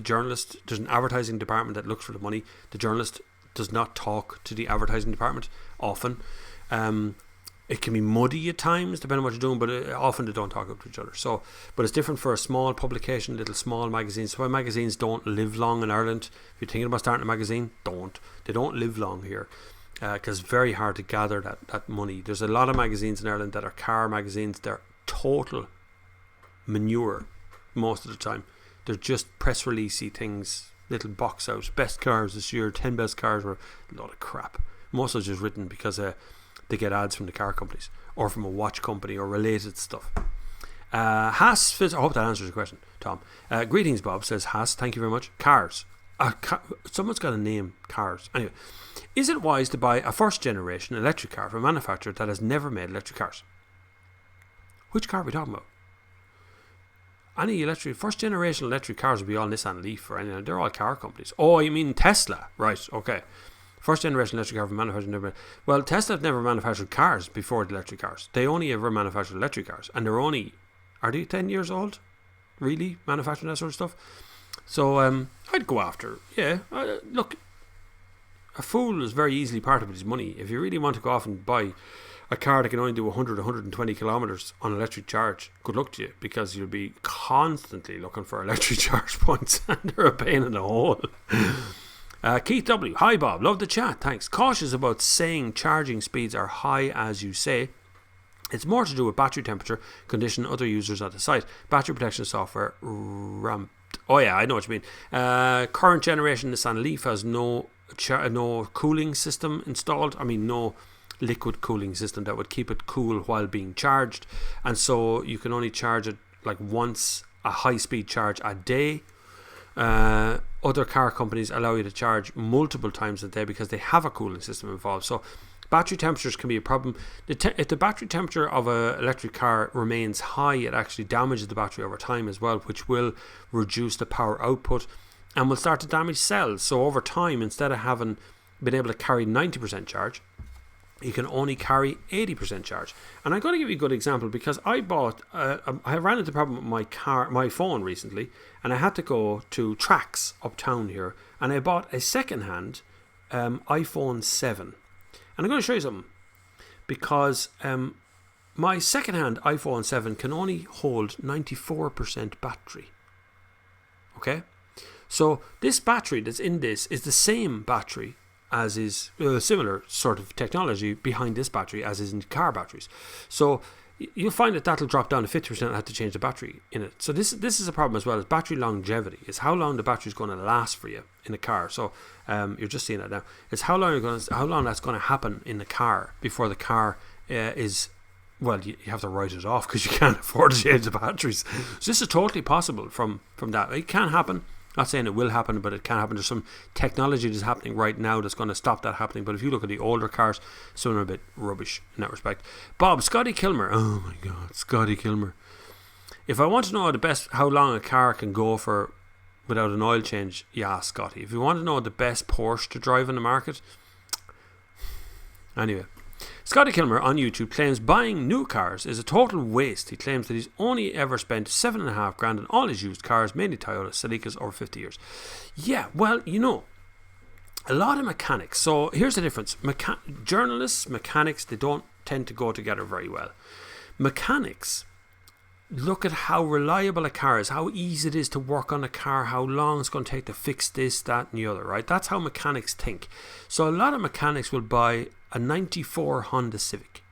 there's an advertising department that looks for the money. The journalist does not talk to the advertising department often. It can be muddy at times, depending on what you're doing, but often they don't talk to each other. So, but it's different for a small publication, little small magazines. So why magazines don't live long in Ireland. If you're thinking about starting a magazine, they don't live long here. Because it's very hard to gather that money. There's a lot of magazines in Ireland that are car magazines. They're total manure most of the time. They're just press releasey things, little box out. Best cars this year, 10 best cars were a lot of crap. Most of it's just written because they get ads from the car companies or from a watch company or related stuff. Haas, I hope that answers your question, Tom. Greetings, Bob, says Haas. Thank you very much. Cars. Someone's got to name cars. Anyway, is it wise to buy a first generation electric car from a manufacturer that has never made electric cars? Which car are we talking about? Any first generation electric cars will be all Nissan Leaf or anything. They're all car companies. Oh, you mean Tesla? Right, okay. First generation electric car from manufacturer. Well, Tesla have never manufactured cars before the electric cars. They only ever manufactured electric cars. And are they 10 years old? Really? Manufacturing that sort of stuff? So, I'd go after, look, a fool is very easily part of his money. If you really want to go off and buy a car that can only do 100, 120 kilometres on electric charge, good luck to you, because you'll be constantly looking for electric charge points and they're a pain in the hole. Keith W. Hi, Bob. Love the chat. Thanks. Cautious about saying charging speeds are high as you say. It's more to do with battery temperature, condition, other users at the site. Battery protection software ramped. Oh, yeah, I know what you mean. Current generation Nissan Leaf has no cooling system installed. I mean, no liquid cooling system that would keep it cool while being charged, and so you can only charge it like once, a high speed charge a day. Other car companies allow you to charge multiple times a day because they have a cooling system involved. So battery temperatures can be a problem. If the battery temperature of an electric car remains high, it actually damages the battery over time as well, which will reduce the power output and will start to damage cells. So over time, instead of having been able to carry 90% charge, you can only carry 80% charge. And I'm going to give you a good example because I ran into the problem with my phone recently, and I had to go to Tracks uptown here, and I bought a second-hand iPhone 7. And I'm going to show you something, because my second-hand iPhone 7 can only hold 94% battery. Okay? So this battery that's in this is the same battery as is similar sort of technology behind this battery as is in car batteries. So you'll find that that'll drop down to 50% and have to change the battery in it. So this is a problem as well as battery longevity. Is how long the battery is going to last for you in a car. So you're just seeing that now. It's how long that's going to happen in the car before the car is. Well, you have to write it off because you can't afford to change the batteries. So this is totally possible from that. It can happen. Not saying it will happen, but it can happen. There's some technology that's happening right now that's going to stop that happening. But if you look at the older cars, some are a bit rubbish in that respect. Bob, Scotty Kilmer. Oh my God, Scotty Kilmer. If I want to know how long a car can go for without an oil change, yeah, Scotty. If you want to know the best Porsche to drive in the market, anyway. Scotty Kilmer on YouTube claims buying new cars is a total waste. He claims that he's only ever spent $7,500 on all his used cars, mainly Toyota Celicas, over 50 years. Yeah, well, a lot of mechanics. So here's the difference. Journalists, mechanics, they don't tend to go together very well. Mechanics look at how reliable a car is, how easy it is to work on a car, how long it's going to take to fix this, that and the other, right? That's how mechanics think. So a lot of mechanics will buy a 94 Honda Civic,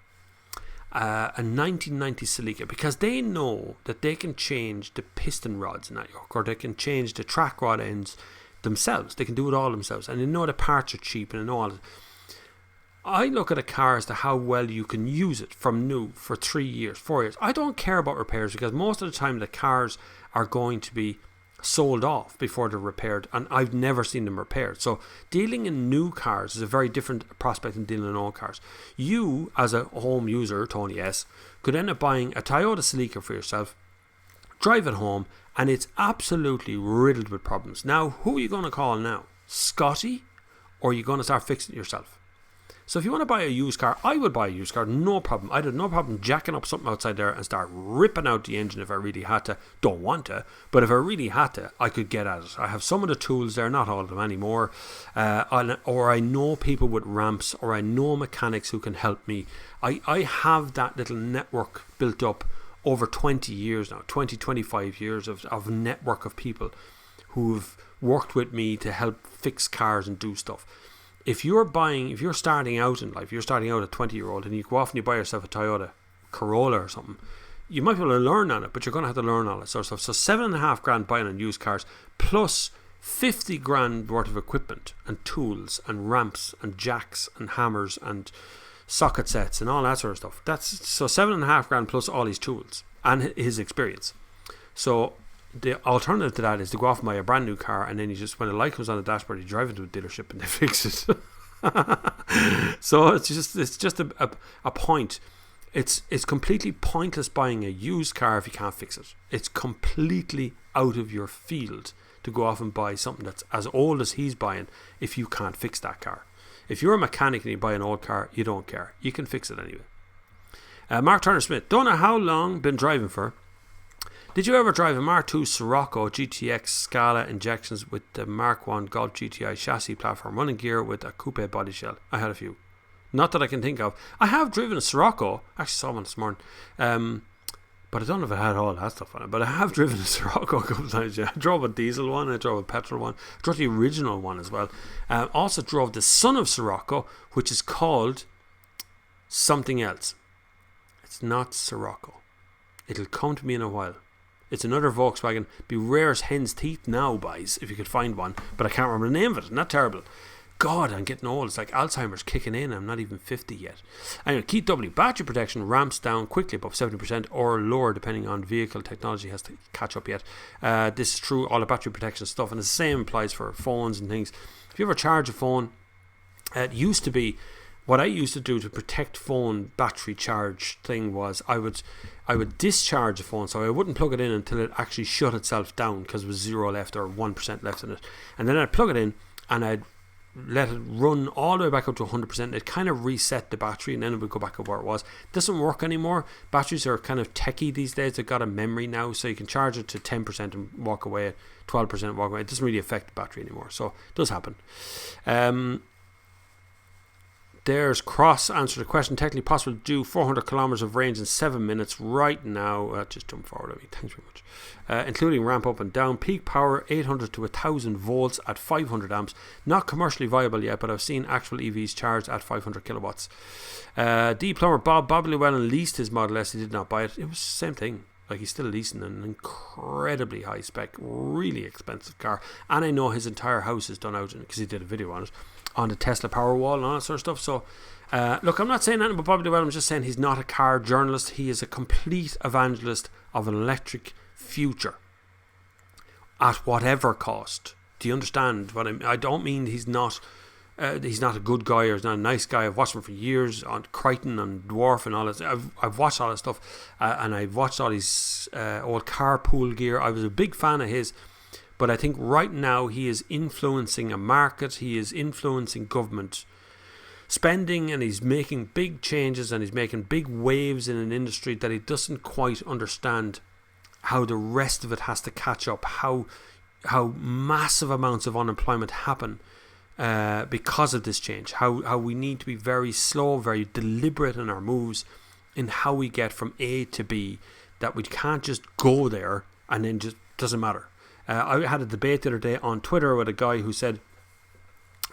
a 1990 Celica, because they know that they can change the piston rods in that yoke, or they can change the track rod ends themselves. They can do it all themselves, and they know the parts are cheap, and they know all that. I look at a car as to how well you can use it from new for 3 years, 4 years. I don't care about repairs because most of the time the cars are going to be sold off before they're repaired, and I've never seen them repaired. So dealing in new cars is a very different prospect than dealing in old cars. You, as a home user, Tony S., could end up buying a Toyota Celica for yourself, drive it home, and it's absolutely riddled with problems. Now, who are you going to call now? Scotty? Or are you going to start fixing it yourself? So if you want to buy a used car, I would buy a used car, no problem. I'd have no problem jacking up something outside there and start ripping out the engine if I really had to. Don't want to, but if I really had to, I could get at it. I have some of the tools there, not all of them anymore. Or I know people with ramps, or I know mechanics who can help me. I have that little network built up over 20 years now, 25 years of network of people who've worked with me to help fix cars and do stuff. If you're starting out in life, you're starting out a 20-year-old and you go off and you buy yourself a Toyota Corolla or something, you might be able to learn on it, but you're going to have to learn all that sort of stuff. So $7,500 buying on used cars, plus $50,000 worth of equipment and tools and ramps and jacks and hammers and socket sets and all that sort of stuff. So $7,500 plus all his tools and his experience. So the alternative to that is to go off and buy a brand new car, and then you just, when the light comes on the dashboard, you drive it to a dealership and they fix it. So it's just a point. It's completely pointless buying a used car if you can't fix it. It's completely out of your field to go off and buy something that's as old as he's buying if you can't fix that car. If you're a mechanic and you buy an old car, you don't care. You can fix it anyway. Mark Turner Smith, don't know how long, been driving for. Did you ever drive a Mark 2 Scirocco GTX Scala injections with the Mark 1 Golf GTI chassis platform, running gear with a coupe body shell? I had a few. Not that I can think of. I have driven a Scirocco. Actually saw one this morning. But I don't know if it had all that stuff on it. But I have driven a Scirocco a couple of times. Yeah. I drove a diesel one. I drove a petrol one. I drove the original one as well. Also drove the son of Scirocco, which is called something else. It's not Scirocco. It'll come to me in a while. It's another Volkswagen. Be rare as hen's teeth now, boys, if you could find one. But I can't remember the name of it. Isn't that terrible? God, I'm getting old. It's like Alzheimer's kicking in. I'm not even 50 yet. Anyway, Keith W. Battery protection ramps down quickly above 70% or lower depending on vehicle technology has to catch up yet. This is true, all the battery protection stuff. And the same applies for phones and things. If you ever charge a phone, it used to be, what I used to do to protect phone battery charge thing was I would discharge the phone, so I wouldn't plug it in until it actually shut itself down because there was 0 left or 1% left in it. And then I'd plug it in and I'd let it run all the way back up to 100%. It kind of reset the battery and then it would go back up where it was. It doesn't work anymore. Batteries are kind of techie these days. They've got a memory now, so you can charge it to 10% and walk away, 12% walk away. It doesn't really affect the battery anymore, so it does happen. There's Cross answered the question. Technically possible to do 400 kilometers of range in 7 minutes right now. Just jump forward at me. Thanks very much. Including ramp up and down. Peak power 800 to 1000 volts at 500 amps. Not commercially viable yet, but I've seen actual EVs charged at 500 kilowatts. D Plumber Bob Llewellyn leased his Model S. He did not buy it. It was the same thing. Like, he's still leasing an incredibly high spec, really expensive car. And I know his entire house is done out because he did a video on it, on the Tesla Powerwall and all that sort of stuff. So, look, I'm not saying anything about Bobby Llewellyn. I'm just saying he's not a car journalist. He is a complete evangelist of an electric future at whatever cost. Do you understand what I mean? I don't mean he's not a good guy or he's not a nice guy. I've watched him for years on Crichton and Dwarf and all that. I've watched all that stuff, and I've watched all his old carpool gear. I was a big fan of his. But I think right now he is influencing a market, he is influencing government spending, and he's making big changes and he's making big waves in an industry that he doesn't quite understand how the rest of it has to catch up, how massive amounts of unemployment happen because of this change, how we need to be very slow, very deliberate in our moves in how we get from A to B, that we can't just go there and then just doesn't matter. I had a debate the other day on Twitter with a guy who said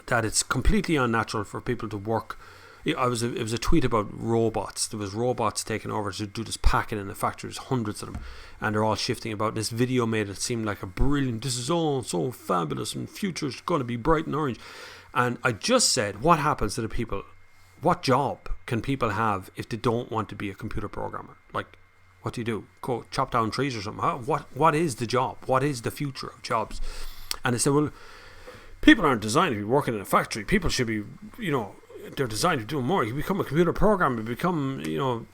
that it's completely unnatural for people to work. It was a tweet about robots. There was robots taking over to do this packing in the factory. There's hundreds of them, and they're all shifting about. This video made it seem like a brilliant, this is all so fabulous and future's going to be bright and orange. And I just said, what happens to the people? What job can people have if they don't want to be a computer programmer? Like, What do you do? Go chop down trees or something? What is the job? What is the future of jobs? And they say, well, people aren't designed to be working in a factory. People should be, they're designed to do more. You become a computer programmer, you become,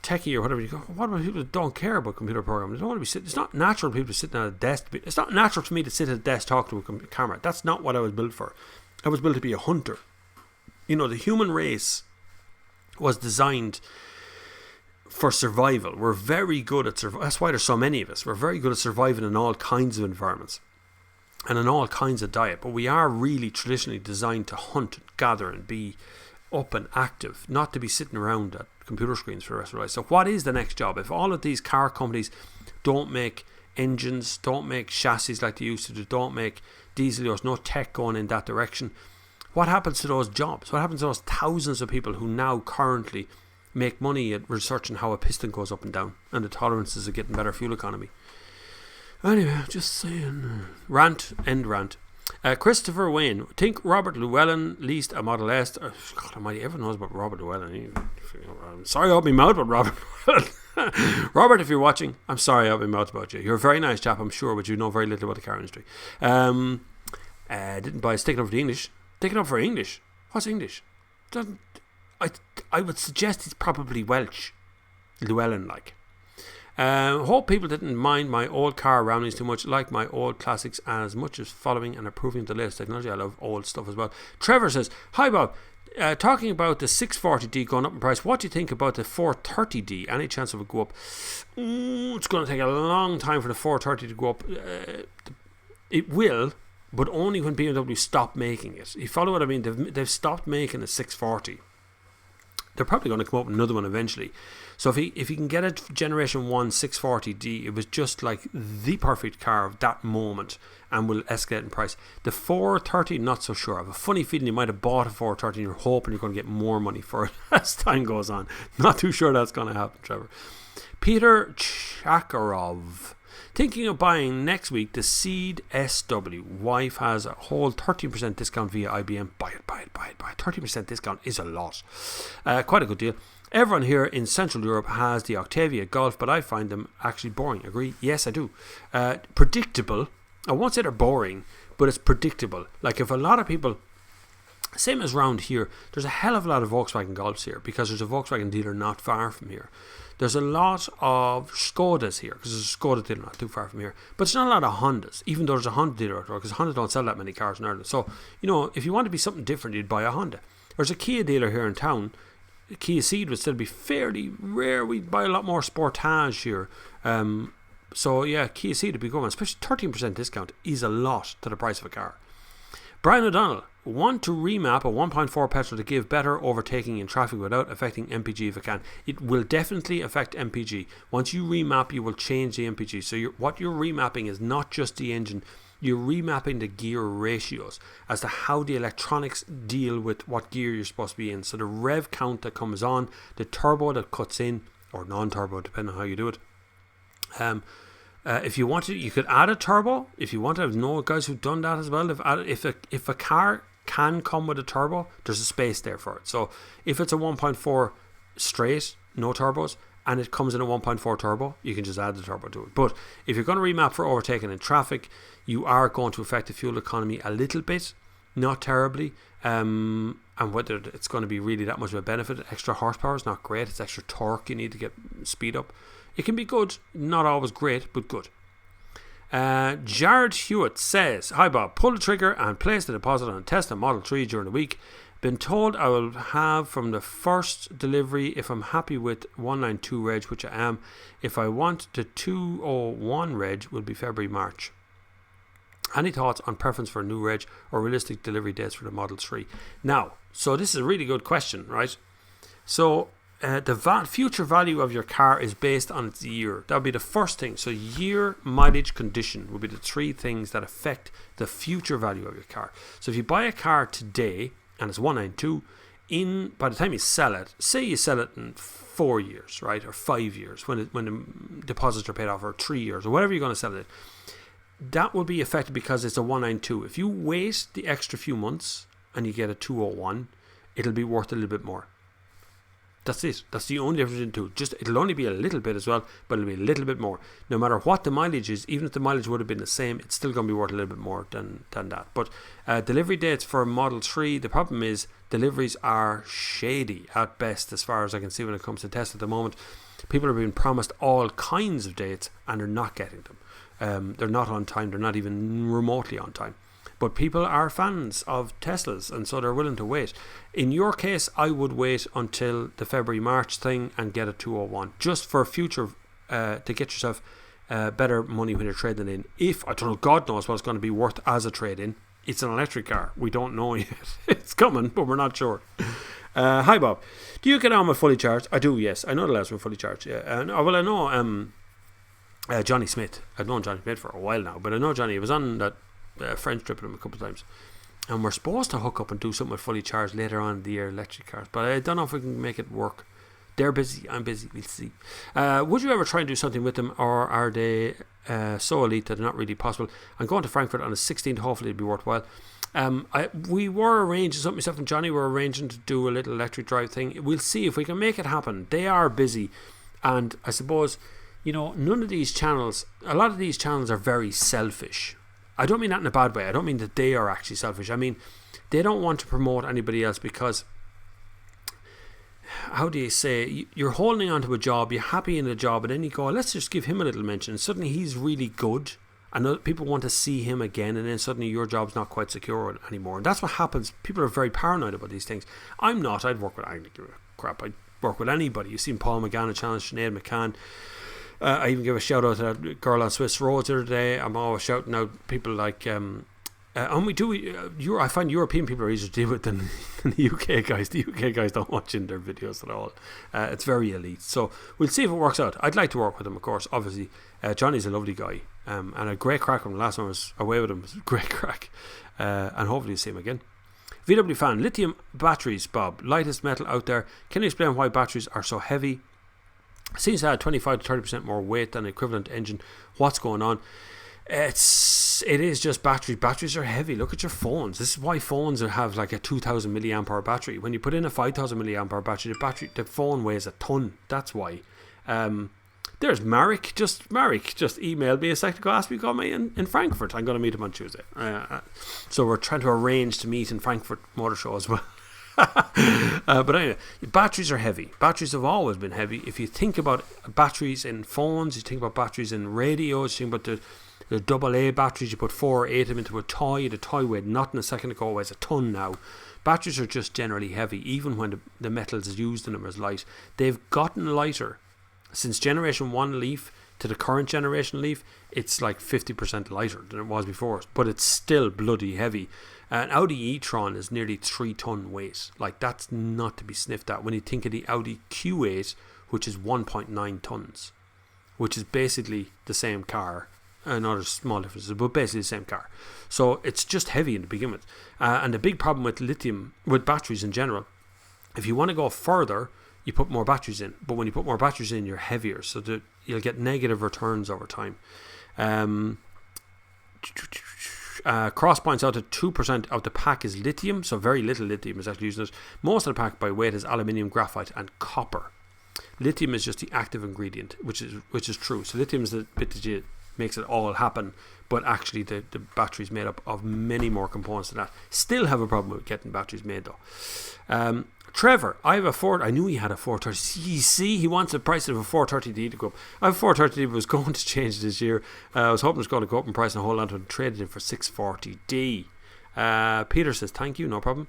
techie or whatever. You go, what about people that don't care about computer programming? They don't want to be sitting. It's not natural for people to sit at a desk. It's not natural for me to sit at a desk talk to a camera. That's not what I was built for. I was built to be a hunter. The human race was designed for survival. We're very good at survival. That's why there's so many of us. We're very good at surviving in all kinds of environments and in all kinds of diet. But we are really traditionally designed to hunt, gather, and be up and active, not to be sitting around at computer screens for the rest of our life. So what is the next job? If all of these car companies don't make engines, don't make chassis like they used to do, don't make diesel, there's no tech going in that direction, what happens to those jobs? What happens to those thousands of people who now currently make money at researching how a piston goes up and down and the tolerances of getting better fuel economy? Anyway, just saying. End rant. Christopher Wayne, think Robert Llewellyn leased a Model S. God almighty, everyone knows about Robert Llewellyn. I'm sorry I opened my mouth about Robert Llewellyn. Robert, if you're watching, I'm sorry I opened my mouth about you. You're a very nice chap, I'm sure, but you know very little about the car industry. Didn't buy a stick up for the English. Stick it up for English. What's English? I would suggest it's probably Welsh. Llewellyn like. Hope people didn't mind my old car roundings too much. Like my old classics as much as following and approving the latest technology. I love old stuff as well. Trevor says, hi Bob, talking about the 640D going up in price, what do you think about the 430D? Any chance of it go up? It's going to take a long time for the 430 to go up. It will, but only when BMW stop making it. You follow what I mean? They've stopped making the 640. They're probably going to come up with another one eventually. So if he can get a Generation 1 640D, it was just like the perfect car of that moment and will escalate in price. The 430, not so sure. I have a funny feeling you might have bought a 430 and you're hoping you're going to get more money for it as time goes on. Not too sure that's going to happen, Trevor. Peter Chakarov. Thinking of buying next week the Seed SW. Wife has a whole 13% discount via IBM. Buy it. 13% discount is a lot. Quite a good deal. Everyone here in Central Europe has the Octavia Golf, but I find them actually boring. Agree? Yes, I do. Predictable. I won't say they're boring, but it's predictable. Like if a lot of people, same as round here, there's a hell of a lot of Volkswagen Golfs here because there's a Volkswagen dealer not far from here. There's a lot of Skodas here because there's a Skoda dealer not too far from here. But there's not a lot of Hondas, even though there's a Honda dealer out there because Honda don't sell that many cars in Ireland. So, if you want to be something different, you'd buy a Honda. There's a Kia dealer here in town. Kia Ceed would still be fairly rare. We'd buy a lot more Sportage here. So, yeah, Kia Ceed would be going, especially 13% discount is a lot to the price of a car. Brian O'Donnell, want to remap a 1.4 petrol to give better overtaking in traffic without affecting MPG if it can. It will definitely affect MPG. Once you remap, you will change the MPG. So what you're remapping is not just the engine, you're remapping the gear ratios as to how the electronics deal with what gear you're supposed to be in. So the rev count that comes on, the turbo that cuts in, or non-turbo, depending on how you do it. If you want to, you could add a turbo. If you want to, I know guys who've done that as well. If a car can come with a turbo, there's a space there for it. So if it's a 1.4 straight, no turbos, and it comes in a 1.4 turbo, you can just add the turbo to it. But if you're going to remap for overtaking in traffic, you are going to affect the fuel economy a little bit, not terribly. And whether it's going to be really that much of a benefit, extra horsepower is not great. It's extra torque you need to get speed up. It can be good, not always great, but good. Jared Hewitt says, hi Bob, pull the trigger and place the deposit on a Tesla Model 3 during the week. Been told I will have from the first delivery if I'm happy with 192 reg, which I am. If I want the 201 reg, will be February, March. Any thoughts on preference for a new reg or realistic delivery dates for the Model 3? Now, so this is a really good question, right? So the future value of your car is based on its year. That would be the first thing. So year, mileage, condition would be the three things that affect the future value of your car. So if you buy a car today and it's 192, by the time you sell it, say you sell it in 4 years, right, or 5 years, when the deposits are paid off, or 3 years, or whatever you're going to sell it, that will be affected because it's a 192. If you wait the extra few months and you get a 201, it'll be worth a little bit more. That's it. That's the only difference in two. Just it'll only be a little bit as well, but it'll be a little bit more. No matter what the mileage is, even if the mileage would have been the same, it's still going to be worth a little bit more than that. But delivery dates for Model 3, the problem is deliveries are shady at best, as far as I can see when it comes to Tesla at the moment. People are being promised all kinds of dates and they're not getting them. They're not on time. They're not even remotely on time. But people are fans of Teslas, and so they're willing to wait. In your case, I would wait until the February-March thing and get a 201, just for future, to get yourself better money when you're trading in. If, I don't know, God knows what it's going to be worth as a trade-in. It's an electric car. We don't know yet. It's coming, but we're not sure. Hi, Bob. Do you get on with fully charged? I do, yes. I know the last one fully charged. Yeah. I know Johnny Smith. I've known Johnny Smith for a while now, but I know Johnny. He was on that French trip with him a couple of times, and we're supposed to hook up and do something with fully charged later on in the year, electric cars, but I don't know if we can make it work. They're busy, I'm busy, we'll see. Would you ever try and do something with them, or are they so elite that they're not really possible? I'm going to Frankfurt on the 16th, hopefully it'll be worthwhile. We were arranging something, myself and Johnny were arranging to do a little electric drive thing. We'll see if we can make it happen. They are busy, and I suppose, none of these channels, a lot of these channels are very selfish. I don't mean that in a bad way. I don't mean that they are actually selfish. I mean, they don't want to promote anybody else because, how do you say, you're holding on to a job, you're happy in the job, and then you go, let's just give him a little mention. Suddenly he's really good, and other people want to see him again, and then suddenly your job's not quite secure anymore. And that's what happens. People are very paranoid about these things. I'm not. I'd work with, I don't give a crap. I'd work with anybody. You've seen Paul McGann challenge Sinead McCann. I even give a shout out to that girl on Swiss Roads the other day. I'm always shouting out people like, and we do. I find European people are easier to deal with than the UK guys. The UK guys don't watch in their videos at all. It's very elite. So we'll see if it works out. I'd like to work with him, of course. Obviously, Johnny's a lovely guy, and a great crack when the last one I was away with him. It was a great crack, and hopefully you'll see him again. VW fan, lithium batteries, Bob, lightest metal out there. Can you explain why batteries are so heavy? Seems to have 25 to 30% more weight than an equivalent engine. What's going on? It is just batteries. Batteries are heavy. Look at your phones. This is why phones have like a 2000 milliamp hour battery. When you put in a 5000 milliamp hour battery, the phone weighs a ton. That's why. There's Marek. Marek just emailed me a second ago, asked me to come in Frankfurt. I'm going to meet him on Tuesday. So we're trying to arrange to meet in Frankfurt Motor Show as well. But anyway, batteries are heavy. Batteries have always been heavy. If you think about batteries in phones, you think about batteries in radios, you think about the AA batteries, you put 4 or 8 of them into a toy. The toy weighed nothing a second ago, weighs a ton now. Batteries are just generally heavy, even when the metals used in them is light. They've gotten lighter since generation 1 Leaf to the current generation Leaf. It's like 50% lighter than it was before, but it's still bloody heavy. An Audi e-tron is nearly 3 ton weight. Like, that's not to be sniffed at when you think of the Audi Q8, which is 1.9 tons, which is basically the same car. Another small differences, but basically the same car. So it's just heavy to begin with. And the big problem with batteries in general, if you want to go further, you put more batteries in. But when you put more batteries in, you're heavier, so that you'll get negative returns over time. Cross points out that 2% of the pack is lithium, so very little lithium is actually used in it. Most of the pack by weight is aluminium, graphite and copper. Lithium is just the active ingredient, which is true. So lithium is the bit that makes it all happen, but actually the battery is made up of many more components than that. Still have a problem with getting batteries made though. Trevor, I have a Ford. I knew he had a 430. You see, he wants the price of a 430D to go up. I have a 430D, but was going to change this year. I was hoping it was going to go up in price and hold on to it and trade it in for 640D. Peter says, thank you, no problem.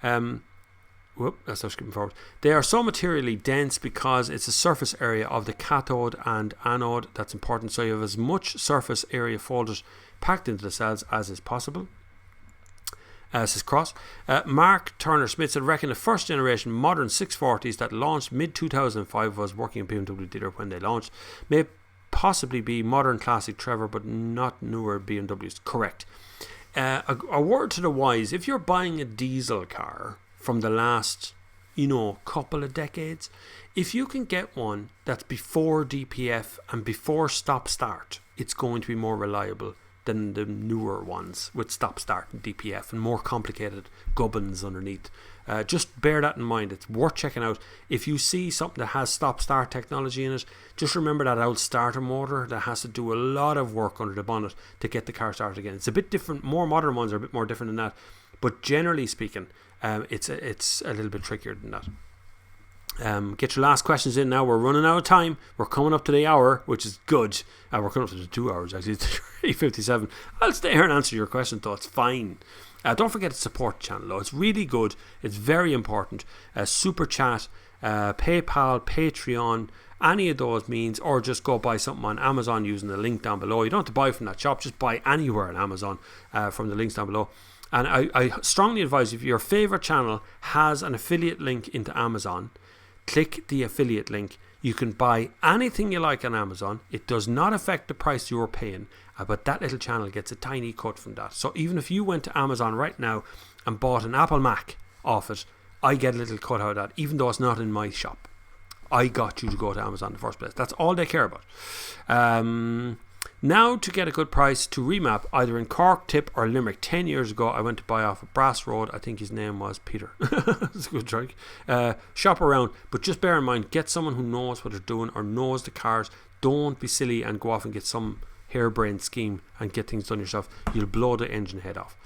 That's how skipping forward. They are so materially dense because it's the surface area of the cathode and anode that's important. So you have as much surface area folders packed into the cells as is possible. Says Cross. Mark Turner Smith said, reckon the first generation modern 640s that launched mid 2005 was working in BMW dealer when they launched. May possibly be modern classic Trevor, but not newer BMWs. Correct. A word to the wise: if you're buying a diesel car from the last, couple of decades, if you can get one that's before DPF and before stop start, it's going to be more reliable than the newer ones with stop-start and DPF and more complicated gubbins underneath. Just bear that in mind. It's worth checking out. If you see something that has stop-start technology in it, just remember that old starter motor that has to do a lot of work under the bonnet to get the car started again. It's a bit different. More modern ones are a bit more different than that, but generally speaking, it's a little bit trickier than that. Get your last questions in now. We're running out of time. We're coming up to the hour, which is good. We're coming up to the 2 hours actually. It's 3:57. I'll stay here and answer your question though. It's fine. Don't forget to support the channel though. It's really good. It's very important. Super chat, PayPal, Patreon, any of those means, or just go buy something on Amazon using the link down below. You don't have to buy from that shop. Just buy anywhere on Amazon from the links down below. And I strongly advise, if your favorite channel has an affiliate link into Amazon, click the affiliate link. You can buy anything you like on Amazon. It does not affect the price you're paying, but that little channel gets a tiny cut from that. So even if you went to Amazon right now and bought an Apple Mac off it, I get a little cut out of that, even though it's not in my shop. I got you to go to Amazon in the first place. That's all they care about. Now, to get a good price to remap either in Cork, Tip or Limerick. 10 years ago I went to buy off of Brass Road. I think his name was Peter. That's a good trick. Shop around, but just bear in mind, get someone who knows what they're doing or knows the cars. Don't be silly and go off and get some harebrained scheme and get things done yourself. You'll blow the engine head off.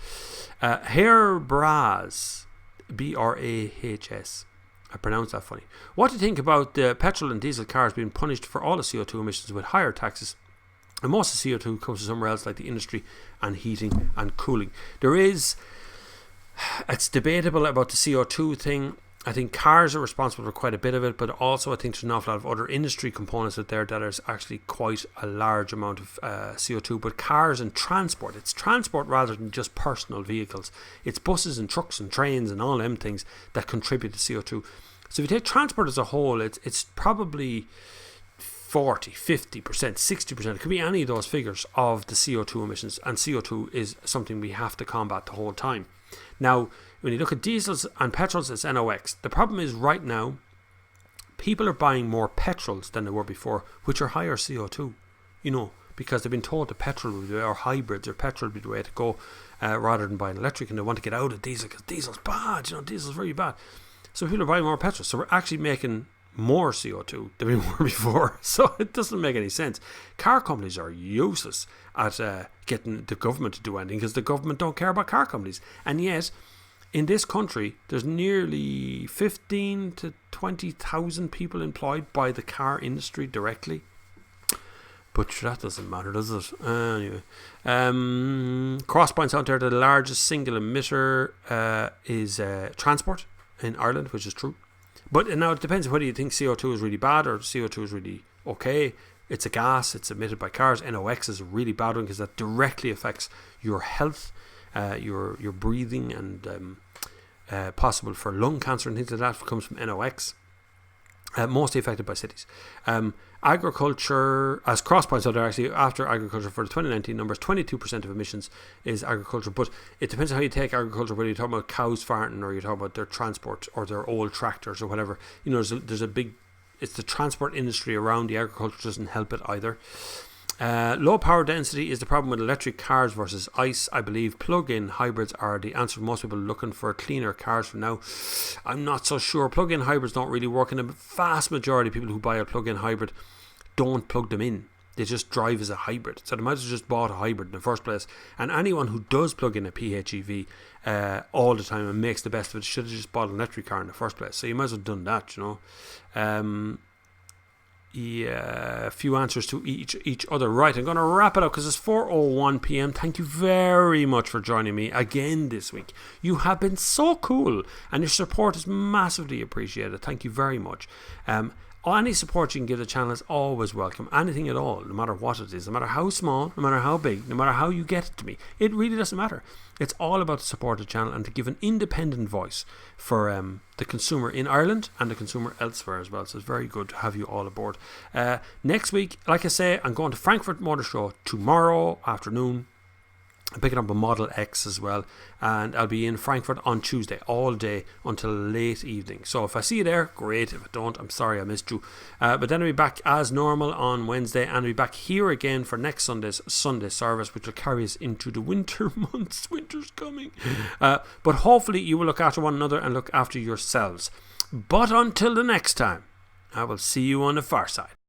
Hairbras, BRAHS. I pronounced that funny. What do you think about the petrol and diesel cars being punished for all the CO2 emissions with higher taxes? And most of the CO2 comes from somewhere else, like the industry and heating and cooling. It's debatable about the CO2 thing. I think cars are responsible for quite a bit of it, but also I think there's an awful lot of other industry components out there that is actually quite a large amount of CO2. But cars and transport, it's transport rather than just personal vehicles. It's buses and trucks and trains and all them things that contribute to CO2. So if you take transport as a whole, it's probably 40, 50%, 60%, it could be any of those figures of the CO2 emissions, and CO2 is something we have to combat the whole time. Now, when you look at diesels and petrols, it's NOx. The problem is right now, people are buying more petrols than they were before, which are higher CO2, because they've been told that petrol will be, or hybrids or petrol will be the way to go, rather than buying electric, and they want to get out of diesel because diesel's bad, diesel's very bad. So people are buying more petrol, so we're actually making more CO2 than we were before. So it doesn't make any sense. Car companies are useless at getting the government to do anything, because the government don't care about car companies. And yet in this country there's nearly 15 to 20,000 people employed by the car industry directly. But that doesn't matter, does it? Anyway, Crosspoint's out there. The largest single emitter is transport in Ireland, which is true. But now it depends whether you think CO2 is really bad or CO2 is really okay. It's a gas, it's emitted by cars. NOx is a really bad one because that directly affects your health, your breathing, and possible for lung cancer and things like that comes from NOx. Mostly affected by cities. Agriculture, as Crosspoints, are actually after agriculture for the 2019 numbers, 22% of emissions is agriculture. But it depends on how you take agriculture, whether you're talking about cows farting or you're talking about their transport or their old tractors or whatever. There's a big, it's the transport industry around the agriculture doesn't help it either. Low power density is the problem with electric cars versus ICE. I believe plug-in hybrids are the answer for most people looking for cleaner cars for now. I'm not so sure. Plug-in hybrids don't really work, and the vast majority of people who buy a plug-in hybrid don't plug them in. They just drive as a hybrid. So they might have just bought a hybrid in the first place. And anyone who does plug in a PHEV all the time and makes the best of it should have just bought an electric car in the first place. So you might as well have done that, a few answers to each other. Right, I'm going to wrap it up because it's 4:01 p.m. Thank you very much for joining me again this week. You have been so cool and your support is massively appreciated. Thank you very much. Any support you can give the channel is always welcome. Anything at all, no matter what it is, no matter how small, no matter how big, no matter how you get it to me, it really doesn't matter. It's all about to support the channel and to give an independent voice for the consumer in Ireland and the consumer elsewhere as well. So it's very good to have you all aboard. Next week, like I say, I'm going to Frankfurt Motor Show tomorrow afternoon. I'm picking up a Model X as well, and I'll be in Frankfurt on Tuesday all day until late evening. So if I see you there, great. If I don't, I'm sorry I missed you. But then I'll be back as normal on Wednesday, and I'll be back here again for next Sunday's Sunday service, which will carry us into the winter months. Winter's coming. But hopefully you will look after one another and look after yourselves. But until the next time, I will see you on the far side.